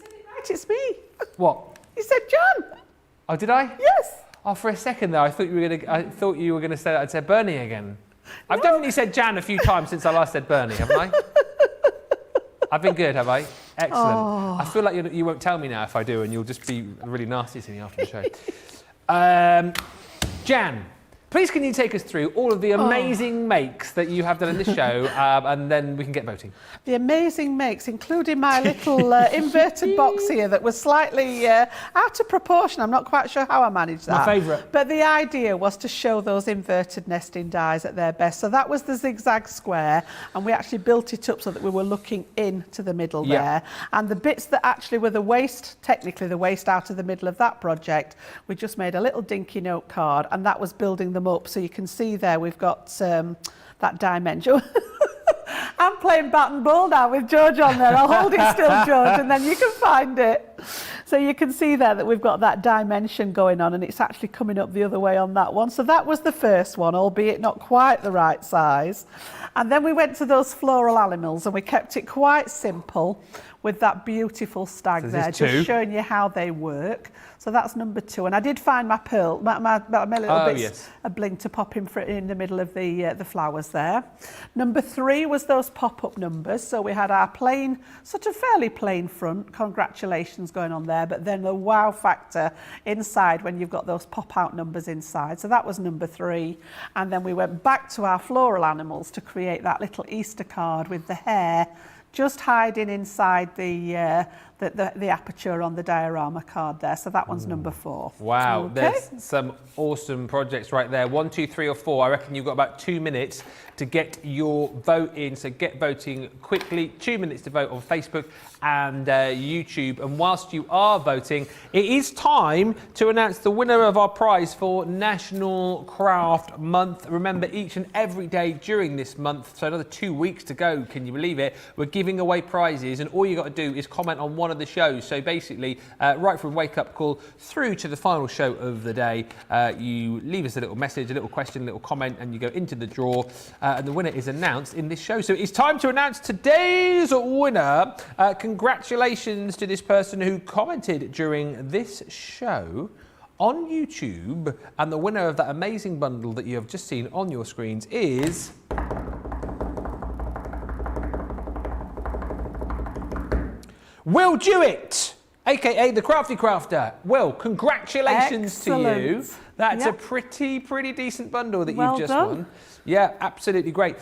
it right? It's me. what? You said John. Oh, did I? Yes. Oh, for a second there, I thought you were gonna say that I'd said Bernie again. I've definitely said Jan a few times since I last said Bernie, haven't I? I've been good, have I? Excellent. Oh. I feel like you won't tell me now if I do, and you'll just be really nasty to me after the show. Jan, please can you take us through all of the amazing makes that you have done in this show, and then we can get voting. The amazing makes, including my little inverted box here that was slightly out of proportion. I'm not quite sure how I managed that. My favourite. But the idea was to show those inverted nesting dies at their best. So that was the zigzag square, and we actually built it up so that we were looking into the middle there. And the bits that actually were the waste, technically the waste out of the middle of that project, we just made a little dinky note card, and that was building them up. So you can see there we've got that dimension. I'm playing bat and ball now with George on there. I'll hold it still, George, and then you can find it. So you can see there that we've got that dimension going on, and it's actually coming up the other way on that one. So that was the first one, albeit not quite the right size. And then we went to those floral animals, and we kept it quite simple. with that beautiful stag So there, there's two. just showing you how they work. So that's number 2. And I did find my pearl, my little bits yes. of bling to pop in the middle of the flowers there. Number 3 was those pop-up numbers. So we had our plain, sort of fairly plain front, congratulations going on there, but then the wow factor inside when you've got those pop-out numbers inside. So that was number 3. And then we went back to our floral animals to create that little Easter card with the hare just hiding inside the aperture on the diorama card there. So that one's number 4. Wow, Okay. there's some awesome projects right there. 1, 2, 3 or 4. I reckon you've got about 2 minutes to get your vote in. So get voting quickly. 2 minutes to vote on Facebook and YouTube. And whilst you are voting, it is time to announce the winner of our prize for National Craft Month. Remember, each and every day during this month, so another 2 weeks to go, can you believe it? We're giving away prizes, and all you got to do is comment on one of the shows. So basically, right from Wake Up Call through to the final show of the day, you leave us a little message, a little question, a little comment, and you go into the draw, and the winner is announced in this show. So it's time to announce today's winner. Congratulations to this person who commented during this show on YouTube, and the winner of that amazing bundle that you have just seen on your screens is Will Jewett, aka the Crafty Crafter. Will, congratulations to you. Excellent. That's Yep. a pretty decent bundle that Well you've just done. won. Yeah, absolutely great.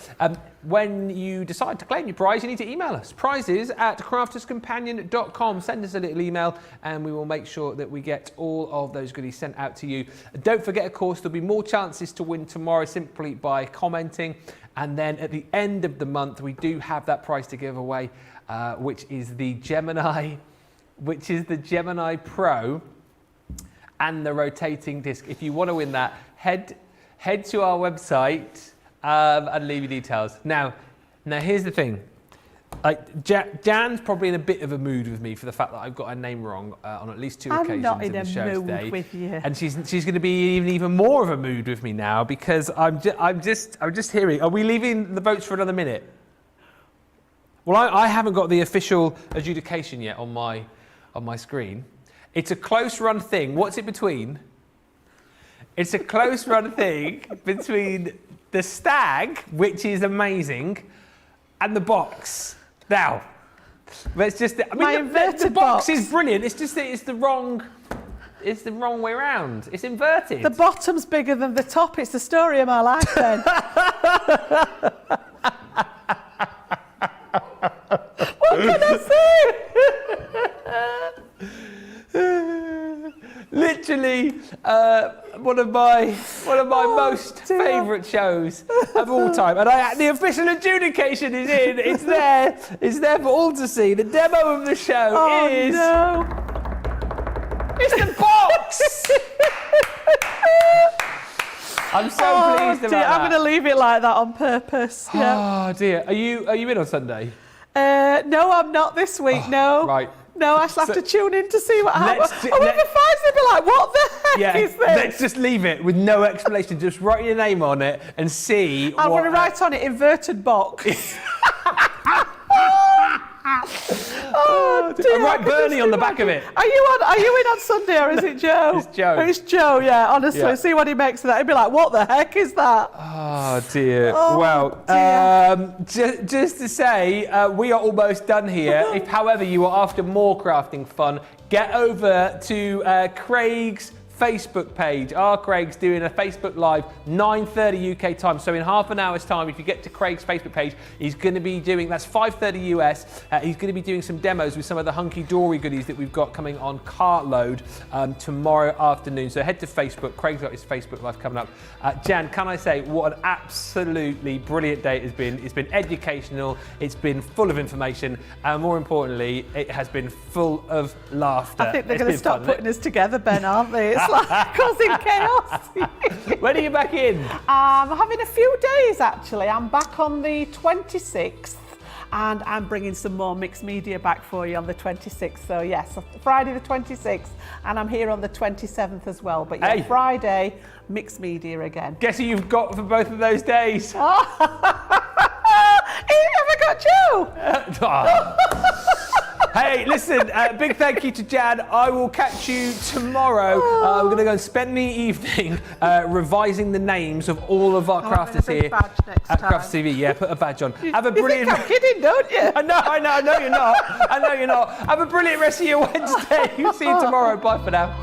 When you decide to claim your prize, you need to email us, prizes@crafterscompanion.com. Send us a little email and we will make sure that we get all of those goodies sent out to you. Don't forget, of course, there'll be more chances to win tomorrow simply by commenting. And then at the end of the month, we do have that prize to give away, which is the Gemini Pro and the rotating disc. If you want to win that, head to our website and leave your details. Now here's the thing. Like Jan's probably in a bit of a mood with me for the fact that I've got her name wrong on at least 2 occasions I'm not in in the a show mood today. with you. And she's going to be even more of a mood with me now because I'm just hearing. Are we leaving the votes for another minute? Well, I haven't got the official adjudication yet on my screen. It's a close run thing. What's it between? It's a close run thing between the Stag, which is amazing, and the box. Now, but it's just the inverted box box is brilliant. It's just that it's the wrong way around. It's inverted. The bottom's bigger than the top. It's the story of my life then. What can I say? Literally, one of my most dear. favourite shows of all time, and the official adjudication is in. It's there. It's there for all to see. The demo of the show is. No. It's the box. I'm so pleased about dear, that. I'm going to leave it like that on purpose. Yeah. Oh dear. Are you in on Sunday? No, I'm not this week. No. Right. No, I shall have to tune in to see what happens. let's do- Whoever let- finds it, be like, what the heck is this? Let's just leave it with no explanation. Just write your name on it and see. I'm what, going to write on it inverted box. Oh, dear, and write I can Bernie just on the back of imagine. it. Are you in on Sunday or is it Joe? It's Joe. It's Joe, yeah, honestly. Yeah. See what he makes of that. He'd be like, what the heck is that? Oh dear. Oh, well, just to say, we are almost done here. If, however, you are after more crafting fun, get over to Craig's Facebook page. Craig's doing a Facebook Live 9:30 UK time. So in half an hour's time, if you get to Craig's Facebook page, he's going to be doing, that's 5:30 US, he's going to be doing some demos with some of the hunky-dory goodies that we've got coming on Cartload tomorrow afternoon. So head to Facebook. Craig's got his Facebook Live coming up. Jan, can I say what an absolutely brilliant day it has been. It's been educational, it's been full of information, and more importantly, it has been full of laughter. I think they're It's going to been stop fun, putting us together, Ben, aren't they? It's like causing chaos. When are you back in? I'm having a few days, actually. I'm back on the 26th. And I'm bringing some more mixed media back for you on the 26th. So yes, Friday the 26th, and I'm here on the 27th as well. But yeah, Hey. Friday, mixed media again. Guess who you've got for both of those days? Have I got you? Oh. Hey, listen, big thank you to Jan. I will catch you tomorrow. We're going to go and spend the evening revising the names of all of our crafters here at Craft TV. Yeah, put a badge on. Have a brilliant... You think I'm kidding, don't you? I know you're not. I know you're not. Have a brilliant rest of your Wednesday. See you tomorrow. Bye for now.